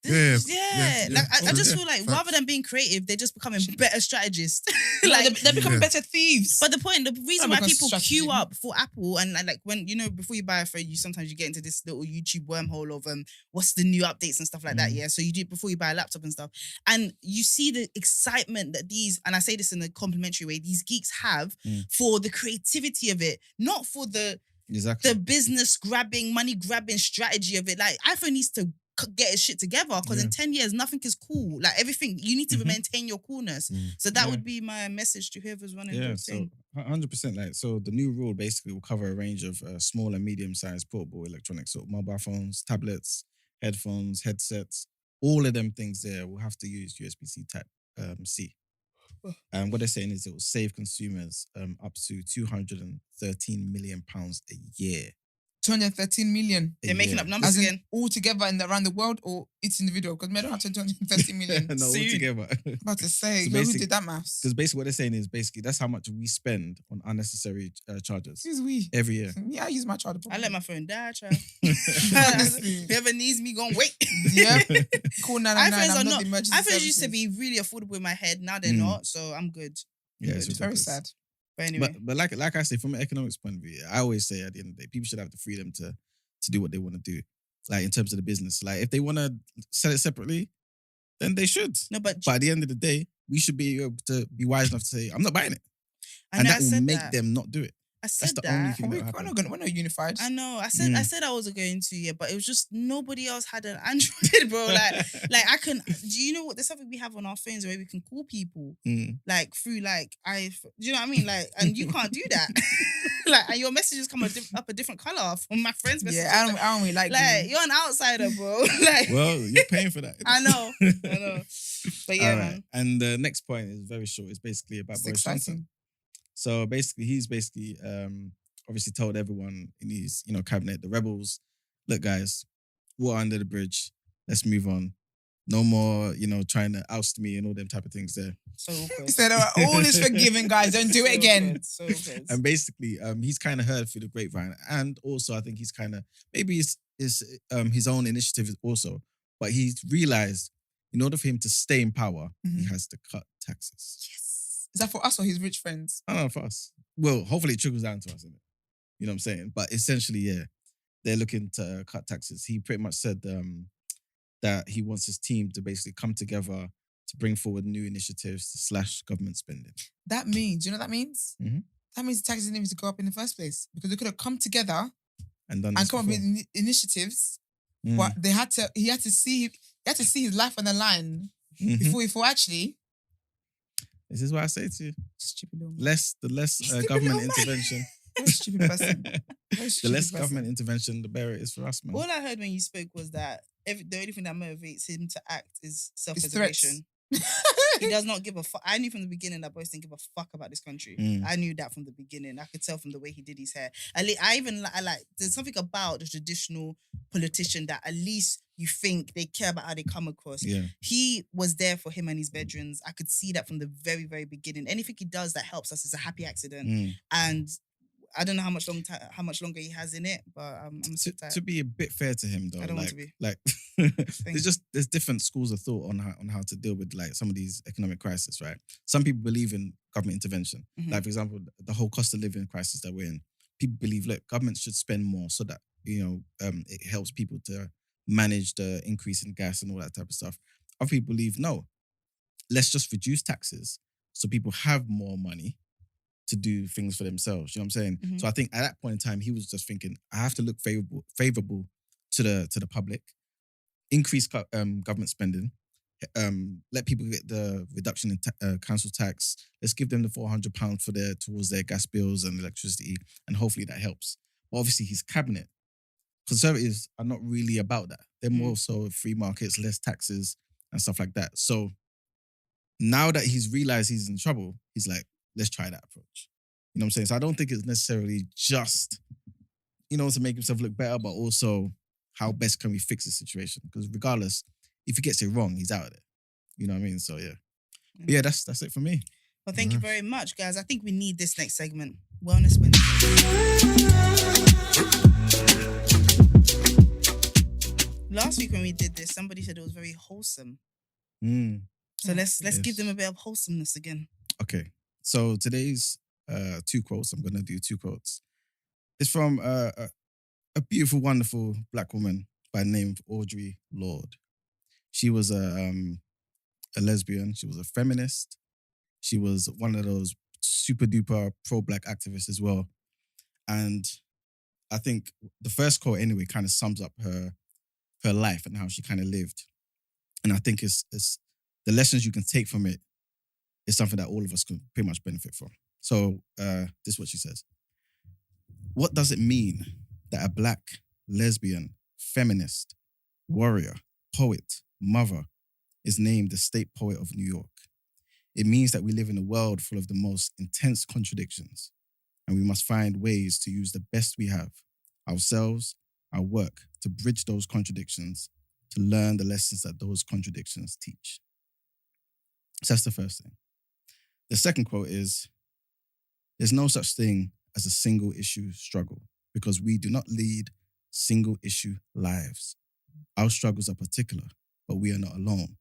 S1: Yeah,
S2: Yeah.
S1: yeah,
S2: Like, I
S1: yeah.
S2: just feel like
S1: Facts.
S2: rather than being creative, they're just becoming better strategists.
S3: Like, they're becoming
S1: Yeah.
S3: better thieves.
S2: But the reason why
S3: because
S2: people
S3: strategy.
S2: queue up for Apple and like when before you buy a phone, you sometimes get into this little YouTube wormhole of what's the new updates and stuff like that. Yeah, so you do it before you buy a laptop and stuff, and you see the excitement that these, and I say this in a complimentary way, these geeks have for the creativity of it, not for the
S4: Exactly.
S2: business grabbing, money grabbing strategy of it. Like iPhone needs to get its shit together because in 10 years nothing is cool. Like everything, you need to maintain your coolness. So that
S4: Yeah.
S2: would be my message to whoever's running
S4: Yeah,
S2: the
S4: so
S2: thing.
S4: 100%. Like, so the new rule basically will cover a range of small and medium-sized portable electronics, so mobile phones, tablets, headphones, headsets. All of them things there will have to use USB-C type C. And what they're saying is it will save consumers up to £213 million a year.
S3: 213 million.
S2: They're making up numbers
S3: As in
S2: again.
S3: all together around the world or each individual? Because I don't have 213 million.
S4: No,
S3: Soon.
S4: altogether.
S3: About to say,
S4: So
S3: who
S4: basic-
S3: did that maths?
S4: Because basically what they're saying is basically that's how much we spend on unnecessary chargers
S3: Who's we?
S4: every year.
S3: Yeah, I use my charger.
S2: I let my phone die, child.
S3: Honestly.
S2: Whoever needs me, gon' wait.
S3: Yeah. Cool 999.
S2: iPhones are
S3: I'm
S2: not.
S3: the emergency
S2: iPhones used to
S3: services.
S2: be really affordable in my head. Now they're
S4: Mm.
S2: not. So I'm good.
S4: Yeah,
S3: It's
S4: it's
S3: very
S4: ridiculous.
S3: sad.
S2: But anyway,
S4: But like I say, from an economics point of view, I always say at the end of the day, people should have the freedom to do what they want to do. Like in terms of the business. Like if they want to sell it separately, then they should.
S2: no, but
S4: But at the end of the day, we should be able to be wise enough to say, I'm not buying it.
S2: I
S4: And
S2: know
S4: that
S2: I
S4: will
S2: said
S4: make
S2: that.
S4: them not do it.
S2: I said
S4: That's the
S2: that.
S4: only thing that will
S3: We're
S4: happen.
S3: not unified.
S2: I know. I said I was going to, yeah, but it was just nobody else had an Android, bro. Like I can. Do you know what? There's something we have on our phones where we can call people
S4: Mm.
S2: like through like do you know what I mean? Like, and you can't do that. Like, and your messages come up a different color from my friends' messages.
S3: Yeah, I don't really like
S2: Like
S3: them.
S2: you're an outsider, bro. Like
S4: Well, you're paying for that.
S2: I know. But yeah,
S4: All right.
S2: man.
S4: And the next point is very short. It's basically about
S3: It's
S4: Boris Johnson.
S3: exciting.
S4: So basically, he's obviously told everyone in his cabinet, the rebels, look, guys, water under the bridge. Let's move on. No more, trying to oust me and all them type of things there.
S2: So awkward.
S3: He said, all is forgiven, guys. Don't do it again.
S2: So awkward.
S4: And basically, he's kind of heard through the grapevine, and also I think he's kind of maybe it's his own initiative also, but he's realized in order for him to stay in power, he has to cut taxes.
S3: Yes. Is that for us or his rich friends?
S4: I don't know for us. Well, hopefully it trickles down to us, innit? You know what I'm saying? But essentially, yeah, they're looking to cut taxes. He pretty much said that he wants his team to basically come together to bring forward new initiatives to slash government spending.
S3: That means, you know what that means?
S4: Mhm.
S3: That means the taxes didn't need to go up in the first place because they could have come together
S4: And done
S3: and
S4: this
S3: come up
S4: before.
S3: with initiatives.
S4: Mm.
S3: But he had to see his life on the line
S4: Mhm.
S3: before he thought, actually,
S4: This is what I say to you.
S3: Stupid little man.
S4: The less
S3: Stupid
S4: government
S3: little man.
S4: intervention.
S3: Very stupid person. Very
S4: The
S3: stupid
S4: less
S3: person.
S4: government intervention, the better it is for us, man.
S2: All I heard when you spoke was that the only thing that motivates him to act is
S3: It's
S2: self-preservation.
S3: threats.
S2: He does not give a fuck. I knew from the beginning that boys didn't give a fuck about this country.
S4: Mm.
S2: I knew that from the beginning. I could tell from the way he did his hair. I like. There's something about the traditional politician that at least you think they care about how they come across.
S4: Yeah.
S2: He was there for him and his veterans. I could see that from the very, very beginning. Anything he does that helps us is a happy accident.
S4: Mm.
S2: And I don't know how much longer he has in it, but I'm so tired.
S4: To be a bit fair to him, though,
S2: I don't want to be.
S4: like there's different schools of thought on how to deal with like some of these economic crises, right? Some people believe in government intervention,
S2: Mhm.
S4: like for example, the whole cost of living crisis that we're in. People believe, look, government should spend more so that it helps people to manage the increase in gas and all that type of stuff. Other people believe, no, let's just reduce taxes so people have more money to do things for themselves. You know what I'm saying?
S2: Mhm.
S4: So I think at that point in time, he was just thinking, I have to look favorable to the public, increase government spending, let people get the reduction in council tax. Let's give them the £400 towards their gas bills and electricity, and hopefully that helps. But obviously, his cabinet, conservatives are not really about that. They're more so free markets, less taxes, and stuff like that. So now that he's realized he's in trouble, he's like, let's try that approach. You know what I'm saying? So I don't think it's necessarily just, to make himself look better, but also how best can we fix the situation? Because regardless, if he gets it wrong, he's out of it. You know what I mean? So yeah. But yeah, that's it for me.
S2: Well, thank you very much, guys. I think we need this next segment. Wellness benefits. Last week when we did this, somebody said it was very wholesome.
S4: Mm.
S2: So let's
S4: Yes.
S2: give them a bit of wholesomeness again.
S4: Okay. So today's 2 quotes, I'm going to do 2 quotes. It's from a beautiful, wonderful black woman by the name of Audre Lorde. She was a lesbian. She was a feminist. She was one of those super duper pro-black activists as well. And I think the first quote anyway kind of sums up her life and how she kind of lived. And I think it's the lessons you can take from it is something that all of us can pretty much benefit from. So this is what she says. What does it mean that a black, lesbian, feminist, warrior, poet, mother is named the state poet of New York? It means that we live in a world full of the most intense contradictions, and we must find ways to use the best we have, ourselves, our work, to bridge those contradictions, to learn the lessons that those contradictions teach. So that's the first thing. The second quote is, there's no such thing as a single issue struggle because we do not lead single issue lives. Our struggles are particular, but we are not alone.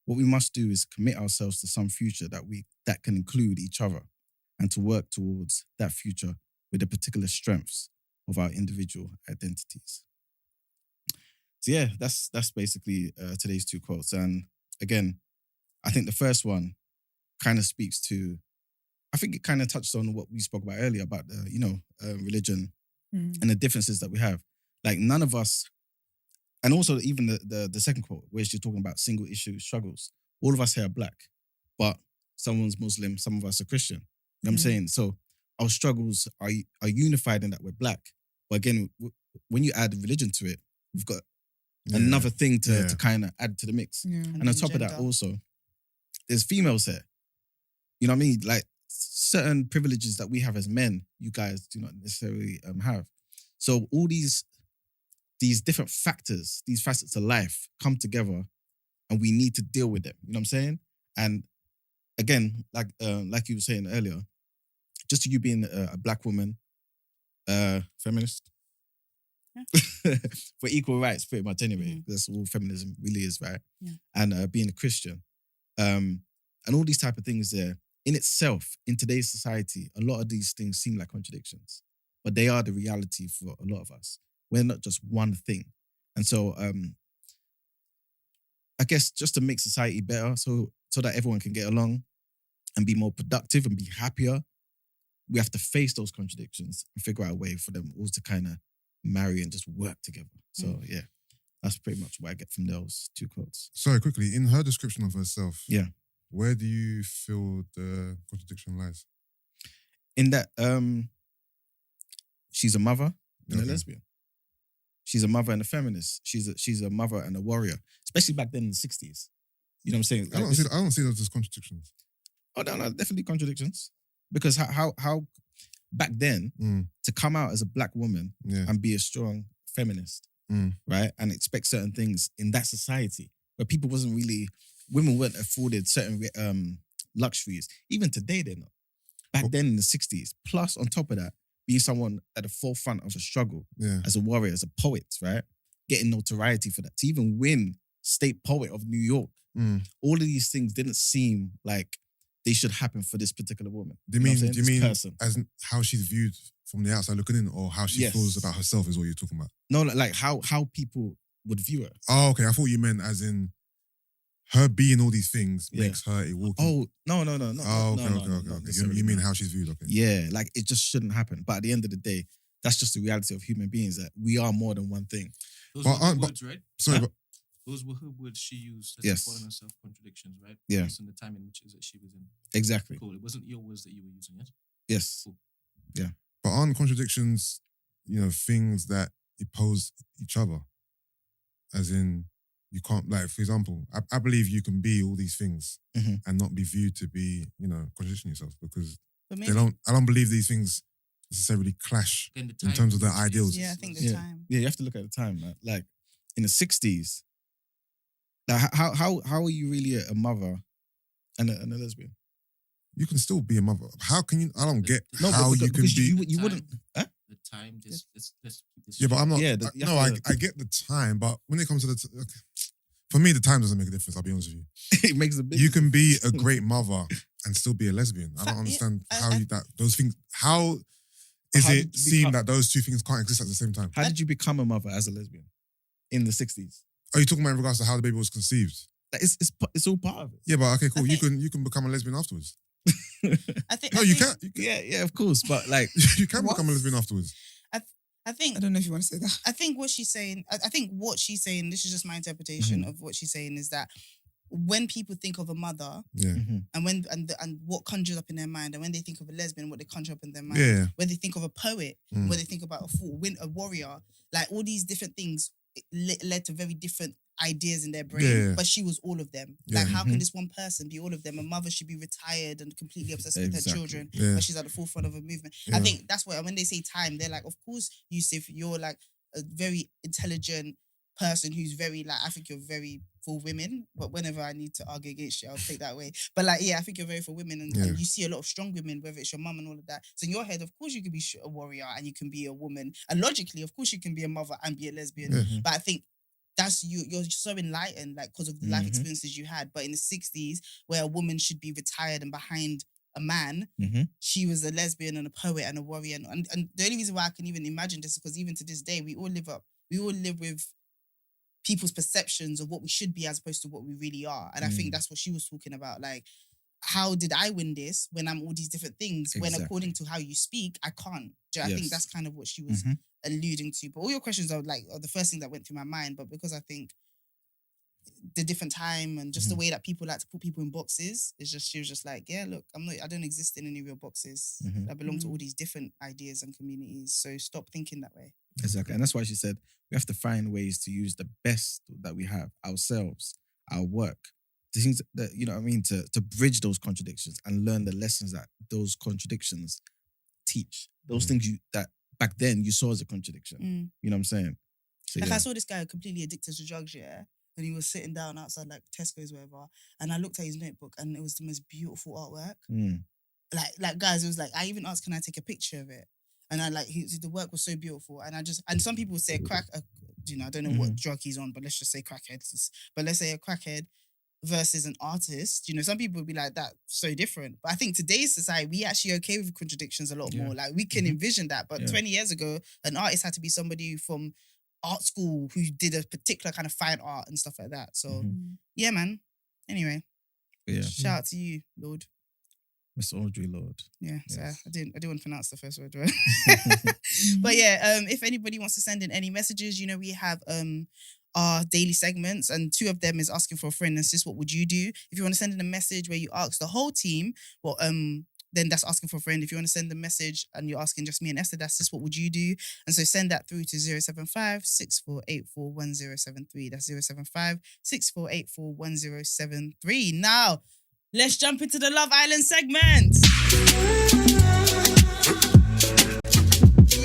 S4: What we must do is commit ourselves to some future that can include each other and to work towards that future with the particular strengths of our individual identities. So yeah, that's basically today's 2 quotes. And again, I think the first one kind of speaks to, I think it kind of touched on what we spoke about earlier about, religion and the differences that we have. Like none of us, and also even the second quote where she's talking about single issue struggles. All of us here are black, but someone's Muslim, some of us are Christian. You know what I'm saying? So our struggles are unified in that we're black. But again, when you add religion to it, we've got another thing to kind of add to the mix.
S3: Yeah.
S4: And on top of that also, there's females here. You know what I mean? Like certain privileges that we have as men, you guys do not necessarily have. So all these different factors, these facets of life come together and we need to deal with them. You know what I'm saying? And again, like you were saying earlier, just you being a black woman, feminist, for equal rights, pretty much anyway. That's all feminism really is, right?
S2: Yeah.
S4: And being a Christian. And all these type of things there, in itself, in today's society, a lot of these things seem like contradictions, but they are the reality for a lot of us. We're not just one thing. And so I guess just to make society better so that everyone can get along and be more productive and be happier, we have to face those contradictions and figure out a way for them all to kind of marry and just work together. So yeah, that's pretty much what I get from those 2 quotes.
S1: Sorry, quickly, in her description of herself,
S4: Yeah.
S1: Where do you feel the contradiction lies?
S4: In that, she's a mother and a
S1: Okay.
S4: lesbian. She's a mother and a feminist. She's a mother and a warrior, especially back then in the 60s. You know what I'm saying?
S1: I don't see those as contradictions.
S4: Oh no, definitely contradictions. Because how back then to come out as a black woman
S1: Yeah.
S4: and be a strong feminist, right, and expect certain things in that society where women weren't afforded certain luxuries. Even today, they're not. Back then in the 60s, plus on top of that, being someone at the forefront of a struggle
S1: Yeah.
S4: as a warrior, as a poet, right, getting notoriety for that, to even win State Poet of New York. All of these things didn't seem like they should happen for this particular woman.
S1: Do you mean
S4: This person.
S1: as in how she's viewed from the outside looking in, or how she
S4: Yes.
S1: feels about herself is what you're talking about?
S4: No, like how people would view her.
S1: Oh, okay. I thought you meant as in her being all these things
S4: Yeah.
S1: makes her a walking.
S4: Oh, no.
S1: Oh,
S4: No,
S1: okay.
S4: not necessarily,
S1: You mean
S4: no.
S1: how she's viewed? Okay.
S4: Yeah, like it just shouldn't happen. But at the end of the day, that's just the reality of human beings, that we are more than one thing.
S5: Those
S1: But
S5: were her
S1: aren't-
S5: words, right?
S1: Sorry,
S4: Huh?
S1: but
S5: Those were her words she used as
S4: Yes.
S5: calling herself contradictions, right?
S4: Yeah.
S5: Based on the time in which is that she was in.
S4: Exactly.
S5: Cool. It wasn't your words that you were using, yes?
S4: Yes.
S1: but aren't contradictions, things that oppose each other? As in, you can't, like, for example, I believe you can be all these things
S4: Mhm.
S1: and not be viewed to be, contradicting yourself, because
S2: But
S1: I
S2: maybe,
S1: don't believe these things necessarily clash
S5: Then the
S1: in
S5: time
S1: terms of their
S5: which is-
S1: ideals.
S2: yeah, I think the
S4: Yeah.
S2: time.
S4: Yeah, you have to look at the time, man. Like in the 60s, like how are you really a mother and a lesbian?
S1: You can still be a mother. How can you? I don't get
S4: No,
S1: how
S4: but
S1: you can
S4: because
S1: be.
S4: you wouldn't. Huh?
S5: The time, let's keep this
S1: Yeah, but I'm not.
S4: Yeah,
S1: I,
S4: you
S1: no,
S4: have
S1: I get the time, but when it comes to for me, the time doesn't make a difference. I'll be honest with you.
S4: It makes a big.
S1: You can be a great mother and still be a lesbian. I don't
S2: Yeah,
S1: understand
S2: I-
S1: how
S2: I-
S1: you that those things. How is
S4: How
S1: it
S4: did you
S1: seem
S4: become-
S1: that those two things can't exist at the same time?
S4: How did you become a mother as a lesbian in the 60s?
S1: Are you talking about in regards to how the baby was conceived?
S4: Like it's all part of it.
S1: Yeah, but okay, cool.
S2: I
S1: You
S2: think-
S1: can become a lesbian afterwards.
S2: I think.
S1: No,
S2: I
S1: you
S2: think,
S1: can't.
S4: Yeah, of course. But like,
S1: You can
S3: What?
S1: become a lesbian afterwards.
S2: I think.
S3: I don't know if you want to say that.
S2: I think what she's saying. I think what she's saying. This is just my interpretation of what she's saying. Is that when people think of a mother,
S1: Yeah,
S2: and when and what conjures up in their mind, and when they think of a lesbian, what they conjure up in their mind.
S1: yeah.
S2: When they think of a poet,
S1: Mm.
S2: when they think about a warrior, like all these different things led to very different ideas in their brain.
S1: Yeah.
S2: But she was all of them.
S1: Yeah.
S2: Like, how can
S4: Mhm.
S2: this one person be all of them? A mother should be retired and completely obsessed with her
S4: Exactly.
S2: children,
S1: Yeah.
S2: but she's at the forefront of a movement.
S1: Yeah.
S2: I think that's why when they say time, they're like, of course, Yusuf, you're like a very intelligent person who's very like, I think you're very for women, but whenever I need to argue against you, I'll take that way. But like, yeah, I think you're very for women, and,
S1: Yeah.
S2: and you see a lot of strong women, whether it's your mum and all of that. So in your head, of course, you could be a warrior and you can be a woman, and logically, of course, you can be a mother and be a lesbian.
S1: Yeah.
S2: But I think that's you're so enlightened, like, because of the life
S4: Mhm.
S2: experiences you had. But in the 60s, where a woman should be retired and behind a man,
S4: Mhm.
S2: she was a lesbian and a poet and a warrior. And the only reason why I can even imagine this is because even to this day, we all live with people's perceptions of what we should be as opposed to what we really are. And I think that's what she was talking about. Like, how did I win this when I'm all these different things? When
S4: Exactly.
S2: according to how you speak, I can't. I
S4: Yes.
S2: think that's kind of what she was
S4: Mhm.
S2: alluding to. But all your questions are the first thing that went through my mind. But because I think the different time and just the way that people like to put people in boxes, she was just like, yeah, look, I don't exist in any real boxes.
S4: Mhm.
S2: I belong to all these different ideas and communities. So stop thinking that way.
S4: Exactly. And that's why she said we have to find ways to use the best that we have, ourselves, our work, the things that, you know what I mean, to bridge those contradictions and learn the lessons that those contradictions teach. Those things that back then you saw as a contradiction. You know what I'm saying? So,
S2: Like,
S4: yeah.
S2: I saw this guy completely addicted to drugs, yeah, and he was sitting down outside like Tesco's, whatever, and I looked at his notebook and it was the most beautiful artwork.
S4: Mm.
S2: Like guys, it was like, I even asked, can I take a picture of it? And I like, the work was so beautiful. And some people would say I don't know what drug he's on, but let's just say crackheads. But let's say a crackhead versus an artist, some people would be like, that's so different. But I think today's society, we actually okay with contradictions a lot
S4: Yeah.
S2: more. Like, we can envision that. But
S4: Yeah.
S2: 20 years ago, an artist had to be somebody from art school who did a particular kind of fine art and stuff like that. So, yeah, man. Anyway,
S4: Yeah.
S2: shout out to you, Lorde.
S4: Miss Audre Lorde.
S2: Yeah, so
S4: Yes.
S2: I didn't want to pronounce the first word, right? But yeah, if anybody wants to send in any messages, we have our daily segments, and 2 of them is asking for a friend and sis, what would you do? If you want to send in a message where you ask the whole team, well, then that's asking for a friend. If you want to send a message and you're asking just me and Esther, that's sis, what would you do? And so send that through to 075-6484-1073. That's 075-6484-1073. Now, let's jump into the Love Island segment.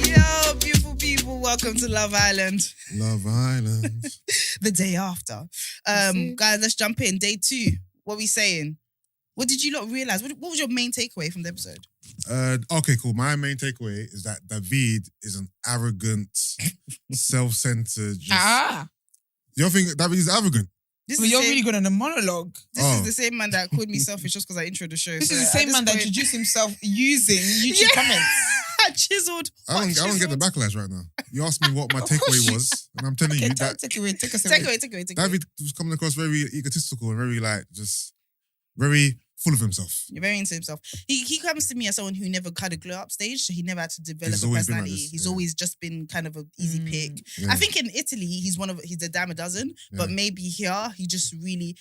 S2: Yo, beautiful people, welcome to Love Island.
S1: Love Island.
S2: The day after. Guys, let's jump in. Day 2. What are we saying? What did you lot realize? What was your main takeaway from the episode?
S1: Okay, cool. My main takeaway is that David is an arrogant, self-centered. You don't think David is arrogant?
S2: This
S3: But
S2: is
S3: you're
S2: the same,
S3: really good on a monologue.
S2: This is the same man that called me selfish just because I introed the show.
S3: This
S2: So
S3: is the
S2: at
S3: same
S2: this
S3: man that
S2: point-
S3: introduced himself using YouTube comments.
S2: Chiseled.
S1: I don't get the backlash right now. You asked me what my
S3: Of course
S1: takeaway
S3: you-
S1: was, and I'm telling you that
S3: Take away, take us
S2: Take
S3: away.
S2: away.
S1: David was coming across very egotistical and very just very full of himself.
S2: You're very into himself. He comes to me as someone who never had a glow up stage, so he never had to develop
S1: He's
S2: a
S1: always been like
S2: personality.
S1: this,
S2: He's
S1: yeah.
S2: always just been kind of an easy pick.
S1: Yeah.
S2: I think in Italy he's a dime a dozen, but
S1: Yeah.
S2: maybe here he just really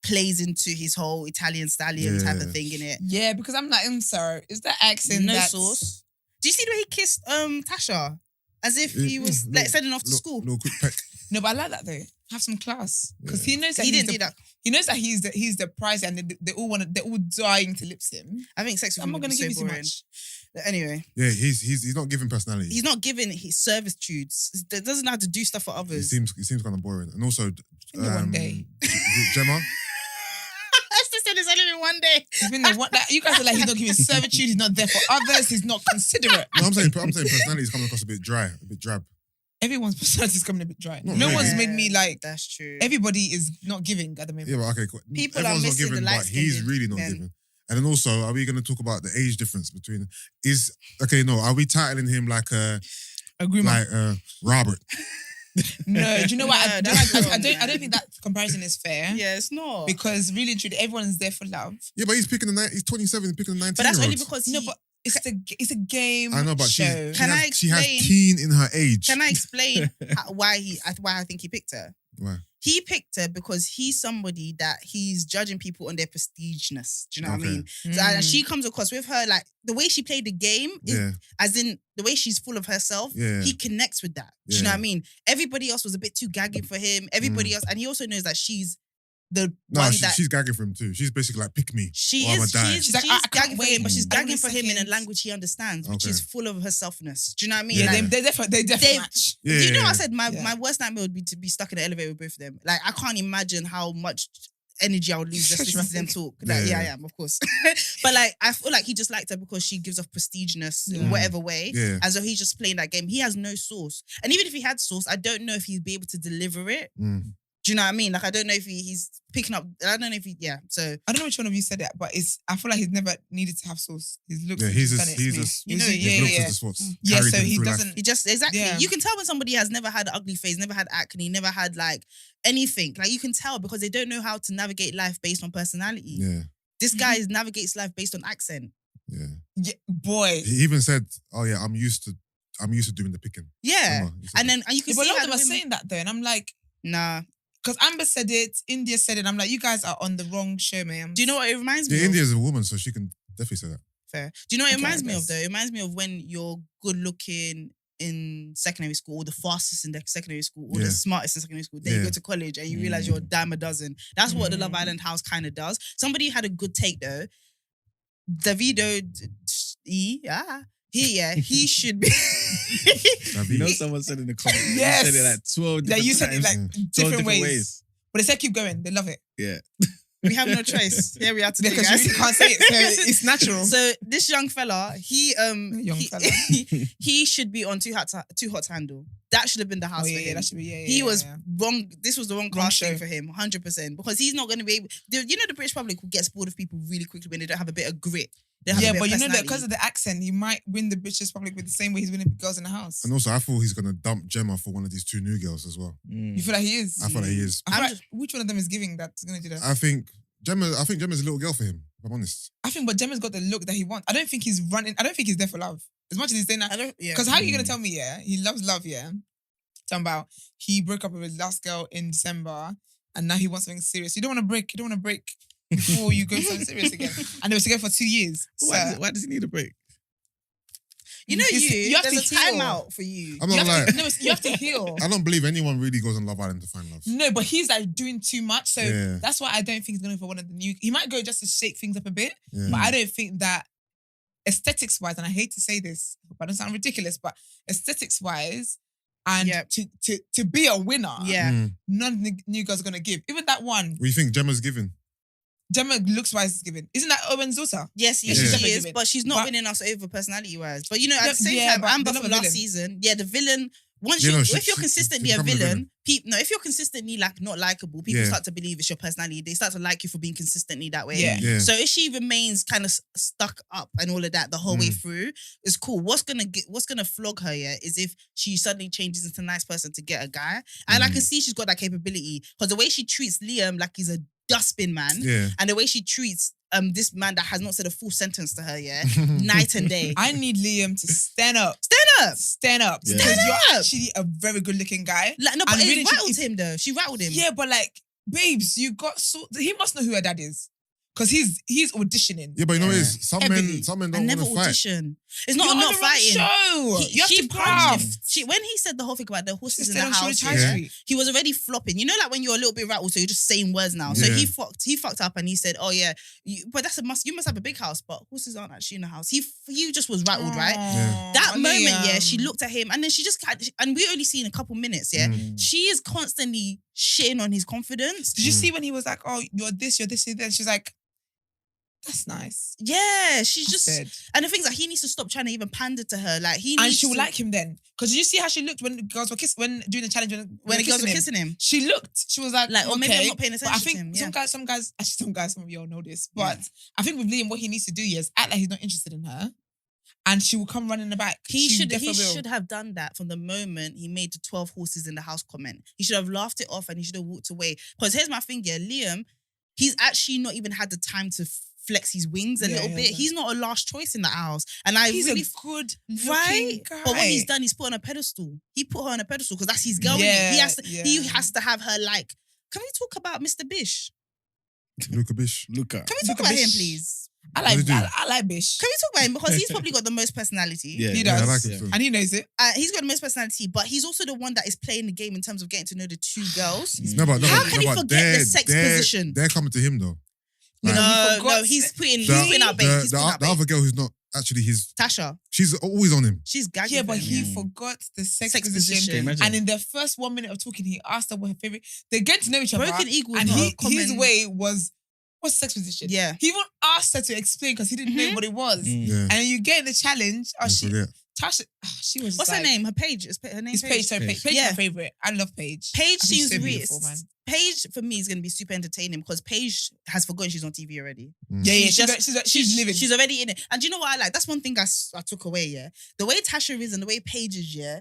S2: plays into his whole Italian stallion type of thing in it.
S3: Yeah, because I'm like, I'm sorry. Is that accent
S2: No
S3: that's...
S2: sauce. Do you see the way he kissed Tasha? As if he was like sending off to school.
S1: Little quick peck.
S3: No, but I like that though. Have some class. Because he knows that
S2: He
S3: he's
S2: didn't do that.
S3: He knows that he's the prize and they're all dying to lips him.
S2: I think sex with
S3: I'm
S2: him
S3: not
S2: would
S3: gonna
S2: be
S3: give
S2: so
S3: you too
S2: boring.
S3: much.
S2: Anyway,
S1: Yeah, he's not giving personality.
S2: he's not giving his servitudes. He doesn't know how to do stuff for
S1: He
S2: others.
S1: seems kind of boring. And also,
S3: Maybe one day.
S1: Gemma.
S2: I still said it's only been one day.
S3: He's been there you guys are like, he's not giving servitude, he's not there for others, he's not considerate.
S1: No, I'm saying personality is coming across a bit dry, a bit drab.
S3: Everyone's personality is coming a bit dry.
S1: Not
S3: No
S1: really.
S3: one's made me like,
S2: That's true.
S3: everybody is not giving at the moment.
S1: Yeah, but okay, cool.
S2: People are
S1: Everyone's not
S2: missing the
S1: giving, but he's
S2: light-skinned
S1: really not
S2: men.
S1: giving. And then also, are we going to talk about the age difference between? Are we titling him like Robert?
S3: No, do you know what?
S2: No,
S3: I
S2: that's wrong,
S3: don't think that comparison is fair.
S2: Yeah, it's not.
S3: Because really and truly, everyone's there for love.
S1: Yeah, but he's 27, picking the 19-year-olds.
S2: But that's only because
S3: No, but it's a game
S1: I know, but
S3: show.
S1: she
S2: Can I
S1: has
S2: explain?
S1: teen in her age.
S2: Can I explain why I think he picked her?
S1: Why?
S2: He picked her because he's somebody that he's judging people on their prestigeness. Do you know what I
S1: Okay.
S2: mean? So, and she comes across with her like the way she played the game, is,
S1: Yeah,
S2: as in the way she's full of herself.
S1: yeah.
S2: He connects with that. Do you know
S1: Yeah.
S2: what I mean? Everybody else was a bit too gagging for him. Everybody else, and he also knows that she's the
S1: No,
S2: one that
S1: she's gagging for him too. She's basically like, pick me.
S2: she
S1: or I'ma
S2: is.
S1: die.
S2: She's
S3: She's like, I can't
S2: gagging for
S3: wait.
S2: him, but she's
S3: I want
S2: gagging
S3: a
S2: for him in a
S3: second.
S2: language he understands, which
S1: Okay.
S2: is full of her selfness. Do you know what I mean?
S3: Yeah,
S2: Like,
S3: they definitely
S2: they-
S3: match.
S1: Yeah,
S2: do you know
S1: yeah,
S2: what I said? My
S3: Yeah.
S2: worst nightmare would be to be stuck in an elevator with both of them. Like, I can't imagine how much energy I would lose just listening to them talk. Like,
S1: Yeah.
S2: I am, of course. But like, I feel like he just liked her because she gives off prestigeness in
S3: Yeah.
S2: whatever way.
S1: Yeah.
S2: As though he's just playing that game. He has no source. And even if he had source, I don't know if he'd be able to deliver it.
S1: Mm.
S2: Do you know what I mean? Like, I don't know if he's picking up. I don't know if So
S3: I don't know which one of you said that, but I feel like he's never needed to have source. His looks.
S1: Yeah,
S3: have
S1: he's
S3: just
S1: a,
S3: done it.
S1: he's
S3: Me.
S1: a,
S3: You know,
S1: his
S3: yeah,
S1: looks
S3: yeah.
S1: is just what's
S3: Yeah,
S1: carried
S3: so
S1: him
S3: he
S1: through life.
S3: doesn't.
S2: he just exactly.
S3: Yeah.
S2: You can tell when somebody has never had an ugly face, never had acne, never had like anything. Like, you can tell because they don't know how to navigate life based on personality.
S1: Yeah,
S2: This guy navigates life based on accent.
S1: yeah.
S3: Yeah, boy.
S1: He even said, "Oh yeah, I'm used to doing the picking."
S2: Yeah.
S1: Remember? He said
S2: And
S1: that.
S2: then and you can
S3: Yeah, but a
S2: see
S3: lot
S2: how
S3: of
S2: the
S3: them are
S2: women-
S3: saying that though, and I'm like,
S2: Nah.
S3: because Amber said it, India said it. I'm like, you guys are on the wrong show, man.
S2: Do you know what it reminds me
S1: yeah,
S2: of?
S1: India's a woman, so she can definitely say that.
S2: Fair. Do you know what it
S3: Okay,
S2: reminds
S3: I
S2: me of
S3: guess.
S2: though? It reminds me of when you're good looking in secondary school, or the fastest in the secondary school, or
S1: Yeah.
S2: the smartest in secondary school. Then you
S1: Yeah.
S2: go to college and you realize you're a dime a dozen. That's what the Love
S3: Mm.
S2: Island house kind of does. Somebody had a good take though. Davido, he should be.
S4: You know, someone said in the comments,
S3: Yes.
S4: you said it like 12
S3: That
S4: different
S3: you said it
S4: times.
S3: like
S4: 12
S3: different ways. But they said keep going. They love it.
S4: Yeah.
S2: We have no choice. Here we are today,
S3: Because
S2: guys.
S3: you really can't say it, so it's natural.
S2: So this young fella,
S3: Young fella.
S2: he should be on Too Hot to Handle. That should have been the house
S3: Oh
S2: for
S3: yeah,
S2: him.
S3: yeah, that should be
S2: He
S3: yeah,
S2: was
S3: yeah.
S2: wrong. This was the wrong
S3: Wrong
S2: casting
S3: show.
S2: for him, 100%. Because he's not going to be able. You know, the British public will get bored of people really quickly when they don't have a bit of grit. They don't have
S3: Yeah,
S2: a bit
S3: but
S2: of
S3: you know that
S2: personality.
S3: because of the accent, he might win the British public with the same way he's winning girls in the house.
S1: And also, I thought he's gonna dump Gemma for one of these two new girls as well.
S3: You feel like he is?
S1: I feel like he is.
S3: I feel
S2: I'm
S3: like which one of them is giving that's gonna do that?
S1: I think Gemma's a little girl for him. If I'm honest.
S3: I think, but Gemma's got the look that he wants. I don't think he's running. I don't think he's there for love. As much as he's saying that,
S2: I don't. Yeah.
S3: because how are you gonna tell me? Yeah, he loves love. Yeah. Jambal, he broke up with his last girl in December, and now he wants something serious. You don't want to break. Before you go something serious again. And they were together for 2 years.
S4: Why does he need a break?
S2: You know,
S3: you have
S2: there's
S3: to
S2: a
S3: heal.
S2: timeout for you.
S1: I'm not lying.
S3: You have to heal.
S1: I don't believe anyone really goes on Love Island to find love.
S3: No, but he's like doing too much. So
S1: Yeah.
S3: that's why I don't think he's going for one of the new. He might go just to shake things up a bit.
S1: Yeah.
S3: But I don't think that aesthetics-wise, and I hate to say this, but I don't sound ridiculous, but aesthetics-wise, and
S2: Yep.
S3: to be a winner,
S2: Yeah.
S3: none of the new girls are going to give. Even that one,
S1: What do you think Gemma's giving?
S3: Gemma looks-wise is giving. Isn't that Owen's daughter?
S2: Yes,
S3: Yeah.
S2: she
S3: Yeah.
S2: is, but she's not
S3: But-
S2: winning us over personality-wise. But you know, at
S3: Yeah,
S2: the same
S3: yeah,
S2: time,
S3: but
S2: Amber
S3: they're not
S2: from
S3: the
S2: last
S3: villain.
S2: season, the villain. Once
S1: Yeah,
S2: you,
S1: no,
S2: if you're
S1: she
S2: consistently
S1: she
S2: a
S1: become the
S2: villain, if you're consistently like not likable, people
S1: Yeah.
S2: start to believe it's your personality. They start to like you for being consistently that way.
S3: Yeah.
S1: Yeah.
S2: So if she remains kind of stuck up and all of that the whole way
S1: Mm.
S2: through, it's cool. What's gonna flog her, yeah, is if she suddenly changes into a nice person to get a guy. And I can see she's got that capability because the way she treats Liam like he's a dustbin man,
S1: Yeah.
S2: and the way she treats this man that has not said a full sentence to her, yeah, night and day.
S3: I need Liam to stand up.
S2: Stand up.
S4: Yeah.
S3: Because
S2: Stand
S3: you're
S2: up.
S3: actually a very good-looking guy.
S2: Like, no, but
S3: And
S2: it
S3: really,
S2: rattled him though. She rattled him.
S3: Yeah, but like, babes, you got so... He must know who her dad is. Because he's auditioning.
S1: Yeah, but you know what it
S2: Yeah.
S1: is? Some
S3: Heavily.
S1: men
S2: I
S1: don't
S2: never
S1: want to fight.
S2: audition. It's not
S3: You're
S2: not
S3: on the wrong
S2: fighting.
S3: show. You have
S2: She
S3: to
S2: punched
S3: craft.
S2: him. When he said the whole thing about the horses in
S3: Stay
S2: the
S3: on
S2: house,
S3: Shoreditch High
S2: yeah,
S3: Street.
S2: he was already flopping. You know, like when you're a little bit rattled, so you're just saying words now. So
S1: Yeah.
S2: he fucked up and he said, "Oh yeah, but you must have a big house, but horses aren't actually in the house." He just was rattled, right?
S1: Yeah.
S2: That moment, yeah,
S3: Liam.
S2: she looked at him and then she just and we only seen a couple minutes, yeah. She is constantly shitting on his confidence.
S3: Did you see when he was like, "Oh, you're this, you're this, you're this"? She's like, "That's nice."
S2: Yeah, she's
S3: I
S2: just
S3: said.
S2: and the thing's like he needs to stop trying to even pander to her. Like he
S3: And
S2: needs
S3: she will
S2: to,
S3: like him then. Because did you see how she looked when the girls were when doing the challenge
S2: when the girls were
S3: him?
S2: kissing him.
S3: She looked. She was like,
S2: Like, or
S3: okay.
S2: maybe I'm not paying
S3: But
S2: attention
S3: I think
S2: to him. Yeah.
S3: some guys, some of y'all know this. But I think with Liam, what he needs to do is act like he's not interested in her. And she will come running the back.
S2: He
S3: She
S2: should
S3: definitely will.
S2: have done that from the moment he made the 12 horses in the house comment. He should have laughed it off and he should have walked away. Because here's my thing, yeah, Liam, he's actually not even had the time to flex his wings a
S3: Yeah,
S2: little
S3: he
S2: bit.
S3: hasn't.
S2: He's not a last choice in that house. And I
S3: He's
S2: really
S3: a good
S2: right.
S3: guy.
S2: But what he's done, he's put her on a pedestal. He put her on a pedestal because that's his girl.
S3: Yeah,
S2: He
S3: yeah.
S2: has to have her like, can we talk about Mr. Bish?
S1: Luca Bish.
S4: Luca.
S2: Can we talk
S3: Luca
S2: about him,
S3: Bish.
S2: please?
S3: I
S1: What do you do?
S3: like Bish.
S2: Can we talk about him? Because he's probably got the most personality.
S4: Yeah.
S3: He
S1: Yeah, I
S3: does.
S1: like it
S4: Yeah.
S1: too.
S3: And he knows it.
S2: He's got the most personality, but he's also the one that is playing the game in terms of getting to know the two girls.
S1: No, but
S2: How can he forget the sex position?
S1: They're coming to him though. Like,
S3: he forgot
S2: No, he's putting
S1: the,
S2: out bait. He's putting out
S1: the
S2: bait.
S1: other girl who's not actually his,
S2: Tasha,
S1: she's always on him.
S2: she's gagging.
S3: Yeah, but
S2: for
S3: he
S2: him.
S3: forgot the sex
S2: Sex
S3: position.
S2: position.
S4: Imagine.
S3: And in the first 1 minute of talking, he asked her what her favorite. They get to know each other.
S2: Broken Eagle
S3: And
S2: is not a
S3: his
S2: common-
S3: way was, what's sex position?
S2: Yeah.
S3: He even asked her to explain because he didn't know what it was.
S1: Yeah.
S3: And then you get in the challenge. Oh,
S1: I forget.
S3: Tasha, she was
S2: What's
S3: like,
S2: her name? Her Paige. Is her name
S3: It's Paige. Sorry, Paige. Paige
S2: Yeah.
S3: is my favorite. I love Paige.
S2: Paige
S3: I think she's
S2: seems
S3: so
S2: really.
S3: beautiful, man.
S2: Paige for me is going to be super entertaining because Paige has forgotten she's on TV already.
S3: Yeah,
S2: She's
S3: she's living.
S2: She's already in it. And do you know what I like? That's one thing I took away, yeah. The way Tasha is and the way Paige is, yeah,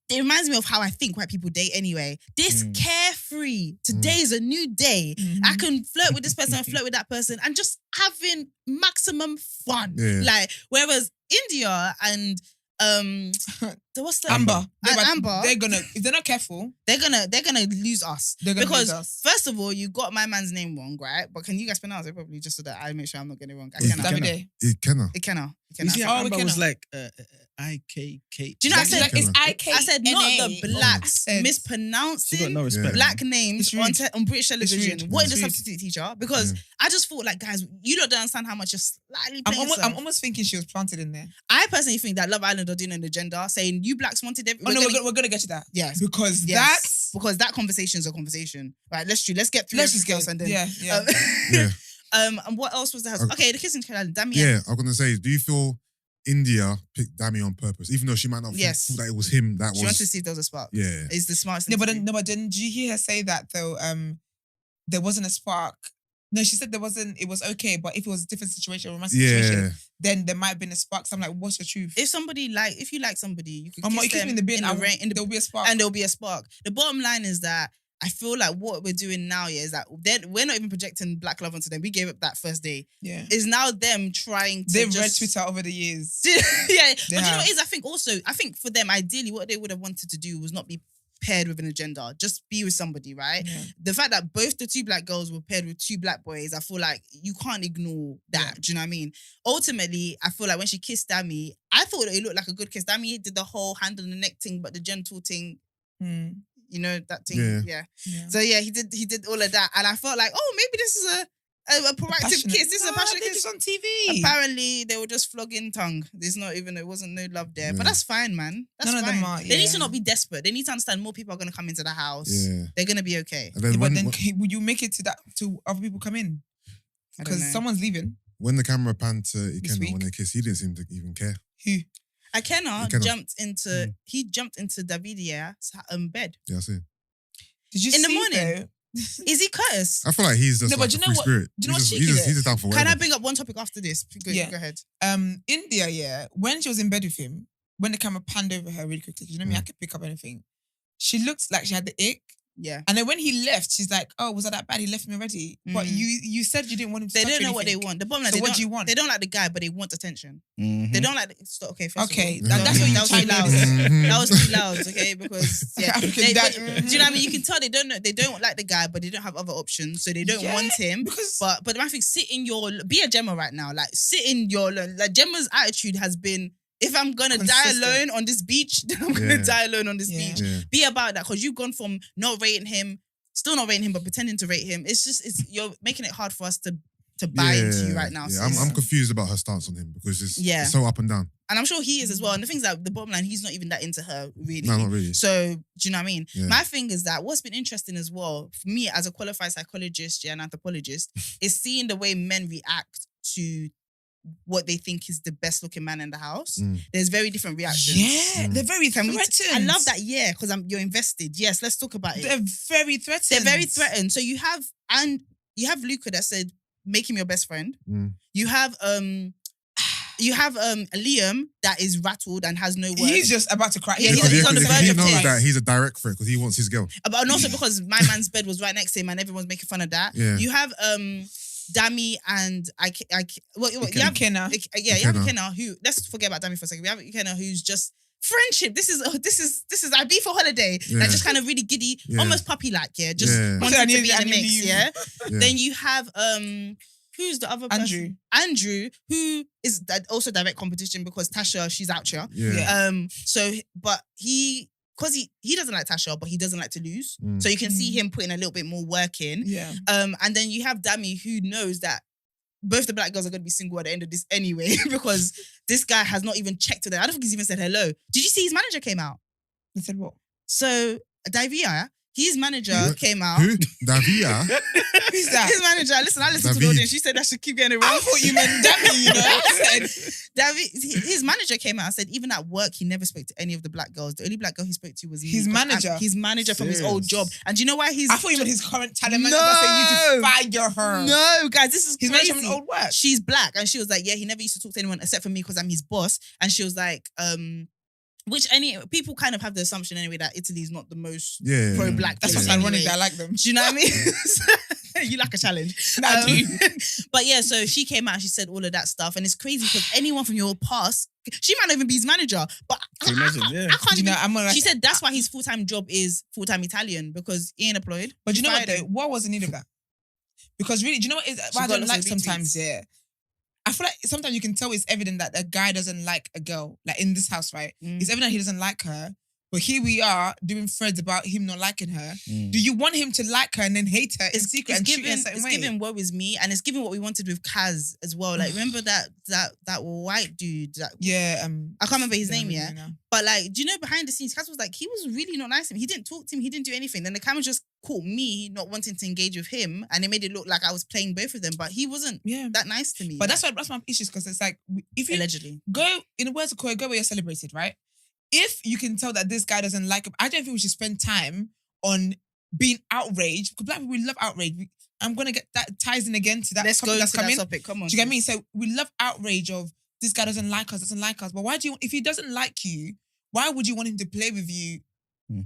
S2: it reminds me of how I think white people date anyway. This carefree. Today is a new day.
S3: Mhm.
S2: I can flirt with this person and flirt with that person and just having maximum fun.
S1: Yeah.
S2: Like, whereas India and what's the
S3: Amber.
S2: and Amber,
S3: They're gonna, if they're not careful,
S2: they're gonna lose us.
S3: they're gonna
S2: Because
S3: lose us.
S2: first of all, you got my man's name wrong, right? But can you guys pronounce it properly just so that I make sure I'm not getting it wrong?
S1: It's
S2: Ikenna.
S3: Davide.
S1: Ikenna.
S2: Ikenna.
S4: You see
S2: Ikenna.
S4: how
S3: Oh, we
S4: Amber was
S3: cannot.
S4: like IKK.
S2: Do you know I said
S3: It's IK.
S2: I said not the blacks
S3: I said-
S4: She got
S2: mispronouncing
S4: no respect.
S2: black names
S3: It's rude.
S2: on British television.
S3: rude.
S2: What is
S3: It's
S2: the
S3: rude.
S2: substitute teacher? Because I just thought, like, guys, you don't understand how much you're slightly playing
S3: I'm
S2: yourself.
S3: almost thinking she was planted in there.
S2: I personally think that Love Island are doing an agenda saying you blacks wanted
S3: Oh no, we're gonna get to that.
S2: yes.
S3: Because
S2: Yes.
S3: that's
S2: Because that conversation is a conversation. Right, let's get through
S3: let's
S2: everything
S3: just
S2: else and then
S3: yeah.
S1: Yeah.
S2: and what else was the house?
S1: Okay.
S2: Okay, the kissing challenge. Damien.
S1: Yeah, I was gonna say, do you feel India picked Dami on purpose, even though she might not
S2: Yes.
S1: feel that it was him that
S2: She wanted to
S1: was?
S2: see if there was a spark.
S1: Yeah,
S2: It's the smartest
S3: No,
S2: thing
S3: but
S2: to
S3: then,
S2: do.
S3: did you hear her say that though? There wasn't a spark. No, she said there wasn't. It was okay, but if it was a different situation, a romantic
S1: yeah.
S3: situation, then there might have been a spark. So I'm like, what's your truth?
S2: If you like somebody, you could
S3: I'm
S2: kiss
S3: like, kiss
S2: them
S3: me in the bin.
S2: in the rain,
S3: There'll be a spark.
S2: and there'll be a spark. The bottom line is that I feel like what we're doing now, yeah, is that we're not even projecting black love onto them. We gave up that first day.
S3: yeah,
S2: It's now them trying to
S3: they've read
S2: just...
S3: Twitter over the years.
S2: yeah, but you know
S3: have.
S2: what it is? I think for them, ideally, what they would have wanted to do was not be paired with an agenda. Just be with somebody, right?
S3: Yeah.
S2: The fact that both the two black girls were paired with two black boys, I feel like you can't ignore that.
S3: Yeah.
S2: Do you know what I mean? Ultimately, I feel like when she kissed Dami, I thought it looked like a good kiss. Dami did the whole hand on the neck thing, but the gentle thing, you know, that thing. Yeah. So yeah, he did all of that. And I felt like, oh, maybe this is a proactive kiss. This is a passionate kiss.
S3: on TV.
S2: Apparently, they were just flogging tongue. There wasn't no love there. But that's fine, man. That's
S3: None of
S2: fine.
S3: them are,
S2: They need to
S3: yeah.
S2: not be desperate. They need to understand more people are going to come into the house.
S1: Yeah.
S2: They're going to be okay.
S1: And then
S3: But
S1: when,
S3: then
S1: when,
S3: would you make it to other people come in?
S2: I don't
S3: Because
S2: know.
S3: someone's leaving.
S1: when the camera panned to Ikenna
S3: week.
S1: when they kissed, he didn't seem to even care.
S3: Who?
S2: Ikenna
S1: Ikenna.
S2: jumped into Davidia's bed.
S1: Yeah, I see.
S3: Did you
S2: In the
S3: see
S2: morning.
S3: though?
S2: Is he Curtis?
S1: I feel like he's just
S3: No,
S1: like
S3: but
S1: a
S3: you know
S1: free
S3: what-
S1: spirit.
S3: do you know
S1: he's
S3: what's
S1: just,
S3: cheeky
S1: he's just down for whatever.
S2: Can I bring up one topic after this? Go ahead.
S3: India, yeah, when she was in bed with him, when the camera panned over her really quickly, you know me, I could pick up anything. She looked like she had the ick.
S2: Yeah.
S3: And then when he left, she's like, "Oh, was I that bad? He left me already." But you said you didn't want him to
S2: They
S3: touch
S2: don't know
S3: anything.
S2: what they want. The bottom line,
S3: So
S2: they
S3: what
S2: don't,
S3: do you want?
S2: They don't like the guy, but they want attention.
S4: Mhm.
S2: They don't like. Okay, first
S3: Okay,
S2: of all,
S3: that's what you
S2: that was too
S3: tried
S2: loud.
S3: doing.
S2: That was too loud. Okay, because yeah,
S3: African dad.
S2: do you know what I mean? You can tell they don't know. They don't like the guy, but they don't have other options, so they don't
S3: Yeah,
S2: want him.
S3: because-
S2: but my thing, be a Gemma right now. Like sit in your like Gemma's attitude has been. If I'm gonna die
S3: Consistent.
S2: alone on this beach, then I'm gonna
S1: Yeah.
S2: die alone on this
S3: Yeah.
S2: beach.
S1: Yeah.
S2: Be about that because you've gone from not rating him, still not rating him, but pretending to rate him. You're making it hard for us to buy into you right now.
S1: Yeah.
S2: sis.
S1: I'm confused about her stance on him because it's
S2: Yeah.
S1: so up and down.
S2: And I'm sure he is as well. And the thing's that the bottom line, he's not even that into her, really.
S1: No, not really.
S2: So, do you know what I mean?
S1: Yeah.
S2: My thing is that what's been interesting as well, for me as a qualified psychologist and anthropologist, is seeing the way men react to what they think is the best looking man in the house. There's very different reactions.
S3: Yeah, they're very
S2: Can we
S3: threatened.
S2: I love that, yeah, because you're invested. Yes, let's talk about it.
S3: They're very threatened.
S2: They're very threatened. So you have Luca that said, make him your best friend. You have Liam that is rattled and has no words.
S3: He's just about to cry.
S2: Yeah,
S1: Because
S2: he's on the
S1: because
S2: verge
S1: he
S2: of
S1: knows
S2: tears.
S1: that he's a direct threat because he wants his girl.
S2: But also because my man's bed was right next to him and everyone's making fun of that.
S1: Yeah.
S2: You have Dami and you have
S3: Ikenna.
S2: you have
S1: Ikenna.
S2: Ikenna who, let's forget about Dami for a second. We have Ikenna who's just friendship. This is I be for holiday.
S1: Yeah.
S2: Like just kind of really giddy,
S1: Yeah.
S2: almost puppy like, yeah. Just
S1: Yeah.
S2: wanting
S3: I
S2: to
S3: need
S2: be in the
S3: annual
S2: mix,
S3: leave.
S2: yeah.
S1: Yeah.
S2: Then you have who's the other person? Andrew, who is also direct competition because Tasha, she's out here.
S1: Yeah.
S2: But because he doesn't like Tasha, but he doesn't like to lose. So you can see him putting a little bit more work in.
S3: Yeah.
S2: And then you have Dami who knows that both the black girls are going to be single at the end of this anyway because this guy has not even checked with them. I don't think he's even said hello. Did you see his manager came out?
S3: He said what?
S2: So Davia, his manager came out.
S1: Who? Davia?
S3: Who's that?
S2: His manager, I listened to the
S1: David.
S2: audience. She said I should keep getting it wrong.
S3: I thought you meant Dami, you know. I said,
S2: His manager came out and said even at work he never spoke to any of the black girls. The only black girl he spoke to was
S3: His manager?
S2: His manager from his old
S1: Serious?
S2: job. And do you know why he's?
S3: I thought you meant his current talent manager.
S2: No.
S3: I said you to fire her.
S2: No, guys, this is
S3: His
S2: crazy.
S3: manager from old work.
S2: She's black, and she was like, yeah, he never used to talk to anyone except for me because I'm his boss. And she was like, which people kind of have the assumption anyway that Italy is not the most
S1: Yeah.
S2: pro-black.
S3: That's
S2: place
S3: what's ironic
S2: anyway.
S3: that I like them.
S2: Do you know what I mean? You like a challenge.
S3: I do.
S2: But yeah, so she came out and she said all of that stuff. And it's crazy because anyone from your past, she might not even be his manager. But
S4: Can you imagine? Yeah.
S2: I can't
S3: You
S2: even.
S3: know, I'm gonna.
S2: She said that's why his full-time job is full-time Italian because he ain't employed.
S3: But you know what?
S2: Fired
S3: Though?
S2: him.
S3: What was the need of that? Because really, do you know what? What I
S2: got
S3: don't
S2: lots
S3: like
S2: of
S3: sometimes.
S2: retweets.
S3: Yeah, I feel like sometimes you can tell it's evident that a guy doesn't like a girl. Like in this house, right? It's evident he doesn't like her. But here we are doing threads about him not liking her. Do you want him to like her and then hate her in secret and treat her a certain way?
S2: giving what was me, and it's giving what we wanted with Kaz as well. Like, remember that white dude?
S3: Yeah,
S2: I can't remember his name
S3: yet.
S2: yet. But like, do you know behind the scenes, Kaz was like, he was really not nice to him. He didn't talk to him. He didn't do anything. Then the camera just caught me not wanting to engage with him, and it made it look like I was playing both of them. But he wasn't that nice to me.
S3: But that's my issue because it's like if you
S2: allegedly
S3: go in the words of Koi, go where you're celebrated, right? If you can tell that this guy doesn't like him, I don't think we should spend time on being outraged because black people we love outrage. I'm gonna get that ties in again to that
S2: Let's
S3: topic
S2: go
S3: that's
S2: to that
S3: coming.
S2: topic. Come on.
S3: Do you get me? So we love outrage of this guy doesn't like us. But why do you? If he doesn't like you, why would you want him to play with you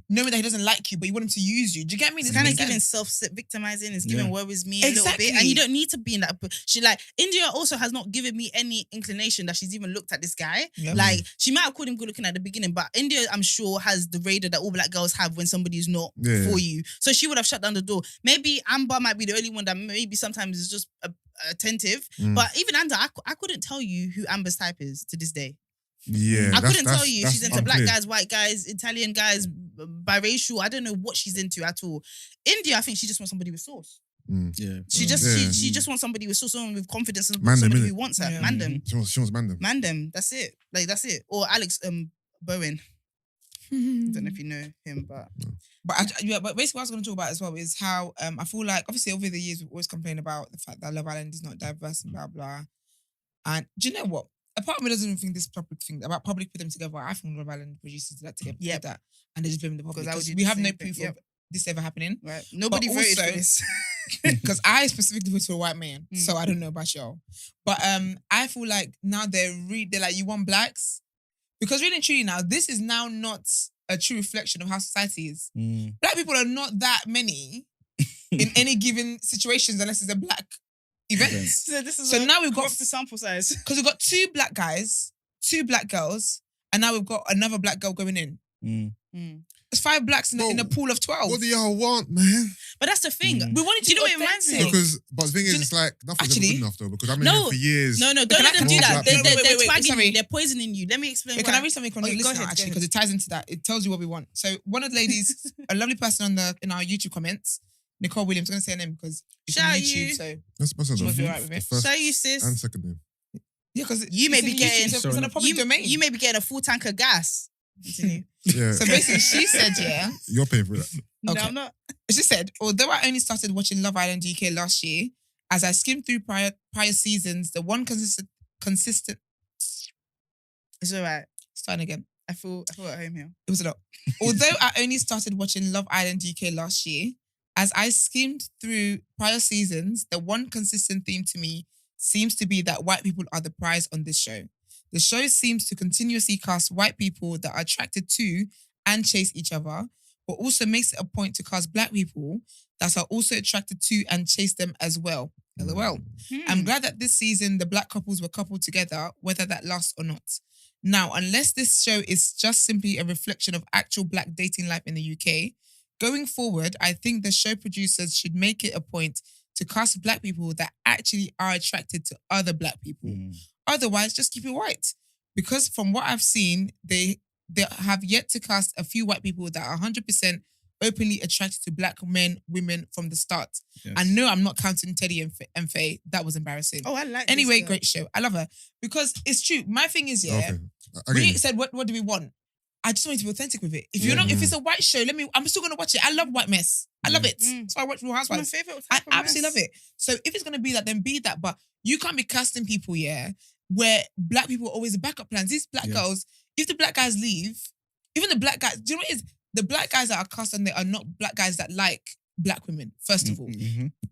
S3: knowing that he doesn't like you, but you want him to use you. Do you get me?
S2: It's
S3: This
S2: kind of
S3: makes
S2: giving
S3: sense.
S2: self-victimizing. It's giving woe is me a
S3: Exactly.
S2: little bit. And you don't need to be in that. She like, India also has not given me any inclination that she's even looked at this guy.
S3: Yeah.
S2: Like, she might have called him good looking at the beginning, but India, I'm sure, has the radar that all black girls have when somebody is not for you. So she would have shut down the door. Maybe Amber might be the only one that maybe sometimes is just attentive. But even Amber, I couldn't tell you who Amber's type is to this day.
S1: Yeah,
S2: I couldn't tell you. She's into black
S1: unclear.
S2: guys, white guys, Italian guys, biracial. I don't know what she's into at all. India, I think she just wants somebody with sauce.
S4: Yeah.
S2: She just wants somebody with sauce, someone with confidence, and
S1: Mandem,
S2: somebody
S1: innit?
S2: who wants her.
S3: Yeah.
S2: Mandem.
S1: She wants Mandem.
S2: Mandem. That's it. Like, that's it. Or Alex Bowen. I don't know if you know him, but
S3: But basically what I was going to talk about as well is how I feel like, obviously over the years we've always complained about the fact that Love Island is not diverse and blah, blah. And do you know what? A part of me doesn't even think this public thing, about public put them together. I think Love Island producers did that together.
S2: Yep.
S3: Did that, and they just blame the public.
S2: Because I would
S3: Because
S2: do
S3: we
S2: the
S3: have no
S2: same thing.
S3: proof of this ever happening.
S2: right. Nobody
S3: But
S2: voted for
S3: also-
S2: this.
S3: Because I specifically voted for a white man, so I don't know about y'all. But I feel like now they're like, you want blacks? Because really and truly now, this is now not a true reflection of how society is. Black people are not that many in any given situations unless it's a black event. So now we've got
S2: the sample size.
S3: because we've got 2 black guys, 2 black girls, and now we've got another black girl going in. There's 5 blacks in a pool of 12.
S1: What do y'all want, man?
S2: But that's the thing.
S3: We wanted to
S2: Do you know what it reminds me of?
S1: But the thing is, it's like nothing's ever
S3: Actually-
S1: good enough though. Because I've been
S2: No.
S1: here for years.
S2: No, don't
S3: Can
S2: let
S3: I-
S2: them do
S1: More
S2: that.
S1: black
S2: They're
S1: people.
S2: twagging
S3: sorry.
S2: you. They're poisoning you. Let me explain
S3: Wait,
S2: why.
S3: can I read something from the
S2: Okay, go
S3: listener
S2: ahead,
S3: actually?
S2: go
S3: Because it ties into that. It tells you what we want. So one of the ladies, a lovely person in our YouTube comments, Nicole Williams, I'm going to say her name because it's on
S2: Shout
S3: YouTube.
S2: you.
S3: So
S1: That's
S3: She must be alright with it.
S1: the first
S2: Show you, sis.
S1: and second name.
S3: yeah, because
S2: You may be getting-
S3: it's on a public domain.
S2: You may be getting a full tank of gas. Continue.
S1: Yeah,
S3: So basically, she said, yeah.
S1: you're paying for that.
S2: No,
S3: Okay.
S2: I'm not.
S3: She said, although I only started watching Love Island UK last year, as I skimmed through prior seasons, the one consistent.
S2: It's all right.
S3: Starting again.
S2: I feel at home here.
S3: It was a lot. Although I only started watching Love Island UK last year, as I skimmed through prior seasons, the one consistent theme to me seems to be that white people are the prize on this show. The show seems to continuously cast white people that are attracted to and chase each other, but also makes it a point to cast black people that are also attracted to and chase them as well. LOL. I'm glad that this season the black couples were coupled together, whether that lasts or not. Now, unless this show is just simply a reflection of actual black dating life in the UK, going forward, I think the show producers should make it a point to cast black people that actually are attracted to other black people. Otherwise, just keep it white. Because from what I've seen, they have yet to cast a few white people that are 100% openly attracted to black men, women from the start.
S4: Yes.
S3: And no, I'm not counting Teddy and Faye. That was embarrassing.
S2: Oh, I like.
S3: Anyway,
S2: this girl.
S3: great show. I love her. Because it's true. My thing is, yeah,
S1: Okay, I
S3: when
S1: get
S3: you
S1: you.
S3: said what do we want? I just want you to be authentic with it. If you're not, if it's a white show, I'm still gonna watch it. I love white mess. I love it. So I watch Real
S2: It's my
S3: Housewives.
S2: favorite.
S3: I
S2: type of
S3: absolutely
S2: mess.
S3: love it. So if it's gonna be that, then be that. But you can't be casting people, yeah, where black people are always the backup plans. These black
S4: Yes.
S3: girls, if the black guys leave, even the black guys, do you know what it is? The black guys that are cast on there are not black guys that like black women, first of all.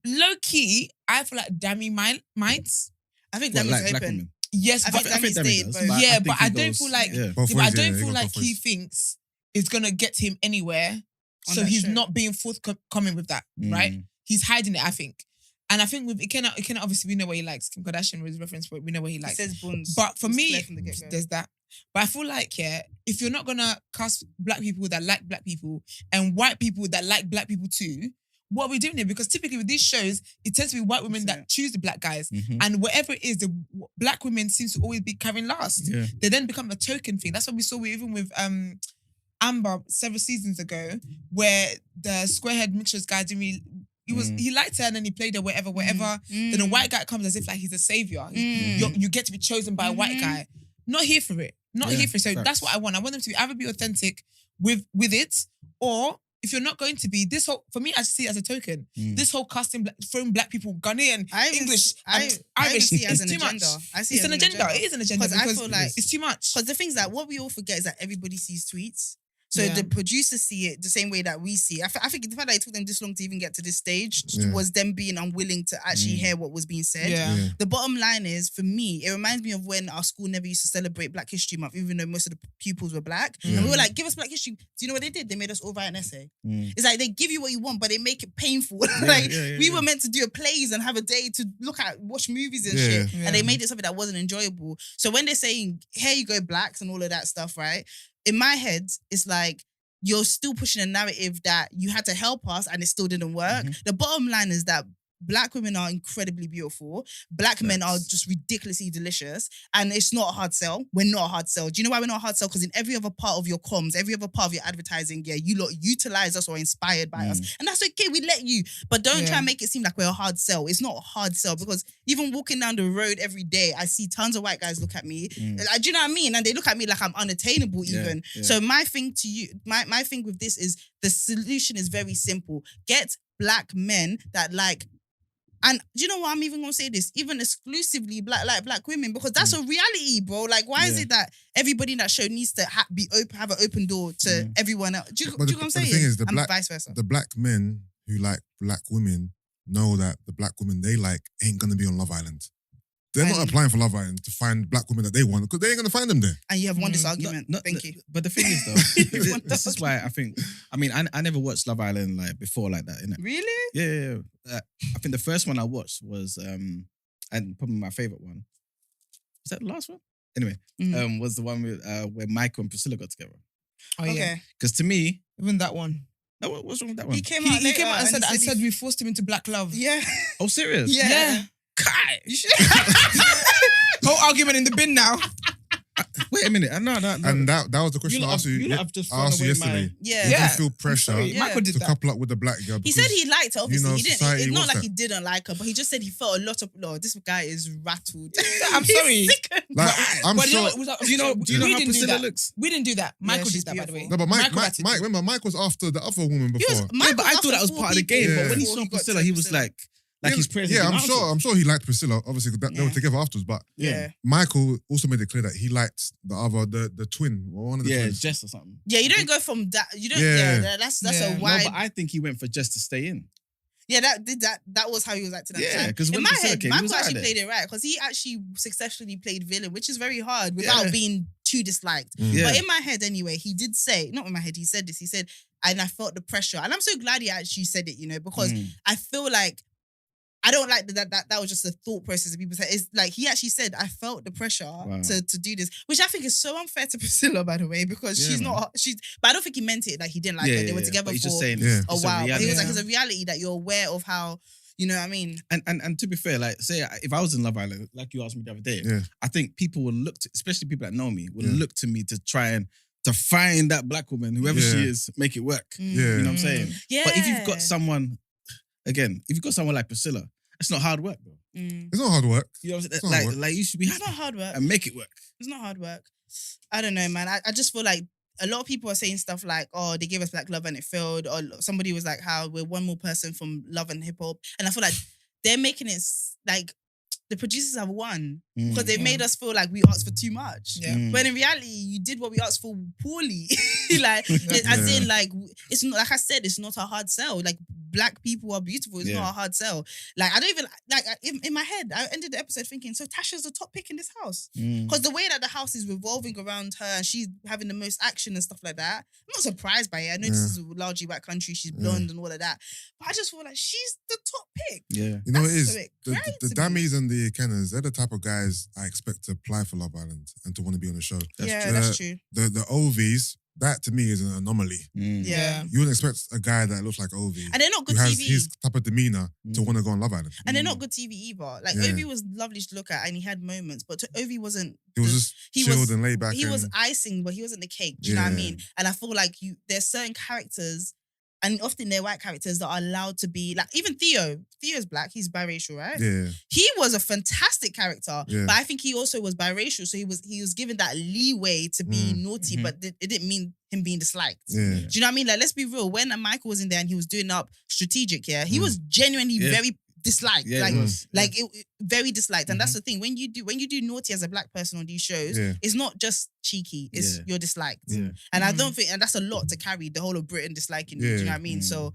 S3: Low key, I feel like Dami minds.
S2: I think
S4: What,
S2: that
S4: like
S2: is
S4: black
S2: open.
S4: women?
S3: Yes,
S2: I
S3: but
S2: think Dami's
S4: Dami
S2: stayed,
S4: does,
S2: but-
S3: yeah,
S4: think
S3: but
S4: he
S3: I don't
S4: goes-
S3: feel like
S4: yeah.
S1: Both
S3: but I
S1: ways,
S3: don't
S1: yeah,
S3: feel
S1: you
S3: like
S1: got both
S3: he
S1: ways.
S3: thinks it's gonna get him anywhere.
S2: On
S3: So
S2: that
S3: he's
S2: show.
S3: not being forthcoming with that, right? He's hiding it, I think. And I think with Ikenna obviously we know what he likes. Kim Kardashian was reference for it. We know what he
S2: It
S3: likes.
S2: says buns.
S3: But for
S2: It's
S3: me,
S2: clear from the get-go.
S3: there's that. But I feel like, yeah, if you're not gonna cast black people that like black people and white people that like black people too, what are we doing here? Because typically with these shows, it tends to be white women that choose the black guys. And whatever it is, the black women seems to always be carrying last.
S4: Yeah.
S3: They then become a token thing. That's what we saw even with Amber several seasons ago, where the squarehead mixtures guy didn't really, he liked her and then he played her whatever. Then a white guy comes as if like he's a savior. You get to be chosen by a white guy. Not here for it. Not here for it. So that's what I want. I want them to either be authentic with it, or if you're not going to be, this whole, for me, I see it as a token. This whole casting, throwing black people, Ghanaian, English, and Irish,
S2: see it as
S3: it's
S2: an
S3: too much.
S2: agenda. I see
S3: It's an agenda. It is an agenda
S2: 'Cause I
S3: because
S2: feel like-
S3: it's too much.
S2: Because the things that what we all forget is that everybody sees tweets. So
S3: Yeah.
S2: the producers see it the same way that we see it. I think the fact that it took them this long to even get to this stage
S1: Yeah.
S2: was them being unwilling to actually hear what was being said.
S3: Yeah.
S2: The bottom line is, for me, it reminds me of when our school never used to celebrate Black History Month, even though most of the pupils were Black. And we were like, give us Black History. Do you know what they did? They made us all write an essay. It's like they give you what you want, but they make it painful. We were meant to do a plays and have a day to watch movies and shit.
S3: Yeah.
S2: And they made it something that wasn't enjoyable. So when they're saying, here you go, Blacks and all of that stuff, right? In my head, it's like, you're still pushing a narrative that you had to help us and it still didn't work. The bottom line is that Black women are incredibly beautiful. Black men are just ridiculously delicious. And it's not a hard sell. We're not a hard sell. Do you know why we're not a hard sell? Because in every other part of your comms, every other part of your advertising, you lot utilize us or inspired by us. And that's okay, we let you. But don't try and make it seem like we're a hard sell. It's not a hard sell because even walking down the road every day, I see tons of white guys look at me. Like, do you know what I mean? And they look at me like I'm unattainable even. So my thing to you, my thing with this is the solution is very simple. Get Black men that like. And do you know what? I'm even gonna say this, even exclusively black women, because that's a reality, bro. Like, why is it that everybody in that show needs to have an open door to everyone else? Do you know what I'm saying?
S1: The thing is,
S2: and vice versa.
S1: the Black men who like Black women know that the Black women they like ain't gonna be on Love Island. They're not applying for Love Island to find Black women that they want because they ain't gonna find them there.
S2: And you have won this argument. Thank you.
S4: But the thing is, though, this is why I think. I mean, I never watched Love Island like before like that. Innit?
S2: Really?
S4: Yeah. I think the first one I watched was, and probably my favorite one. Was that the last one? Anyway, was the one with where Michael and Priscilla got together.
S3: Oh yeah.
S2: Okay.
S4: Because to me,
S3: Even that one.
S4: no, what's wrong with that one?
S2: He came
S3: He
S2: out later
S3: came out and
S2: he
S3: said we forced him into black love.
S2: yeah.
S4: Oh, serious?
S2: Yeah.
S4: Kai.
S2: You should.
S3: Whole argument in the bin now.
S4: Wait a minute. No.
S1: And that was the question I asked you.
S4: I've just
S1: I asked you
S4: thrown away
S1: yesterday.
S2: Yeah.
S1: You
S3: Yeah.
S1: don't feel pressure
S3: sorry,
S2: Yeah.
S3: Michael did
S1: to
S3: that.
S1: couple up with the Black girl.
S2: He
S1: because,
S2: said he liked her, obviously.
S1: you know,
S2: He didn't.
S1: society
S2: It's not
S1: wants
S2: like
S1: that.
S2: he didn't like her, but he just said he felt a lot of. No, this guy is rattled.
S3: I'm sorry.
S1: Like, I'm
S3: But
S1: sure.
S4: Do you know
S3: we
S4: how
S3: didn't do
S4: Priscilla
S3: that.
S4: looks?
S3: We didn't do that. Michael
S2: she's
S3: did that, by the way.
S2: beautiful.
S1: No, but Mike,
S3: Michael
S1: remember, Mike was after the other woman
S2: He was,
S1: before.
S4: Yeah, but I thought that was part of the game.
S1: Yeah.
S4: But when he
S2: before
S4: saw
S2: got
S4: Priscilla,
S2: to
S4: he was
S2: Priscilla.
S4: like he's praising.
S1: Yeah,
S4: him
S1: I'm
S4: after.
S1: sure he liked Priscilla. Obviously, they were
S2: Yeah.
S1: together afterwards. But
S2: Yeah.
S1: Michael also made it clear that he liked the twin, or one of the
S4: Yeah,
S1: twins.
S4: Jess or something.
S2: Yeah, you don't go from that. You don't.
S1: Yeah.
S2: Yeah, that's
S3: Yeah.
S2: a
S3: No,
S2: wide.
S4: No, but I think he went for Jess to stay in.
S2: Yeah, that was how he was acting at the
S4: Yeah,
S2: time.
S4: 'cause
S2: In
S4: when
S2: my
S4: Priscilla
S2: head,
S4: came, he
S2: Michael
S4: was out
S2: actually
S4: there.
S2: played it right because he actually successfully played villain, which is very hard without being too disliked.
S4: Yeah.
S2: But in my head, anyway, he did say, not in my head, he said this. He said, and I felt the pressure, and I'm so glad he actually said it, because I feel like I don't like that was just a thought process that people say. It's like he actually said, I felt the pressure to do this, which I think is so unfair to Priscilla, by the way, because but I don't think he meant it like he didn't like her. They were together
S4: But he's
S2: for
S4: just saying
S1: Yeah.
S2: a
S4: it's
S2: while. But he was
S4: reality.
S2: like, it's a reality that you're aware of how, you know what I mean?
S4: And to be fair, like say if I was in Love Island, like you asked me the other day,
S1: Yeah.
S4: I think people will look to, especially people that know me, will look to me to try and to find that Black woman, whoever she
S1: Yeah.
S4: is, make it work.
S1: Yeah.
S4: You know what I'm saying?
S2: Yeah.
S4: But if you've got someone, again, if you've got someone like Priscilla, it's not hard work, bro.
S2: Mm.
S1: It's not hard work.
S4: You know what I'm
S1: It's
S4: saying?
S1: not hard work.
S4: Like you should be
S2: It's
S4: happy
S2: not hard work.
S4: and make it work.
S2: It's not hard work. I don't know, man. I just feel like a lot of people are saying stuff like, oh, they gave us Black Love and it failed. Or somebody was like, how we're one more person from Love and Hip Hop. And I feel like they're making it like the producers have won because they've made us feel like we asked for too much.
S3: Yeah.
S2: When in reality, you did what we asked for poorly. As in, like, it's not, like I said, it's not a hard sell. Like, Black people are beautiful. It's not a hard sell. Like, I don't even, like, in my head, I ended the episode thinking, so Tasha's the top pick in this house. Because the way that the house is revolving around her and she's having the most action and stuff like that, I'm not surprised by it. I know this is a largely white country. She's blonde and all of that. But I just feel like she's the top pick.
S4: Yeah.
S1: You know, it
S2: That's
S1: is.
S2: a bit
S1: The
S2: crazy to me.
S1: Dammies and the Kenners, they're the type of guys I expect to apply for Love Island and to want to be on the show.
S2: That's true.
S1: The Ovies, that to me is an anomaly.
S2: Yeah.
S1: You wouldn't expect a guy that looks like Ovi,
S2: And they're not good
S1: who has
S2: TV.
S1: his type of demeanor to want to go on Love Island.
S2: And they're not good TV either. Like,
S1: Yeah.
S2: Ovi was lovely to look at and he had moments, but Ovi wasn't.
S1: He was just
S2: he
S1: chilled
S2: was-
S1: and laid back.
S2: He was
S1: and,
S2: icing, but he wasn't the cake. Do you know what I
S1: Yeah.
S2: mean? And I feel like there's certain characters, and often they're white characters that are allowed to be like, even Theo. Theo's Black. He's biracial, right?
S1: yeah,
S2: He was a fantastic character,
S1: Yeah.
S2: but I think he also was biracial, so he was given that leeway to be naughty, but it didn't mean him being disliked.
S1: yeah.
S2: Do you know what I mean? Like, let's be real. When Michael was in there and he was doing up strategic, he was genuinely very disliked.
S4: Yeah,
S2: like
S4: it was.
S2: very disliked. And that's the thing. When you do naughty as a black person on these shows, it's not just cheeky. It's you're disliked.
S4: Yeah.
S2: And I don't think, and that's a lot to carry, the whole of Britain disliking you. Do you know what I mean? So,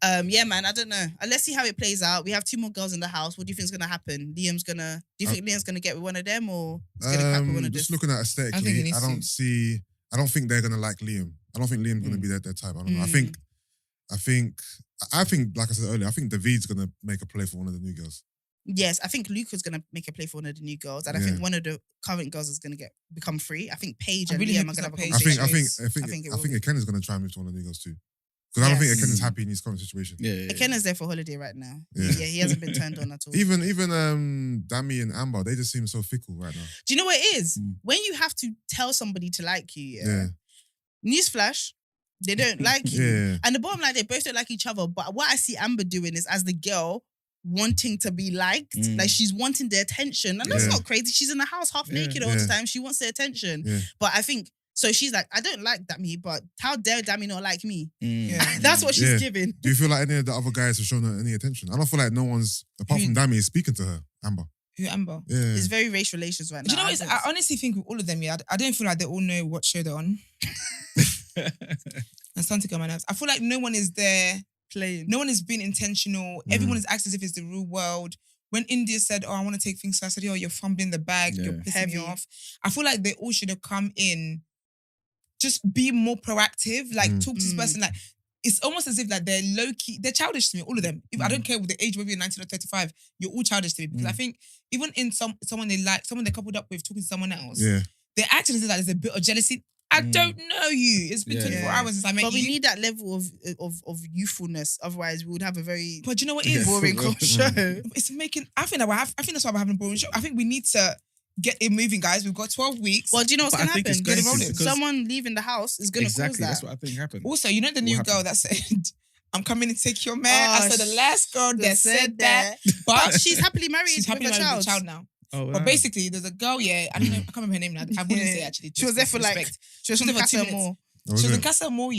S2: yeah, man, I don't know. Let's see how it plays out. We have 2 more girls in the house. What do you think is gonna happen? Do you think Liam's gonna get with one of them, or he's gonna crack with one of
S1: just
S2: this?
S1: looking at aesthetically, I don't think they're gonna like Liam. I don't think Liam's gonna be their type. I don't know. I think, like I said earlier, I think David's gonna make a play for one of the new girls. Yes,
S2: I think Luca's gonna make a play for one of the new girls, and I think one of the current girls is gonna become free. I think Paige and Liam are gonna have a conversation.
S1: I think Ekenna's gonna try and move to one of the new girls too. Because I don't think Ekenna's happy in his current situation.
S2: Ekenna's there for holiday right now. Yeah, he hasn't been turned on at all.
S1: Even Dami and Amber, they just seem so fickle right now.
S2: Do you know what it is? When you have to tell somebody to like you, newsflash, they don't like you. And the bottom line, they both don't like each other. But what I see Amber doing is, as the girl, wanting to be liked. Like, she's wanting the attention. And that's not crazy. She's in the house half naked all the time. She wants the attention. But I think, so she's like, I don't like Dami, but how dare Dami not like me? That's what she's giving.
S1: Do you feel like any of the other guys have shown her any attention? I don't feel like no one's, apart from Dami, is speaking to her, Amber.
S3: Who, Amber?
S1: Yeah.
S2: It's very race relations right now.
S3: Do you know what? I honestly think with all of them, I don't feel like they all know what show they're on. And starting to get on my nerves. I feel like no one is there
S2: playing.
S3: No one is being intentional. Everyone is acting as if it's the real world. When India said, "Oh, I want to take things," so I said, "Oh, you're fumbling the bag. You're pissing me off." I feel like they all should have come in, just be more proactive. Like talk to this person. Like, it's almost as if like they're low key. They're childish to me. All of them. If I don't care with the age, whether you're 19 or 35, you're all childish to me, because I think even in someone they like, someone they coupled up with, talking to someone else, they're acting as if like there's a bit of jealousy. I don't know you. It's been 24 hours since I met you.
S2: But we need that level of youthfulness. Otherwise, we would have a very
S3: But you know what it is?
S2: boring show.
S3: It's making. I think that's why we're having a boring show. I think we need to get it moving, guys. We've got 12 weeks.
S2: Well, do you know what's going to happen?
S3: Get it rolling.
S2: Someone leaving the house is going to cause that.
S4: That's what I think happened.
S3: Also, you know the new girl that said, "I'm coming to take your man." I said the last girl that said that,
S2: but she's happily married.
S3: She's happily married with a child now.
S4: Oh, wow.
S3: But basically, there's a girl, I don't know, I can't remember her name now. I wouldn't say actually.
S2: She was there for like, she was in Casa Amor.
S3: She was in Casa Amor,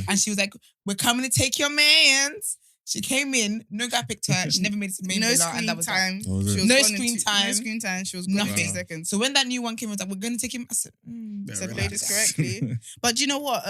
S3: and she was like, "We're coming to take your mans." She came in, no guy picked her. She never made it to main villa, and that was
S2: time.
S3: No screen time.
S2: No screen time. She was gone in 2 seconds.
S3: So when that new one came, I was like, "We're going to take him." I said,
S2: "Play this correctly." But do you know what?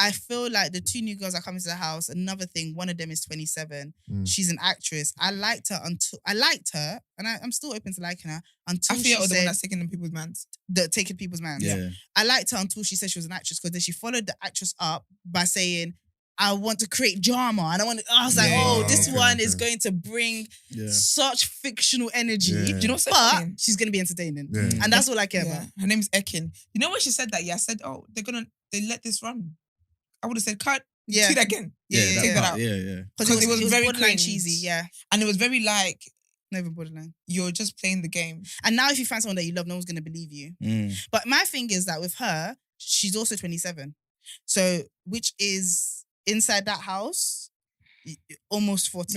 S2: I feel like the 2 new girls that come into the house. Another thing, one of them is 27. She's an actress. I liked her, and I'm still open to liking her until
S3: I feel the one that's taking people's mans.
S2: Taking people's mans.
S4: Yeah.
S2: I liked her until she said she was an actress, because then she followed the actress up by saying, "I want to create drama," and I was like, this one is going to bring such fictional energy.
S3: Do you know what's
S2: but she's going to be entertaining, and that's all I care about.
S3: Her name's Ekin. You know when she said that? I said, "Oh, they let this run." I would have said, "Cut." Do that again. Take that out. Because it was very
S2: borderline cheesy.
S3: And it was very like,
S2: not even borderline.
S3: You're just playing the game.
S2: And now if you find someone that you love, no one's going to believe you. But my thing is that with her, she's also 27. So, which is inside that house, almost 40.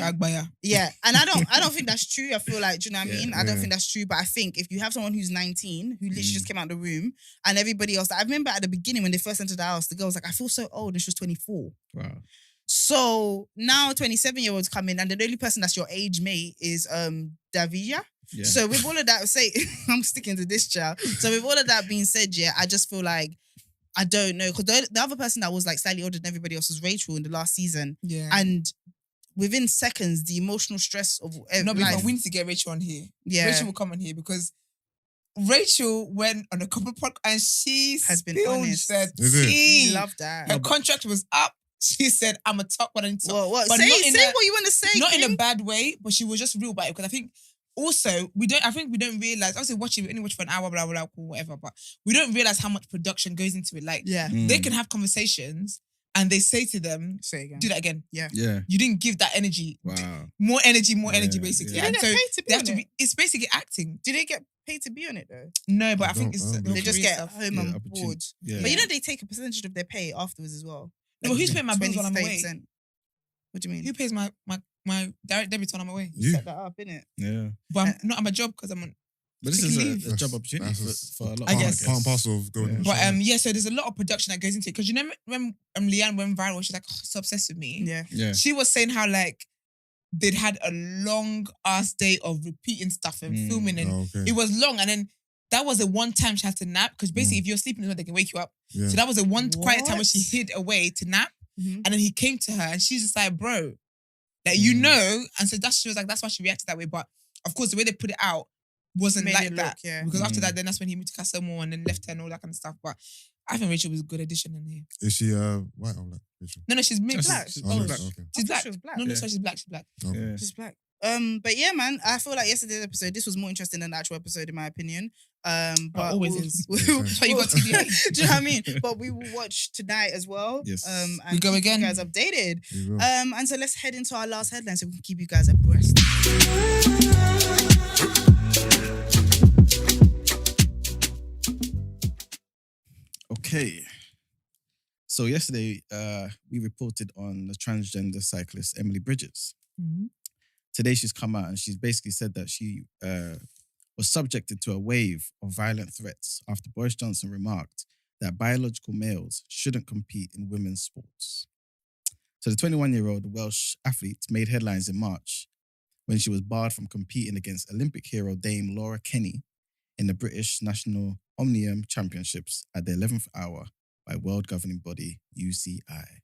S2: Yeah. And I don't think that's true. I feel like, do you know what I mean? I don't think that's true. But I think if you have someone who's 19, who literally just came out of the room, and everybody else, I remember at the beginning when they first entered the house, the girl was like, "I feel so old," and she was 24.
S4: Wow.
S2: So now 27-year-olds come in, and the only person that's your age mate is Davija. Yeah. So with all of that, I'm sticking to this child. So with all of that being said, I just feel like, I don't know, because the other person that was like slightly older than everybody else was Rachel in the last season. Yeah. And within seconds, the emotional stress of life.
S3: We need to get Rachel on here.
S2: Yeah.
S3: Rachel will come on here, because Rachel went on a couple podcasts and she
S2: has been honest. Love that.
S3: Her contract was up. She said, "I'm a top one."
S2: What? But say what you want to say.
S3: Not in a bad way, but she was just real about it, because I think also, we don't realize, obviously we only watch for an hour, blah, blah, blah, whatever, but we don't realize how much production goes into it. Like, they can have conversations and they say to them, "Do that again."
S2: Yeah.
S3: You didn't give that energy.
S4: Wow.
S3: More energy, basically.
S2: Yeah.
S3: And so
S2: they have to
S3: be, it's basically acting.
S2: Do they get paid to be on it though?
S3: No, but I think it's
S2: they just get home and
S4: opportunity.
S2: bored.
S4: Yeah.
S2: But you know they take a percentage of their pay afterwards as well.
S3: No, but who's paying my bills while I'm
S2: 20-30%.
S3: away?
S2: What do you mean?
S3: Who pays my direct debit when I'm away?
S2: You set that up, innit?
S4: Yeah.
S3: But I'm not at my job because I'm on.
S4: But this is a job opportunity for a lot of
S3: I guess.
S1: Part and parcel of going.
S3: But so there's a lot of production that goes into it, because you know when Leanne went viral, she's like, "Oh, so obsessed with me."
S2: Yeah.
S3: She was saying how like they'd had a long ass day of repeating stuff and filming, and
S1: okay.
S3: it was long. And then that was the one time she had to nap, because basically if you're sleeping, they can wake you up.
S1: Yeah.
S3: So that was the one quiet time where she
S2: What?
S3: hid away to nap.
S2: Mhm.
S3: And then he came to her, and she's just like, bro, like, you know. And so she was like, that's why she reacted that way. But of course, the way they put it out wasn't
S2: Made
S3: like
S2: it
S3: that.
S2: look, yeah.
S3: Because after that, then that's when he moved to Castlemore and then left her and all that kind of stuff. But I think Rachel was a good addition in here.
S1: Is she white or black? Rachel?
S3: No, she's mixed.
S4: Black.
S3: She's,
S1: Oh,
S3: oh,
S1: black.
S3: she's
S1: Okay.
S2: I thought
S3: black.
S2: she was black.
S3: No,
S4: Yeah.
S3: sorry, she's black. She's black.
S1: Okay.
S4: Yeah.
S2: Just black. But yeah, man, I feel like yesterday's episode, this was more interesting than the actual episode, in my opinion. But
S3: always
S2: we'll-
S3: is.
S2: we'll-
S3: That's why you got TDA.
S2: Do you know what I mean? But we will watch tonight as well.
S4: Yes.
S2: And
S3: We go
S2: keep
S3: again.
S2: you guys updated.
S1: We will.
S2: And so let's head into our last headline so we can keep you guys abreast.
S4: Okay. So yesterday, we reported on the transgender cyclist Emily Bridges.
S3: Mhm.
S4: Today, she's come out and she's basically said that she was subjected to a wave of violent threats after Boris Johnson remarked that biological males shouldn't compete in women's sports. So the 21-year-old Welsh athlete made headlines in March when she was barred from competing against Olympic hero Dame Laura Kenny in the British National Omnium Championships at the 11th hour by world governing body UCI.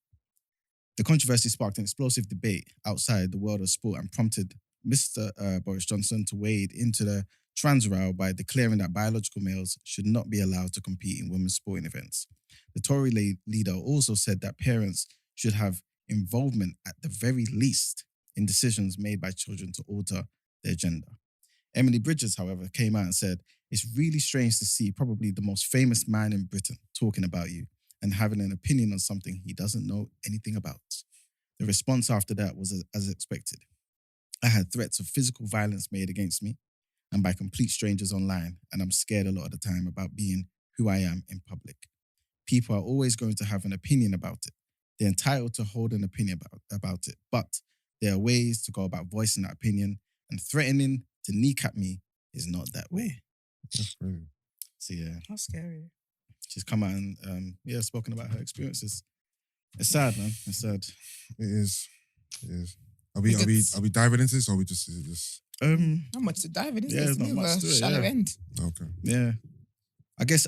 S4: The controversy sparked an explosive debate outside the world of sport and prompted Mr. Boris Johnson to wade into the trans row by declaring that biological males should not be allowed to compete in women's sporting events. The Tory leader also said that parents should have involvement at the very least in decisions made by children to alter their gender. Emily Bridges, however, came out and said, "It's really strange to see probably the most famous man in Britain talking about you and having an opinion on something he doesn't know anything about." The response after that was as expected. "I had threats of physical violence made against me and by complete strangers online, and I'm scared a lot of the time about being who I am in public. People are always going to have an opinion about it. They're entitled to hold an opinion about it, but there are ways to go about voicing that opinion, and threatening to kneecap me is not that way."
S1: That's crazy.
S4: So yeah,
S2: How scary.
S4: she's come out and spoken about her experiences. It's sad, man. It's sad.
S1: It is. It is. Are we diving into this, or is it just
S3: Not much to dive in, is
S4: Yeah,
S3: it?
S4: there's not
S3: It's
S4: much
S3: a
S4: to it,
S3: shallow
S4: yeah.
S3: end.
S1: okay?
S4: Yeah. I guess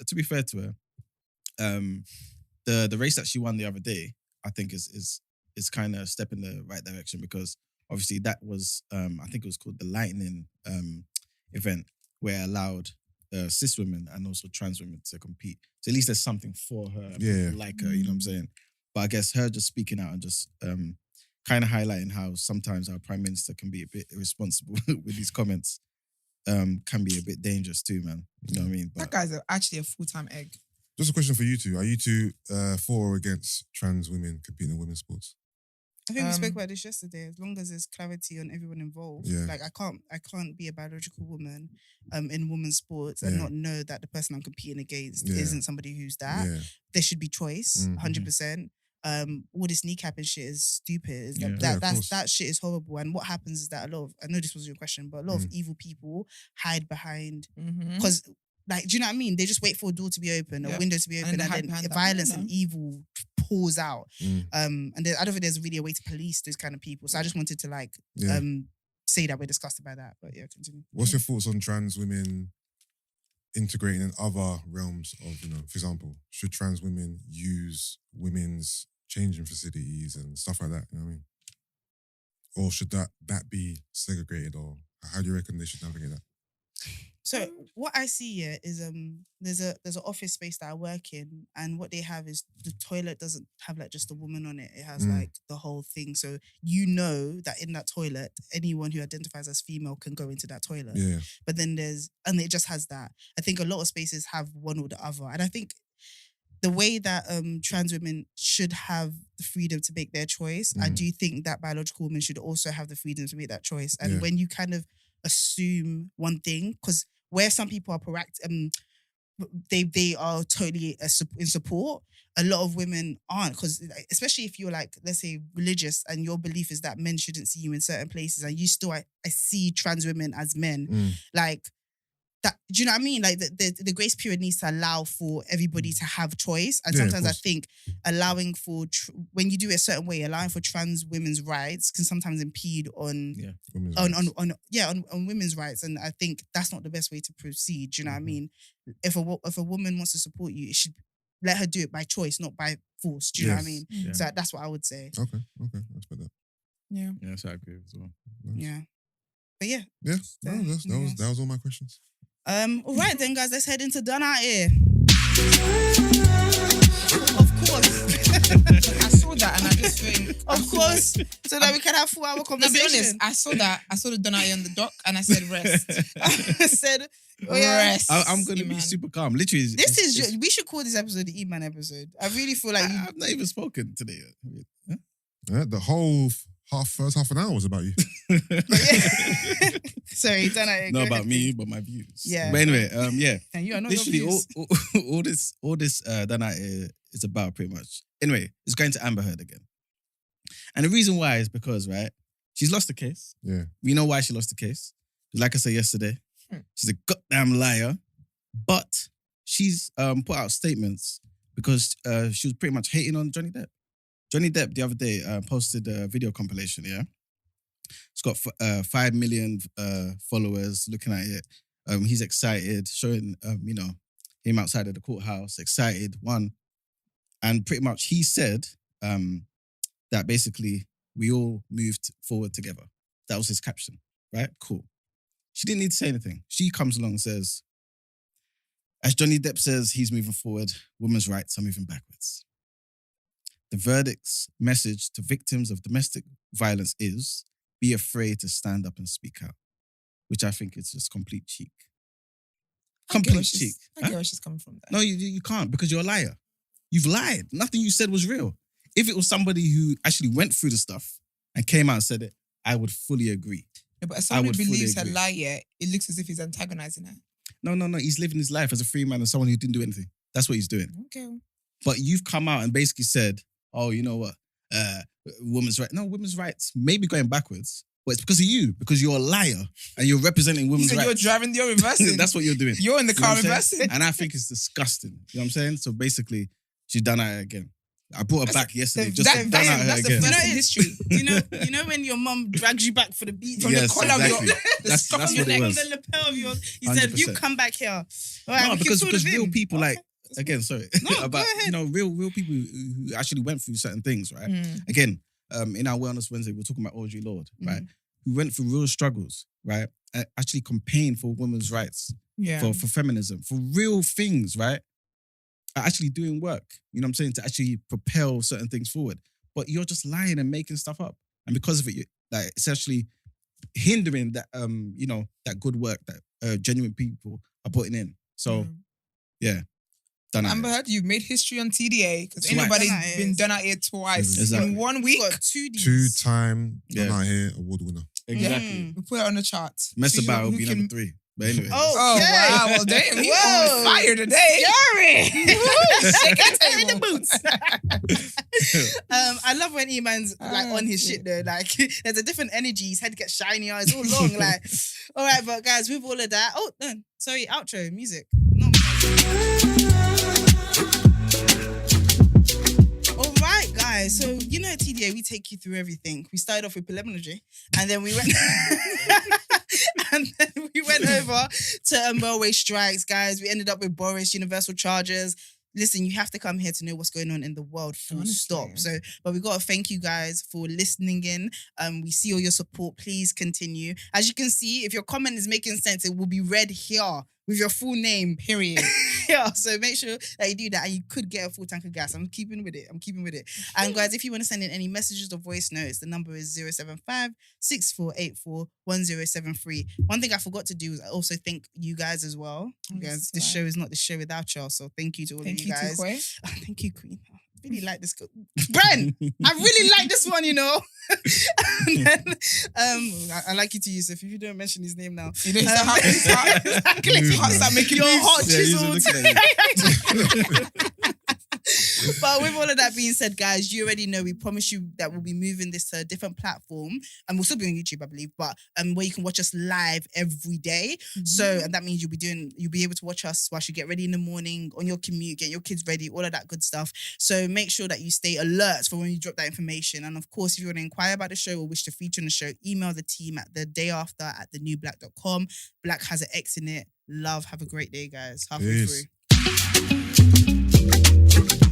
S4: to be fair to her, the race that she won the other day, I think is kind of a step in the right direction, because obviously that was I think it was called the Lightning event, where it allowed cis women and also trans women to compete. So at least there's something for her, and
S1: Yeah.
S4: people like her, you know what I'm saying? But I guess her just speaking out and just kind of highlighting how sometimes our Prime Minister can be a bit irresponsible with these comments, can be a bit dangerous too, man. You know what I mean?
S3: That guy's actually a full-time egg.
S1: Just a question for you two: are you two for or against trans women competing in women's sports?
S2: I think we spoke
S3: Um,
S2: about this yesterday. As long as there's clarity on everyone involved,
S1: Yeah.
S2: like I can't be a biological woman in women's sports and
S1: Yeah.
S2: not know that the person I'm competing against
S1: Yeah.
S2: isn't somebody who's that.
S1: Yeah.
S2: There should be choice,
S1: Mhm.
S2: 100%. All this kneecapping shit is stupid.
S4: Yeah.
S1: Yeah, of course.
S2: That shit is horrible. And what happens is that a lot of, I know this was your question, but a lot of evil people hide behind,
S3: Mm-hmm.
S2: because like, do you know what I mean? They just wait for a door to be open, a
S3: Yeah.
S2: window to be
S3: And
S2: open,
S3: they
S2: and
S3: hide
S2: then
S3: behind that
S2: violence
S3: window.
S2: and evil pours out.
S1: Mm.
S2: And I don't think there's really a way to police those kind of people. So I just wanted to
S1: Yeah.
S2: say that we're disgusted by that. But yeah, continue.
S1: What's your thoughts on trans women integrating in other realms of, for example, should trans women use women's changing facilities and stuff like that? You know what I mean? Or should that be segregated, or how do you reckon they should navigate that?
S2: So what I see here is there's an office space that I work in, and what they have is the toilet doesn't have like just a woman on it. It has like the whole thing. So you know that in that toilet, anyone who identifies as female can go into that toilet.
S1: Yeah.
S2: But then and it just has that. I think a lot of spaces have one or the other. And I think the way that trans women should have the freedom to make their choice, I do think that biological women should also have the freedom to make that choice. And
S1: Yeah.
S2: when you kind of assume one thing, because where some people are proactive, they are totally in support. A lot of women aren't, because especially if you're like, let's say, religious, and your belief is that men shouldn't see you in certain places, and you still, I see trans women as men, like that, do you know what I mean? Like the grace period needs to allow for everybody to have choice. And
S1: Yeah, of
S2: sometimes I
S1: course.
S2: think allowing for, when you do it a certain way, allowing for trans women's rights can sometimes impede on
S1: Women's
S2: on
S1: rights.
S2: on women's rights. And I think that's not the best way to proceed. Do you know what I
S1: Mhm.
S2: mean? If a woman wants to support you, it should let her do it by choice, not by force. Do you know what I
S1: Yes.
S2: mean?
S4: Yeah.
S2: So that's what I would say.
S1: Okay, I respect that.
S3: Yeah.
S4: Yeah, so I agree as well.
S2: Yeah. But yeah.
S1: Yeah,
S2: Yeah,
S1: that was all my questions.
S2: All right then, guys, let's head into Done Out Here. Of course.
S3: I saw that and I just think,
S2: Of course. So that we can have 4-hour
S3: No, be
S2: conversation.
S3: honest, I saw that. I saw the Donai on the dock and I said rest.
S2: I said, oh yeah.
S3: Rest.
S4: I'm going to be
S3: Emman.
S4: super calm. Literally,
S2: This is, we should call this episode the Emman episode. I really feel like you,
S4: I've not even spoken today.
S1: Yeah, the whole first half an hour was about you.
S2: sorry, Done Out Here.
S4: Not
S2: go
S4: about
S2: ahead.
S4: me, but my views.
S2: Yeah.
S4: But anyway, yeah.
S2: And you are not
S4: Literally,
S2: your views.
S4: all this done out here is about pretty much. Anyway, it's going to Amber Heard again, and the reason why is because she's lost the case.
S1: Yeah.
S4: We know why she lost the case. Like I said yesterday, she's a goddamn liar. But she's put out statements because she was pretty much hating on Johnny Depp. Johnny Depp the other day posted a video compilation. Yeah, it's got 5 million followers looking at it. He's excited, showing him outside of the courthouse, excited, and pretty much he said that basically we all moved forward together. That was his caption, right? Cool. She didn't need to say anything. She comes along and says, as Johnny Depp says, he's moving forward, women's rights are moving backwards. The verdict's message to victims of domestic violence is, be afraid to stand up and speak out, which I think is just complete cheek.
S3: I get where
S4: Complete cheek.
S3: she's- I get where she's coming from there.
S4: No, you can't because you're a liar. You've lied. Nothing you said was real. If it was somebody who actually went through the stuff and came out and said it, I would fully agree.
S3: Yeah, but as
S4: I
S3: someone who
S4: would fully
S3: believes her
S4: agree.
S3: lie, yeah, it looks as if he's antagonizing her.
S4: No. He's living his life as a free man and someone who didn't do anything. That's what he's doing.
S3: Okay.
S4: But you've come out and basically said, oh, you know what? Women's rights. No, women's rights may be going backwards, but it's because of you, because you're a liar and you're representing women's
S3: So
S4: rights.
S3: you're driving, you're reversing.
S4: That's what you're doing.
S3: You're in the
S4: You know
S3: car
S4: what I'm
S3: reversing.
S4: saying? And I think it's disgusting. You know what I'm saying? So basically, she's done at it again. I brought her back yesterday just to done at her
S3: that's the
S4: again.
S3: first in history.
S2: you know when your mum drags you back for the beat
S3: From
S4: Yes,
S3: the collar of your,
S4: exactly.
S3: the
S4: That's
S3: scuff of
S4: what
S3: your
S4: it
S3: neck.
S2: from
S4: was.
S2: the lapel of yours. He said, "You
S4: 100%.
S2: come back here." All right,
S4: No,
S2: we can
S4: because
S2: fill the
S4: real
S2: bin.
S4: people
S2: Okay.
S4: like again, sorry,
S2: No,
S4: about
S2: go ahead.
S4: real people who actually went through certain things, right?
S3: Mm.
S4: Again, in our Wellness Wednesday, we're talking about Audre Lorde, right? Who went through real struggles, right? Actually campaigned for women's rights,
S3: Yeah.
S4: for feminism, for real things, right? Are actually doing work, you know what I'm saying, to actually propel certain things forward. But you're just lying and making stuff up. And because of it, it's actually hindering that, that good work that genuine people are putting in. So, yeah, done it.
S3: Amber Heard, you've made history on TDA because ain't
S4: Twice.
S3: nobody
S2: Done Out
S3: been
S2: Here.
S3: done out here twice
S4: Exactly.
S3: in 1
S2: We
S3: week.
S2: got 2 Ds.
S1: 2-time
S4: Yeah.
S1: Done Out Here award winner.
S4: Exactly.
S3: We put it on the chart.
S4: Mess
S3: See
S4: about will
S3: who
S4: be
S3: can-
S4: number 3. But anyway.
S3: Oh wow! Well, damn, we
S2: Whoa.
S3: on fire today. Shake that
S2: In the
S3: table.
S2: boots. I love when Eman's like on his
S3: shit.
S2: shit though. Like there's a different energy. His head gets shinier. It's all long. Like, all right, but guys, with all of that. Oh no, sorry, outro music. Not all right, guys. So you know at TDA we take you through everything. We started off with preliminary, and then we went. And then we went over to railway strikes, guys. We ended up with Boris, universal charges. Listen, you have to come here to know what's going on in the world, full
S3: Honestly.
S2: stop. So, but we got to thank you guys for listening in. We see all your support. Please continue. As you can see, if your comment is making sense, it will be read here with your full name.
S3: Period.
S2: Yeah, so make sure that you do that and you could get a full tank of gas. I'm keeping with it. And guys, if you want to send in any messages or voice notes, the number is 075-6484-1073. One thing I forgot to do is I also thank you guys as well.
S3: Oh,
S2: Guys,
S3: that's
S2: this
S3: right.
S2: show is not the show without y'all. So thank you to all
S3: Thank
S2: of
S3: you,
S2: you guys.
S3: Tukwe.
S2: Oh, thank you, Queen. I really like this. Brent, I really like this one, you know. And then, I like you to Yusuf. If you don't mention his name now.
S3: You know, it's hard.
S2: Exactly.
S3: Start making
S2: Your
S3: moves.
S2: hot
S4: Yeah, he's
S2: chiseled.
S4: looking at you.
S2: But with all of that being said, guys, you already know we promise you that we'll be moving this to a different platform, and we'll still be on YouTube, I believe, but where you can watch us live every day. So, and that means you'll be able to watch us whilst you get ready in the morning, on your commute, get your kids ready, all of that good stuff. So make sure that you stay alert for when we drop that information. And of course, if you want to inquire about the show or wish to feature on the show, email the team at thedayafter@thenewblack.com. Black has an X in it. Love. Have a great day, guys. Halfway
S1: Peace.
S2: through.